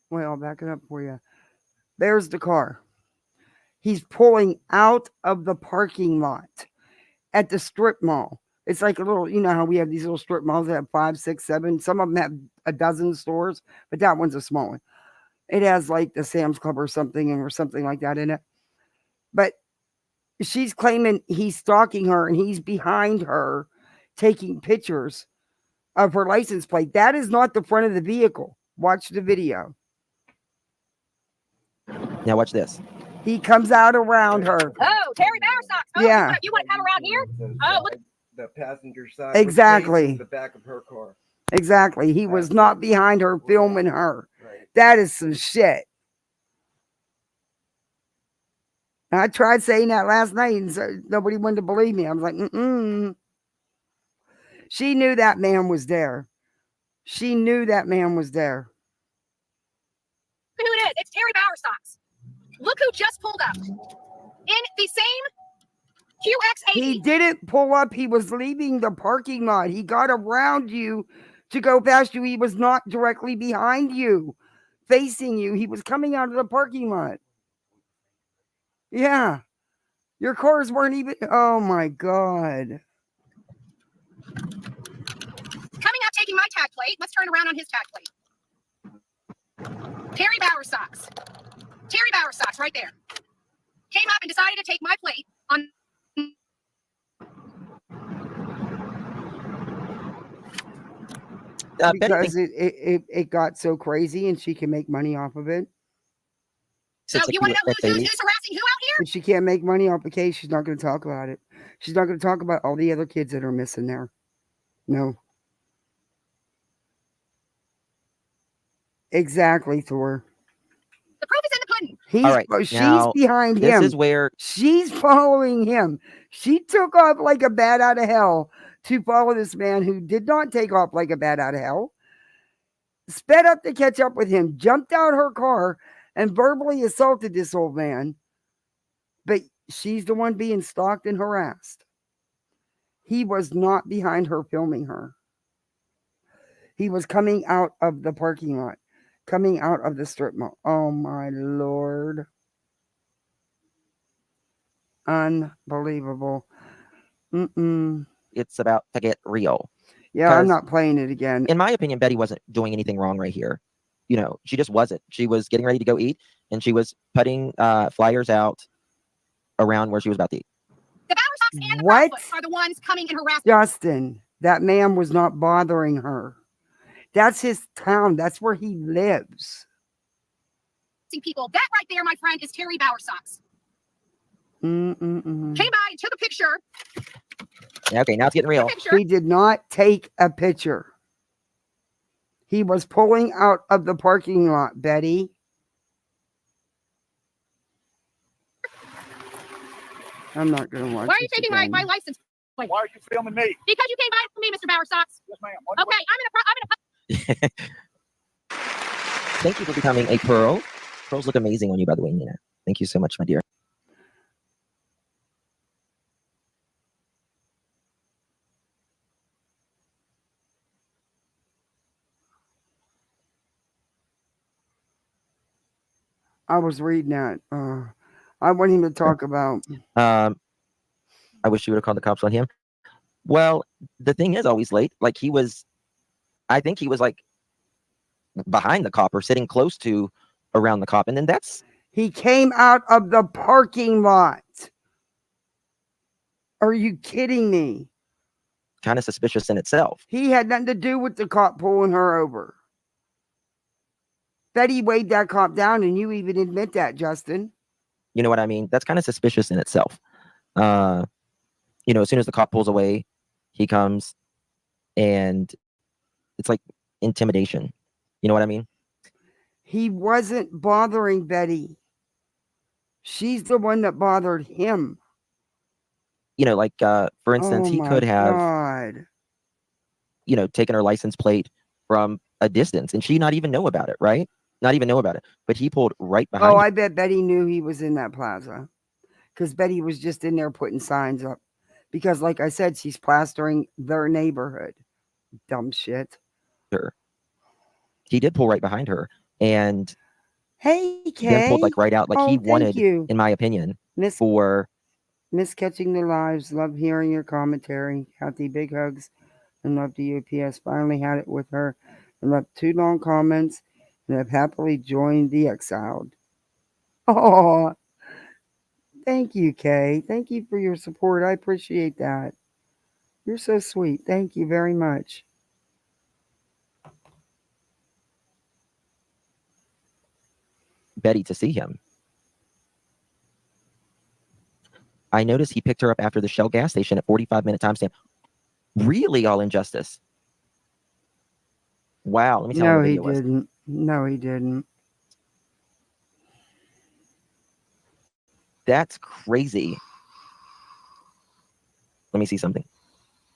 S1: Wait, I'll back it up for you. There's the car. He's pulling out of the parking lot at the strip mall. It's like a little, you know how we have these little strip malls that have 5, 6, 7. Some of them have a dozen stores, but that one's a small one. It has like the Sam's Club or something like that in it. But she's claiming he's stalking her and he's behind her taking pictures of her license plate. That is not the front of the vehicle. Watch the video.
S14: Now watch this.
S1: He comes out around her.
S13: Oh, Terry Bowersox. Oh,
S1: yeah.
S13: You want to come around here? Oh, look.
S15: The passenger side.
S1: Exactly.
S15: The back of her car.
S1: Exactly. He was not behind her filming her.
S15: Right.
S1: That is some shit. I tried saying that last night and so nobody wanted to believe me. I was like, She knew that man was there. She knew that man was there.
S13: Who it is? It's Terry Bowersox. Look who just pulled up. In the same QX80.
S1: He didn't pull up. He was leaving the parking lot. He got around you to go past you. He was not directly behind you, facing you. He was coming out of the parking lot. Yeah. Your cars weren't even. Oh my God.
S13: Coming up, taking my tag plate. Let's turn around on his tag plate. Terry Bowersox. Terry Bowersox, right there. Came up and decided to take my plate on.
S1: Because it got so crazy and she can make money off of it.
S13: So you want to know who's harassing who out here?
S1: If she can't make money off the case, she's not going to talk about it. She's not going to talk about all the other kids that are missing there. No. Exactly, Thor.
S13: The proof is in the pudding.
S14: All right,
S1: she's behind him.
S14: This is where
S1: she's following him. She took off like a bat out of hell to follow this man who did not take off like a bat out of hell. Sped up to catch up with him, jumped out her car, and verbally assaulted this old man. But she's the one being stalked and harassed. He was not behind her filming her. He was coming out of the parking lot, coming out of the strip mall. Oh my Lord. Unbelievable.
S14: it's about to get real.
S1: Yeah, I'm not playing it again.
S14: In my opinion, Betty wasn't doing anything wrong right here. You know, she just wasn't. She was getting ready to go eat, and she was putting flyers out around where she was about to eat.
S13: The Bowersox and the Proudfoot are the ones coming and harassing.
S1: Justin, that man was not bothering her. That's his town. That's where he lives.
S13: People. That right there, my friend, is Terry Bowersox. Came by and took a picture.
S14: Okay, now it's getting real.
S1: He did not take a picture. He was pulling out of the parking lot, Betty. I'm not going to watch.
S13: Why are you taking my license plate?
S15: Why are you filming me?
S13: Because you came by for me, Mr. Bowersox.
S15: Yes, ma'am.
S13: Okay, I'm in a.
S14: Thank you for becoming a Pearl. Pearls look amazing on you, by the way, Nina. Thank you so much, my dear.
S1: I was reading that. I want him to talk about.
S14: I wish you would have called the cops on him. Well, the thing is always late. Like he was, I think he was like behind the cop or sitting close to around the cop. And then
S1: he came out of the parking lot. Are you kidding me?
S14: Kind of suspicious in itself.
S1: He had nothing to do with the cop pulling her over. Betty waved that cop down, and you even admit that, Justin.
S14: You know what I mean? That's kind of suspicious in itself. As soon as the cop pulls away, he comes, and it's like intimidation. You know what I mean?
S1: He wasn't bothering Betty. She's the one that bothered him.
S14: For instance, he could have, taken her license plate from a distance and she not even know about it, right? Not even know about it. But he pulled right behind.
S1: Oh, I bet Betty knew he was in that plaza because Betty was just in there putting signs up. Because, like I said, she's plastering their neighborhood. Dumb shit.
S14: Sure. He did pull right behind her and
S1: hey, Kay.
S14: Then pulled right out. He wanted, in my opinion,
S1: Miss catching their lives. Love hearing your commentary. Kathy, big hugs and love to you. P.S. Finally had it with her and left 2 long comments and have happily joined the exiled. Oh, thank you, Kay. Thank you for your support. I appreciate that. You're so sweet. Thank you very much.
S14: Betty to see him. I noticed he picked her up after the Shell gas station at 45-minute timestamp. Really, all injustice. Wow. Let me tell you what the video was.
S1: No, he didn't.
S14: That's crazy. Let me see something.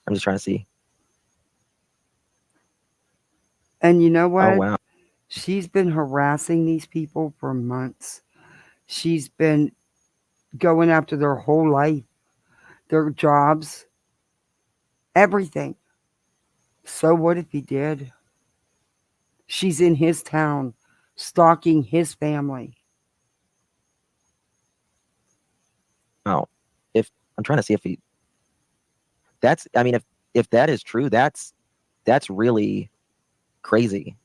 S14: I'm just trying to see.
S1: And you know what?
S14: Oh, wow.
S1: She's been harassing these people for months. She's been going after their whole life, their jobs, everything. So what if he did? She's in his town, stalking his family.
S14: Oh, if I'm trying to see if he. That's. I mean, if that is true, that's really crazy.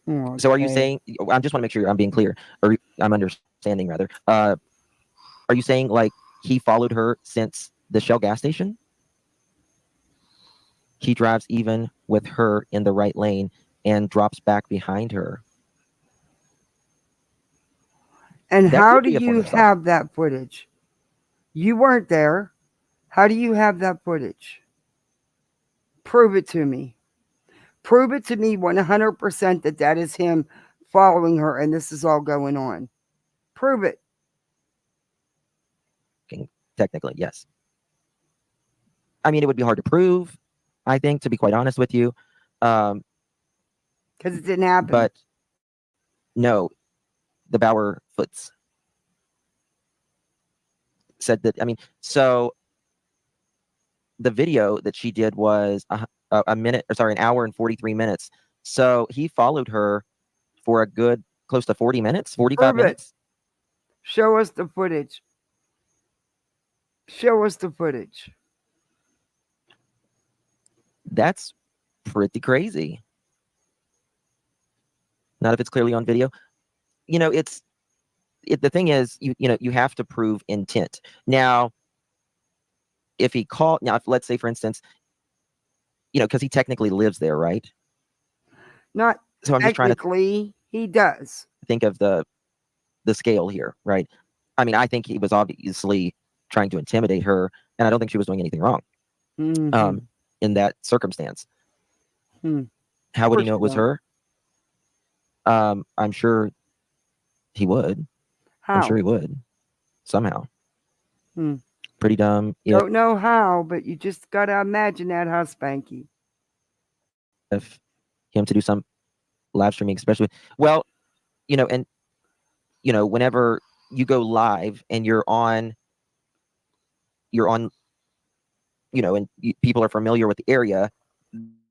S1: Okay.
S14: So are you saying? I just want to make sure I'm being clear, or I'm understanding rather. Are you saying he followed her since the Shell gas station? He drives even with her in the right lane and drops back behind her.
S1: And how do you have that footage? You weren't there. How do you have that footage? Prove it to me. Prove it to me 100% that is him following her and this is all going on. Prove it.
S14: Technically, yes. I mean, it would be hard to prove, I think, to be quite honest with you.
S1: Because it didn't happen.
S14: But no, the Bauer Foots said that, so the video that she did was an hour and 43 minutes. So he followed her for a good close to 40 minutes, 45 minutes.
S1: Show us the footage. Show us the footage.
S14: That's pretty crazy. Not if it's clearly on video. The thing is, you have to prove intent. Now, if let's say, for instance, because he technically lives there, right?
S1: Not so. I'm just trying to. He does.
S14: Think of the scale here, right? I think he was obviously trying to intimidate her, and I don't think she was doing anything wrong.
S1: Mm-hmm.
S14: In that circumstance. How would he know it was her? I'm sure he would.
S1: How?
S14: I'm sure he would. Somehow. Pretty dumb.
S1: Don't know how, but you just gotta imagine that, huh, Spanky?
S14: If him to do some live streaming, especially, well, and whenever you go live and you're on, and people are familiar with the area,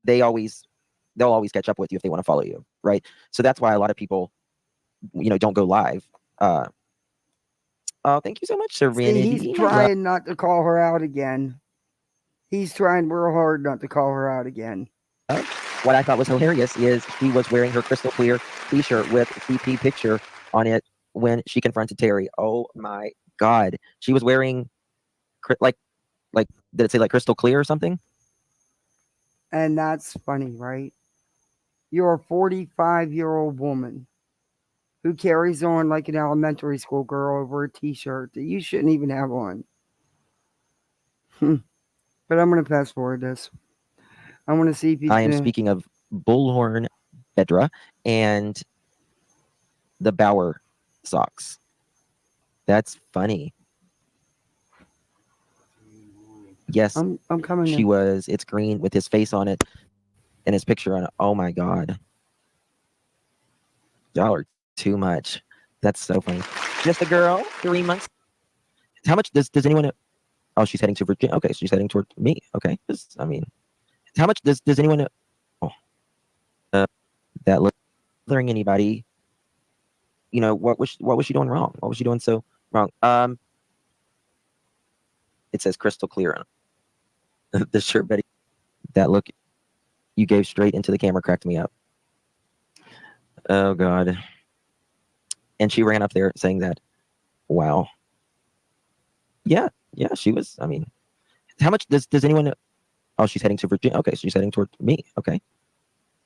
S14: they'll always catch up with you if they want to follow you, right? So that's why a lot of people, don't go live. Thank you so much, Serenity.
S1: He's trying not to call her out again. He's trying real hard not to call her out again.
S14: what I thought was hilarious is she was wearing her crystal clear t-shirt with TP picture on it when she confronted Terry. Oh my God. She was wearing like, did it say like crystal clear or something?
S1: And that's funny, right? You're a 45-year-old woman who carries on like an elementary school girl over a t-shirt that you shouldn't even have on. But I'm going to fast forward this. I want to see if he's
S14: I am speaking of Bullhorn Betty and the Bauer socks. That's funny. Yes,
S1: I'm coming.
S14: She was. It's green with his face on it and his picture on it. Oh my God. Y'all are too much. That's so funny. Just a girl, 3 months. How much does anyone know? Oh, she's heading to Virginia. Okay, so she's heading toward me. Okay. I mean, how much does anyone know? Oh, that bothering anybody? You know, what was she doing wrong? What was she doing so wrong? It says crystal clear on the shirt, Betty. That look you gave straight into the camera cracked me up. Oh God. And she ran up there saying that. Wow. Yeah, she was. I mean, how much does anyone know? Oh, she's heading to Virginia. Okay, so she's heading toward me. Okay.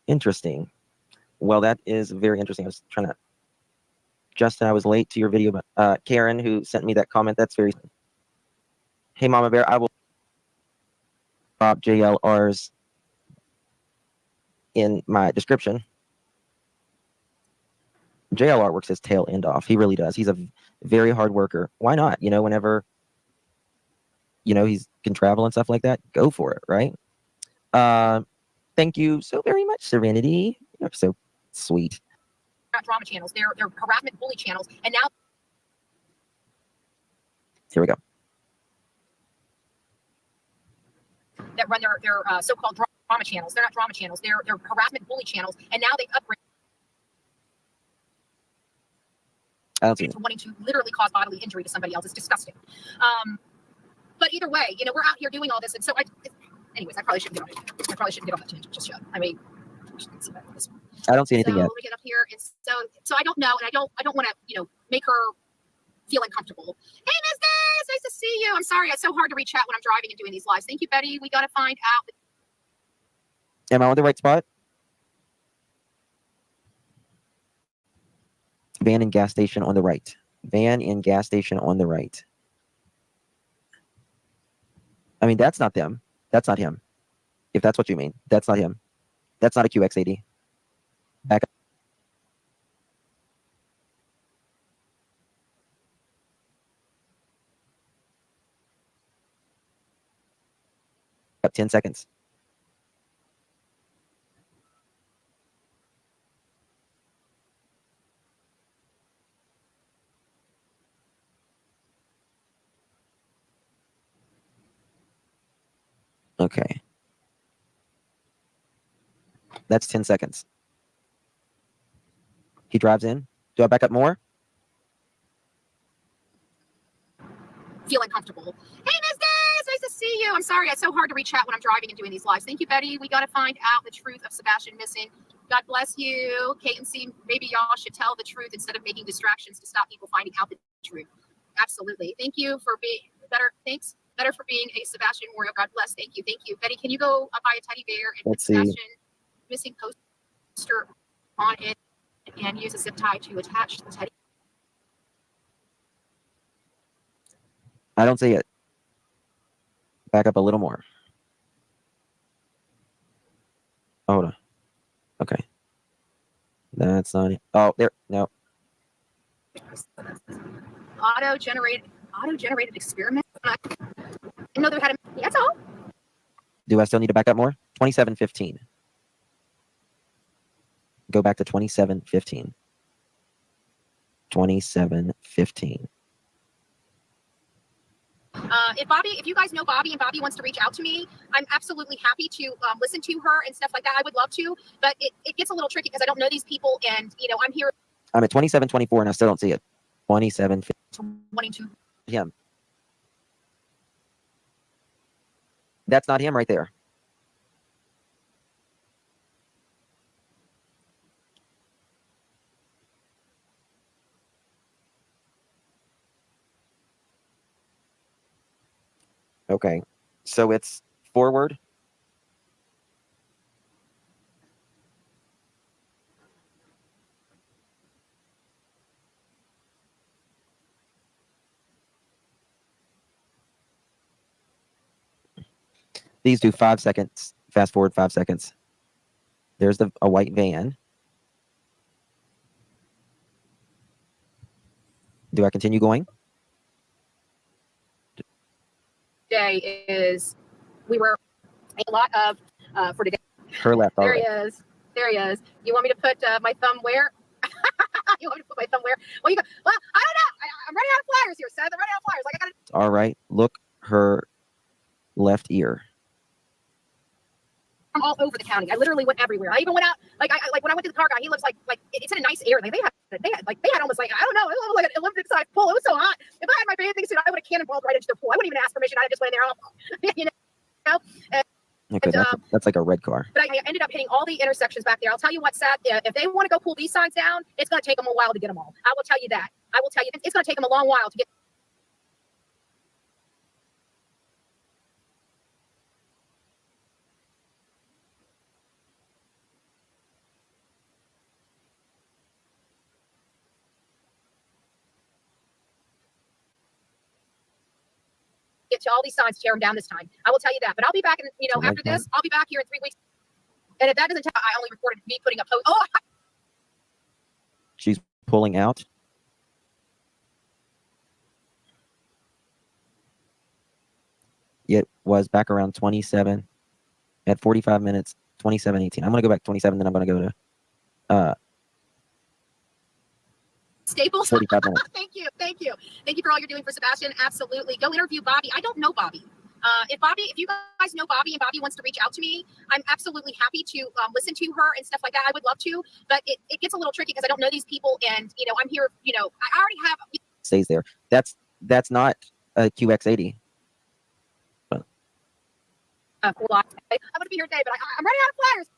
S14: Interesting. Well, that is very interesting. I was trying to Justin, I was late to your video, but Karen, who sent me that comment, that's very. Hey, Mama Bear, I will drop JLR's in my description. JLR works his tail end off. He really does. He's a very hard worker. Why not? You know, whenever, you know, he can travel and stuff like that, go for it, right? Thank you so very much, Serenity. You're so sweet.
S13: Not drama channels. They're harassment bully channels. And now
S14: Here we go.
S13: that run their so-called drama channels. They're not drama channels. They're harassment bully channels. And now they've upgraded to wanting to literally cause bodily injury to somebody else. It's disgusting. But either way, you know, we're out here doing all this. And so anyways, I probably shouldn't get on it. I probably shouldn't get on that tangent just yet. I mean,
S14: I don't see anything
S13: so
S14: yet.
S13: let me get up here. And so I don't know. And I don't want to, you know, make her feel uncomfortable. Hey, Miss Days, nice to see you. I'm sorry. It's so hard to reach out when I'm driving and doing these lives. Thank you, Betty. We got to find out.
S14: Am I on the right spot? Van and gas station on the right. Van and gas station on the right. I mean, that's not them. That's not him. If that's what you mean, that's not him. That's not a QX80. Back up 10 seconds. Okay. That's 10 seconds. He drives in. Do I back up more?
S13: Feel uncomfortable. Hey, Miss Days, nice to see you. I'm sorry. It's so hard to reach out when I'm driving and doing these lives. Thank you, Betty. We got to find out the truth of Sebastian missing. God bless you. Kate and C, maybe y'all should tell the truth instead of making distractions to stop people finding out the truth. Absolutely. Thank you for being better. Thanks. Better for being a Sebastian warrior. God bless. Thank you. Thank you. Betty, can you go buy a teddy bear and put Sebastian missing poster on it and use a zip tie to attach the teddy?
S14: I don't see it. Back up a little more. Oh, hold on. Okay. That's not it. Oh, there. No.
S13: Auto-generated experiment. I didn't know they had a. That's all.
S14: Do I still need to back up more? 27:15. Go back to 27:15. 27:15.
S13: If you guys know Bobby and Bobby wants to reach out to me, I'm absolutely happy to listen to her and stuff like that. I would love to, but it gets a little tricky because I don't know these people, and you know I'm here.
S14: I'm at 27:24 and I still don't see it.
S13: 27:22.
S14: Him. That's not him right there. Okay. So it's forward. These do 5 seconds. Fast forward 5 seconds. There's a white van. Do I continue going?
S13: Day is we were a lot of for today.
S14: Her left.
S13: There
S14: Right.
S13: he is. There he is. You want me to put my thumb where? You want me to put my thumb where? Well, you go. Well, I don't know. I'm running out of flyers here, Seth. I'm running out of flyers. Like I got to.
S14: All right. Look her left ear.
S13: I'm all over the county. I literally went everywhere. I even went out. Like when I went to the car guy, he lives like it's in a nice area. They had almost like I don't know. It was like an Olympic sized pool. It was so hot. If I had my bathing suit, I would have cannonballed right into the pool. I wouldn't even ask permission. I just went in there. You know.
S14: Okay, that's like a red car.
S13: But I ended up hitting all the intersections back there. I'll tell you what, Seth, if they want to go pull these signs down, it's going to take them a while to get them all. I will tell you that. I will tell you, it's going to take them a long while to get. Get to all these signs, tear them down this time. I will tell you that. But I'll be back in, after this, I'll be back here in 3 weeks. And if that doesn't tell, I only recorded me putting up post. Oh,
S14: She's pulling out. It was back around 27 at 45 minutes, 27:18. I'm going to go back 27, then I'm going to go to
S13: Staples.
S14: 45 minutes.
S13: Thank you for all you're doing for Sebastian. Absolutely. Go interview Bobby. I don't know Bobby. If you guys know Bobby and Bobby wants to reach out to me, I'm absolutely happy to listen to her and stuff like that. I would love to, but it gets a little tricky because I don't know these people, and I'm here. I already have.
S14: Stays there. That's not a QX80.
S13: I'm going to be here today, but I'm running out of flyers.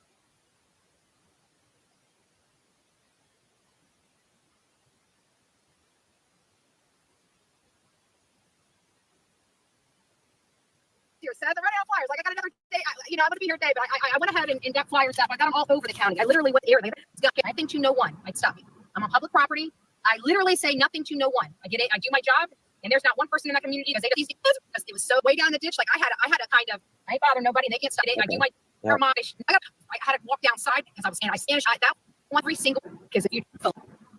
S13: Here, Seth, I'm running out of flyers. Like I got another day. I'm going to be here today, but I went ahead and got flyers up. I got them all over the county. I literally went there. Nothing to no one. I'd stop me. I'm on public property. I literally say nothing to no one. I get it. I do my job, and there's not one person in that community because it was so way down the ditch. Like I had a kind of I ain't bother nobody. And they can't stop it. I do my I had to walk downside because I Spanish. That one every single because if you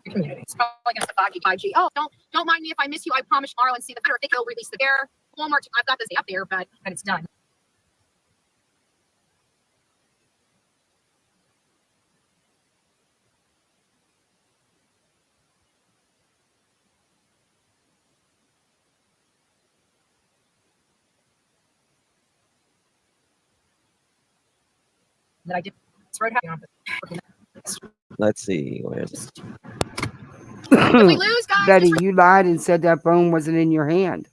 S13: your community, it's probably gonna have 5G. Oh, don't mind me if I miss you. I promise tomorrow and see the better. I think I'll release the bear. Walmart. I've got this up there, but it's done. That I did.
S14: Let's see. Where's it?
S13: If we lose, guys,
S1: Betty, you lied and said that phone wasn't in your hand.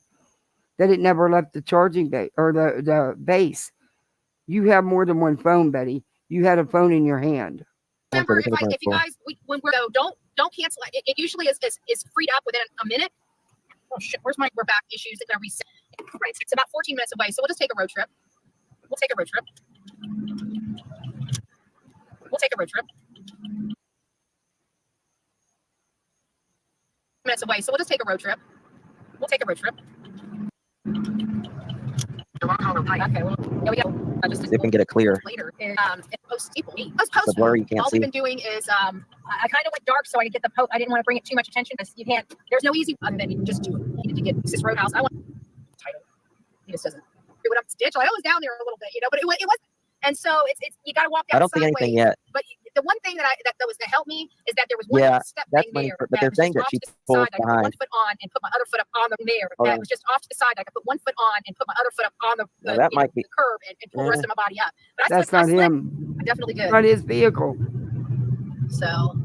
S1: That it never left the charging base or the base. You have more than one phone, Betty. You had a phone in your hand.
S13: Remember, if you guys, when we're don't cancel it. It usually is freed up within a minute. Oh shit, we're back issues. It's gonna reset. Right, it's about 14 minutes away, so we'll just take a road trip. We'll take a road trip. Minutes away, so we'll just take a road trip. Okay, well, yeah, we got just
S14: See if we can get it clear.
S13: later. Post people.
S14: The blur you can't
S13: All
S14: see.
S13: we've been doing is I kind of went dark so I could get the post. I didn't want to bring it too much attention because you can't. There's no easy button that you can just do it. You needed to get this Roadhouse. I want title. He just doesn't do it up to ditch. I was down there a little bit, but it was. And so it's you got to walk down.
S14: I don't think anything yet.
S13: But the one thing that was to help me is that there was one step
S14: that's
S13: thing
S14: funny,
S13: there.
S14: but they're saying that she pulls
S13: I could put one foot on and put my other foot up on the mirror. That was just off to the side. I could put one foot on and put my other foot up on the curb and pull the rest of my body up. But
S1: That's not him.
S13: I definitely did.
S1: Not his vehicle.
S13: So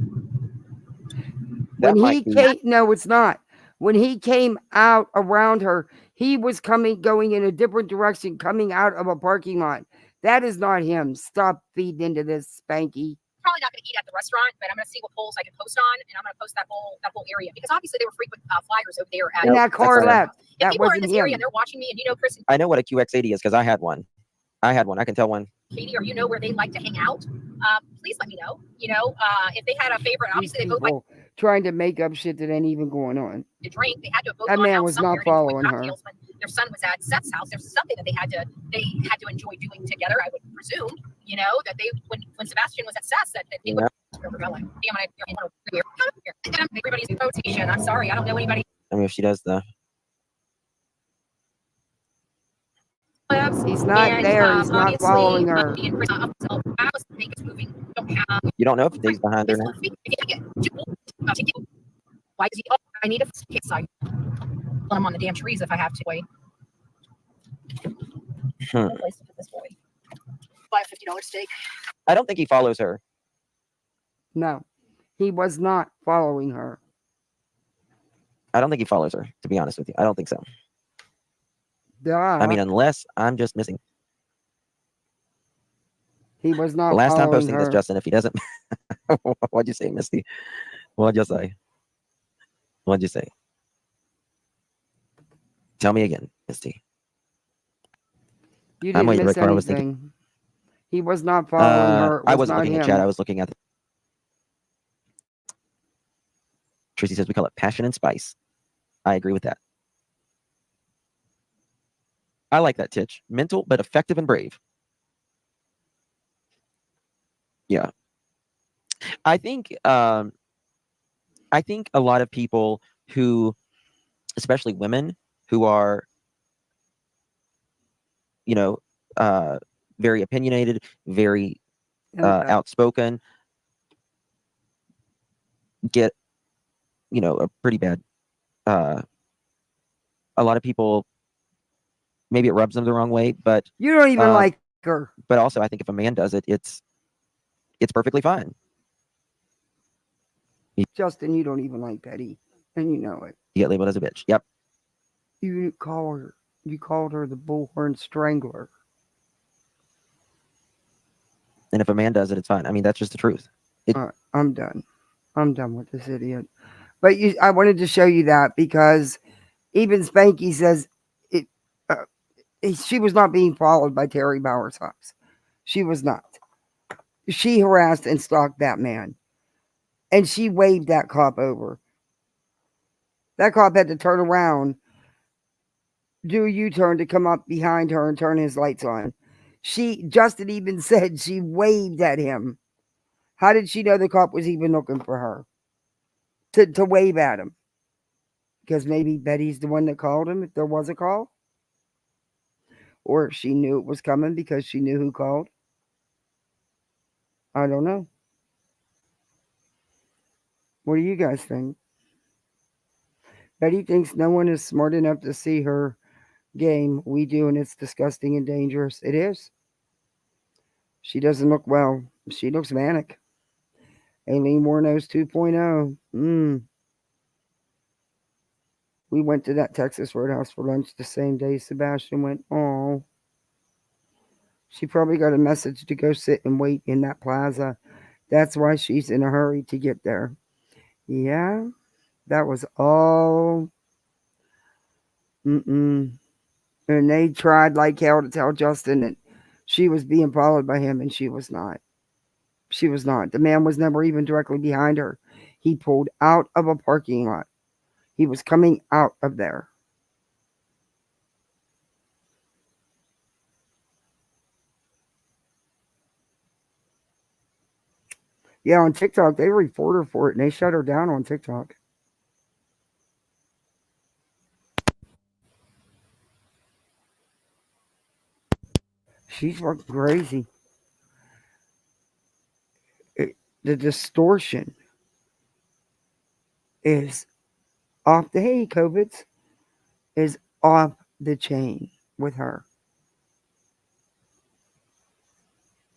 S1: when he came, no, it's not. When he came out around her, he was going in a different direction, coming out of a parking lot. That is not him. Stop feeding into this, Spanky.
S13: probably not going to eat at the restaurant, but I'm going to see what polls I can post on, and I'm going to post that whole area because obviously they were frequent flyers over there.
S1: And that car left.
S13: If
S1: That
S13: people are in
S1: wasn't
S13: this area
S1: him.
S13: and they're watching me, and you know Chris and
S14: I know what a QX80 is because I had one. I can tell one.
S13: Katie, or you know where they like to hang out, please let me know. If they had a favorite, obviously they both like
S1: trying to make up shit that ain't even going on.
S13: to drink. They had to have both
S1: That
S13: gone
S1: man
S13: out
S1: was
S13: somewhere
S1: not
S13: and enjoy
S1: following her.
S13: cocktails when their son was at Seth's house. There's something that they had to enjoy doing together. I would presume, that they when Sebastian was at Seth's that they would. Everybody's in rotation. I'm sorry, I don't know anybody.
S14: I mean, if she does the.
S1: He's not there. He's not following her.
S14: You don't know if he's behind her now.
S13: Why does he? Oh, I need a side. I'm on the damn trees if I have to. Wait. No place to put this boy. Buy a $50 steak.
S14: I don't think he follows her.
S1: No, he was not following her.
S14: I don't think he follows her, to be honest with you. I don't think so.
S1: Duh.
S14: I mean, unless I'm just missing.
S1: He was not.
S14: The last time
S1: following
S14: posting
S1: her.
S14: this, Justin, if he doesn't. What'd you say, Misty? What'd you say? What'd you say? Tell me again, Misty.
S1: You didn't
S14: waiting
S1: miss
S14: for Rick.
S1: anything. He was not following her.
S14: I wasn't looking
S1: him.
S14: at chat. I was looking at. Tracy says we call it passion and spice. I agree with that. I like that, Titch. Mental, but effective and brave. Yeah. I think a lot of people who, especially women who are, very opinionated, very outspoken, get, a pretty bad, a lot of people, maybe it rubs them the wrong way, but
S1: you don't even like her.
S14: But also, I think if a man does it, it's perfectly fine.
S1: Justin, you don't even like Betty, and you know it.
S14: You get labeled as a bitch. Yep.
S1: You called her the Bullhorn Strangler.
S14: And if a man does it, it's fine. I mean, that's just the truth.
S1: All right, I'm done. I'm done with this idiot. But I wanted to show you that because even Spanky says she was not being followed by Terry Bauer's house. She was not. She harassed and stalked that man. And she waved that cop over. That cop had to turn around, do a U-turn to come up behind her and turn his lights on. Justin even said she waved at him. How did she know the cop was even looking for her? To wave at him. Because maybe Betty's the one that called him if there was a call. Or if she knew it was coming because she knew who called. I don't know. What do you guys think? Betty thinks no one is smart enough to see her game. We do, and it's disgusting and dangerous. It is. She doesn't look well. She looks manic. Aileen Warnos 2.0. We went to that Texas Roadhouse for lunch the same day Sebastian went. Oh. She probably got a message to go sit and wait in that plaza. That's why she's in a hurry to get there. Yeah, that was all. And they tried like hell to tell Justin that she was being followed by him, and she was not. She was not. The man was never even directly behind her. He pulled out of a parking lot. He was coming out of there. Yeah, on TikTok, they report her for it, and they shut her down on TikTok. She's fucking crazy. The distortion is off the COVIDs is off the chain with her.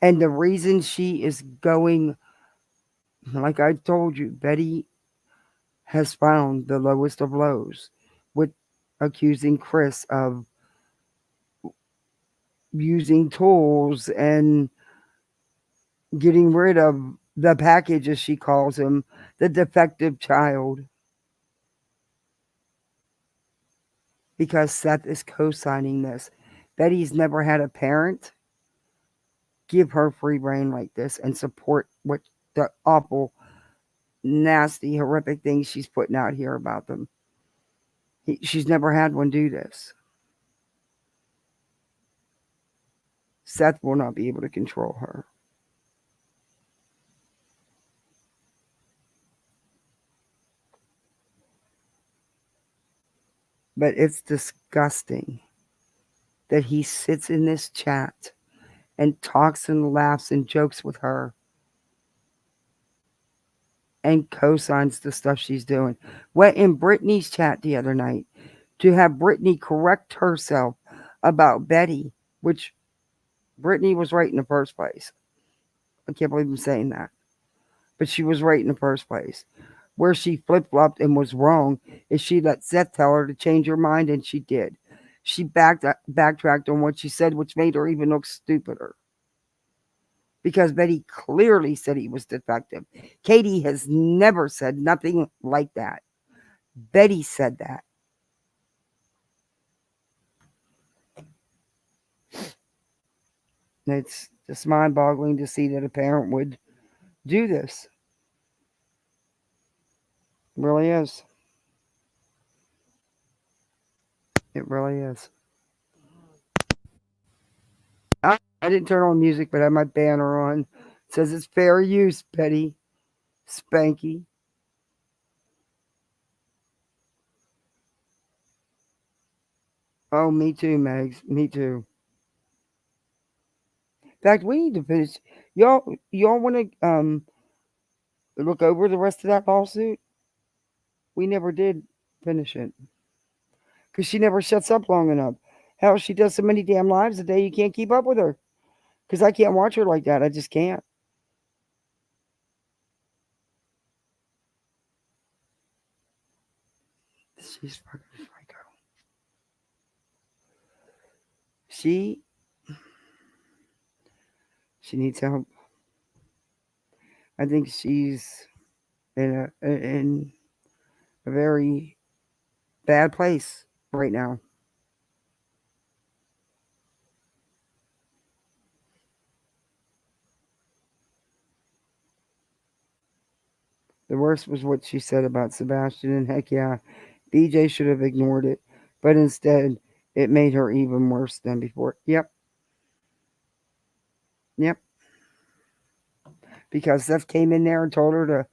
S1: And the reason she is going, like I told you, Betty has found the lowest of lows with accusing Chris of using tools and getting rid of the package, as she calls him, the defective child. Because Seth is co-signing this. Betty's never had a parent give her free reign like this and support what the awful, nasty, horrific things she's putting out here about them. She's never had one do this. Seth will not be able to control her. But it's disgusting that he sits in this chat and talks and laughs and jokes with her and co-signs the stuff she's doing. Went in Brittany's chat the other night to have Brittany correct herself about Betty, which Brittany was right in the first place. I can't believe I'm saying that. But she was right in the first place. Where she flip-flopped and was wrong is she let Seth tell her to change her mind, and she did. She backtracked on what she said, which made her even look stupider. Because Betty clearly said he was defective. Katie has never said nothing like that. Betty said that. It's just mind-boggling to see that a parent would do this. It really is. It really is. I didn't turn on music, but I had my banner on. It says it's fair use, Betty. Spanky. Oh, me too, Megs. Me too. In fact, we need to finish. Y'all want to look over the rest of that lawsuit? We never did finish it. Because she never shuts up long enough. Hell, she does so many damn lives a day, you can't keep up with her. Because I can't watch her like that. I just can't. She's fucking psycho. She needs help. I think she's in a very bad place right now. The worst was what she said about Sebastian, and heck yeah, BJ should have ignored it, but instead, it made her even worse than before. Yep. Because Seth came in there and told her to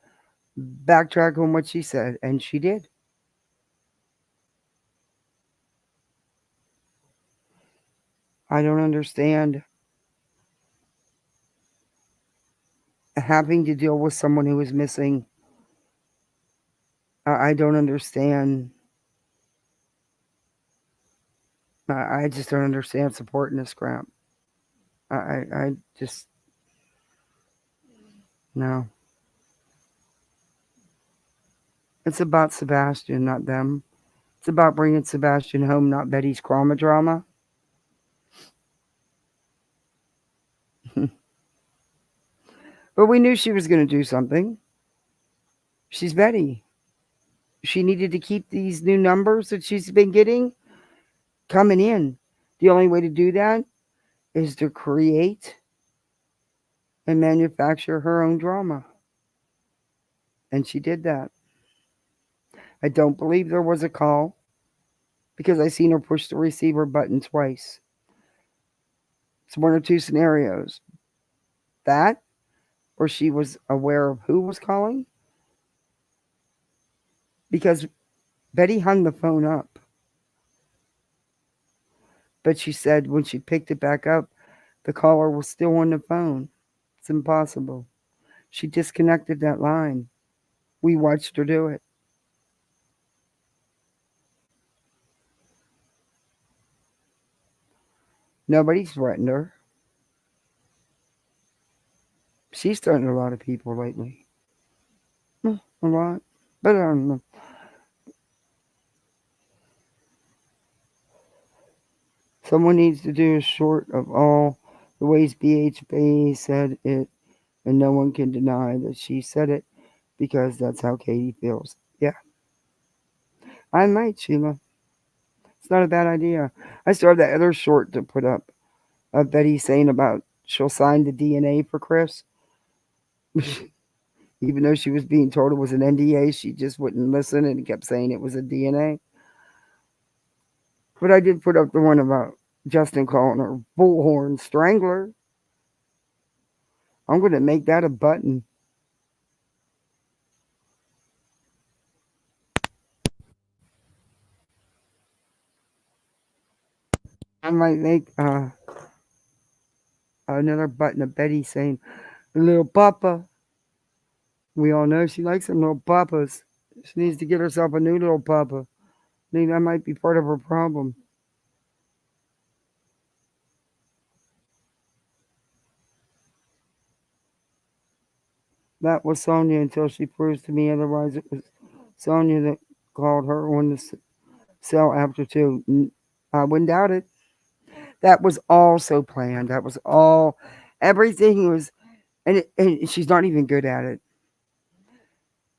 S1: backtrack on what she said, and she did. I don't understand having to deal with someone who is missing. I don't understand. I just don't understand supporting this crap. I just, no. It's about Sebastian, not them. It's about bringing Sebastian home, not Betty's Crama drama. But we knew she was going to do something. She's Betty. She needed to keep these new numbers that she's been getting coming in. The only way to do that is to create and manufacture her own drama. And she did that. I don't believe there was a call because I seen her push the receiver button twice. It's one or two scenarios. That, or she was aware of who was calling. Because Betty hung the phone up. But she said when she picked it back up, the caller was still on the phone. It's impossible. She disconnected that line. We watched her do it. Nobody's threatened her. She's threatened a lot of people lately. A lot. But I don't know. Someone needs to do a short of all the ways BHB said it And no one can deny that she said it because that's how Katie feels. Yeah. I might, Sheila. It's not a bad idea. I still have that other short to put up of Betty saying about she'll sign the DNA for Chris. Even though she was being told it was an NDA, she just wouldn't listen and kept saying it was a DNA. But I did put up the one about Justin calling her Bullhorn Strangler. I'm going to make that a button. I might make another button of Betty saying, little papa. We all know she likes them little papas. She needs to get herself a new little papa. I think that might be part of her problem. That was Sonia until she proves to me otherwise. It was Sonia that called her on the cell after 2. I wouldn't doubt it. That was all so planned. That was all, everything was, and she's not even good at it.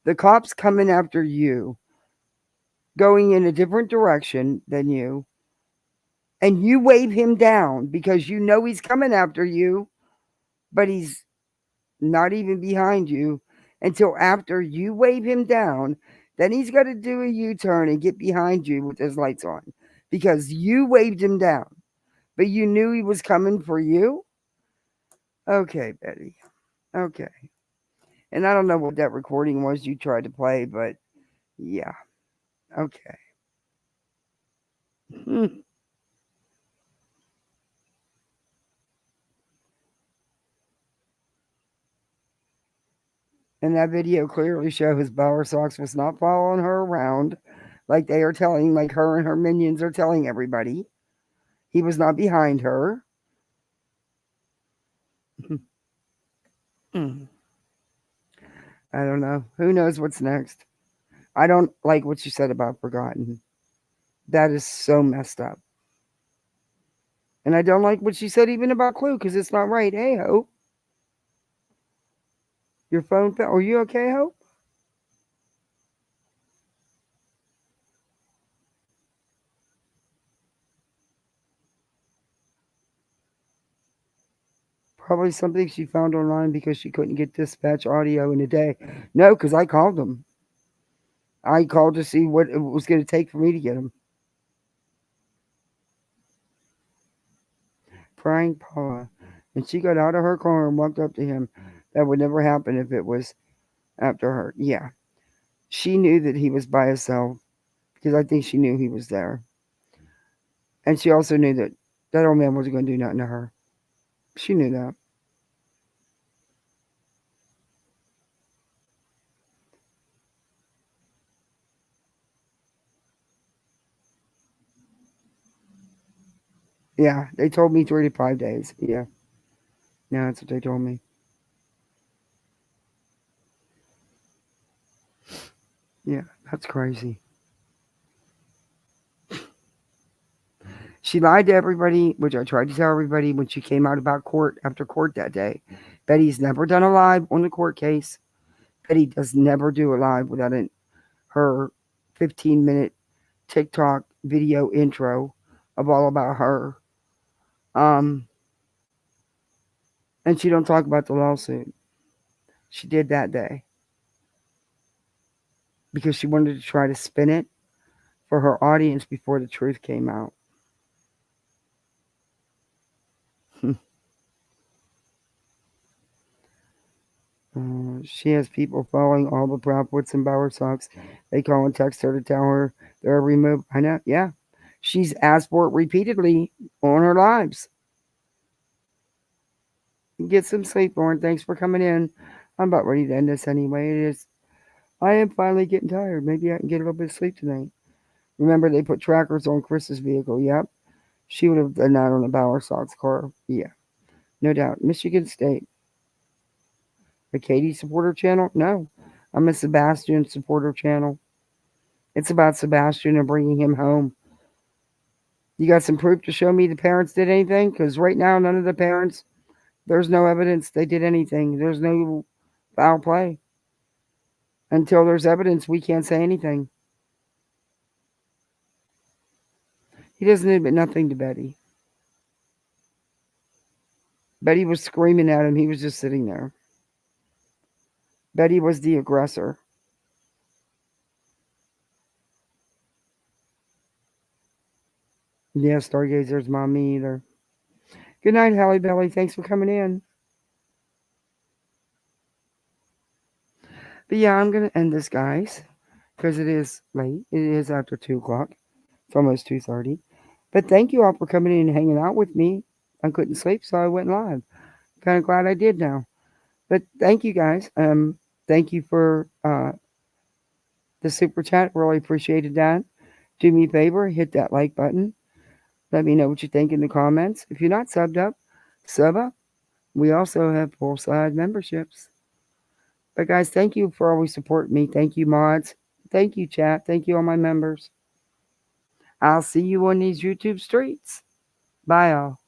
S1: The cops coming after you, going in a different direction than you, and you wave him down because you know he's coming after you, but he's not even behind you until after you wave him down. Then he's got to do a U-turn and get behind you with his lights on because you waved him down, but you knew he was coming for you. Okay, Betty. Okay. And I don't know what that recording was you tried to play, but yeah. Okay. And that video clearly shows Bower Sox was not following her around like they are telling, like her and her minions are telling everybody. He was not behind her. I don't know. Who knows what's next? I don't like what you said about Forgotten. That is so messed up. And I don't like what she said even about Clue because it's not right. Hey, Hope. Your phone fell. Are you okay, Hope? Probably something she found online because she couldn't get dispatch audio in a day. No, because I called them. I called to see what it was going to take for me to get them. Prying Paula. And she got out of her car and walked up to him. That would never happen if it was after her. Yeah. She knew that he was by himself because I think she knew he was there. And she also knew that that old man wasn't going to do nothing to her. She knew that. Yeah, they told me 3 to 5 days. Yeah. Yeah, that's what they told me. Yeah, that's crazy. She lied to everybody, which I tried to tell everybody when she came out about court after court that day. Betty's never done a live on the court case. Betty does never do a live without her 15-minute TikTok video intro of all about her. And she don't talk about the lawsuit. She did that day because she wanted to try to spin it for her audience before the truth came out. She has people following all the Proudfoots and Bower Sox. They call and text her to tell her they're removed. I know, yeah. She's asked for it repeatedly on her lives. Get some sleep, Lauren. Thanks for coming in. I'm about ready to end this anyway. I am finally getting tired. Maybe I can get a little bit of sleep tonight. Remember, they put trackers on Chris's vehicle. Yep. She would have done that on the Bower Sox car. Yeah. No doubt. Michigan State. A Katie supporter channel? No. I'm a Sebastian supporter channel. It's about Sebastian and bringing him home. You got some proof to show me the parents did anything? Because right now, none of the parents There's no evidence they did anything. There's no foul play. Until there's evidence, we can't say anything. He doesn't admit nothing to Betty. Betty was screaming at him. He was just sitting there. Betty was the aggressor. Yeah, Stargazer's mom, me either. Good night, Halle Belly. Thanks for coming in. But yeah, I'm going to end this, guys, because it is late. It is after 2 o'clock. It's almost 2:30. But thank you all for coming in and hanging out with me. I couldn't sleep, so I went live. Kind of glad I did now. But thank you, guys. Thank you for the super chat. Really appreciated that. Do me a favor, hit that like button. Let me know what you think in the comments. If you're not subbed up, sub up. We also have full side memberships. But guys, thank you for always supporting me. Thank you, mods. Thank you, chat. Thank you, all my members. I'll see you on these YouTube streets. Bye, all.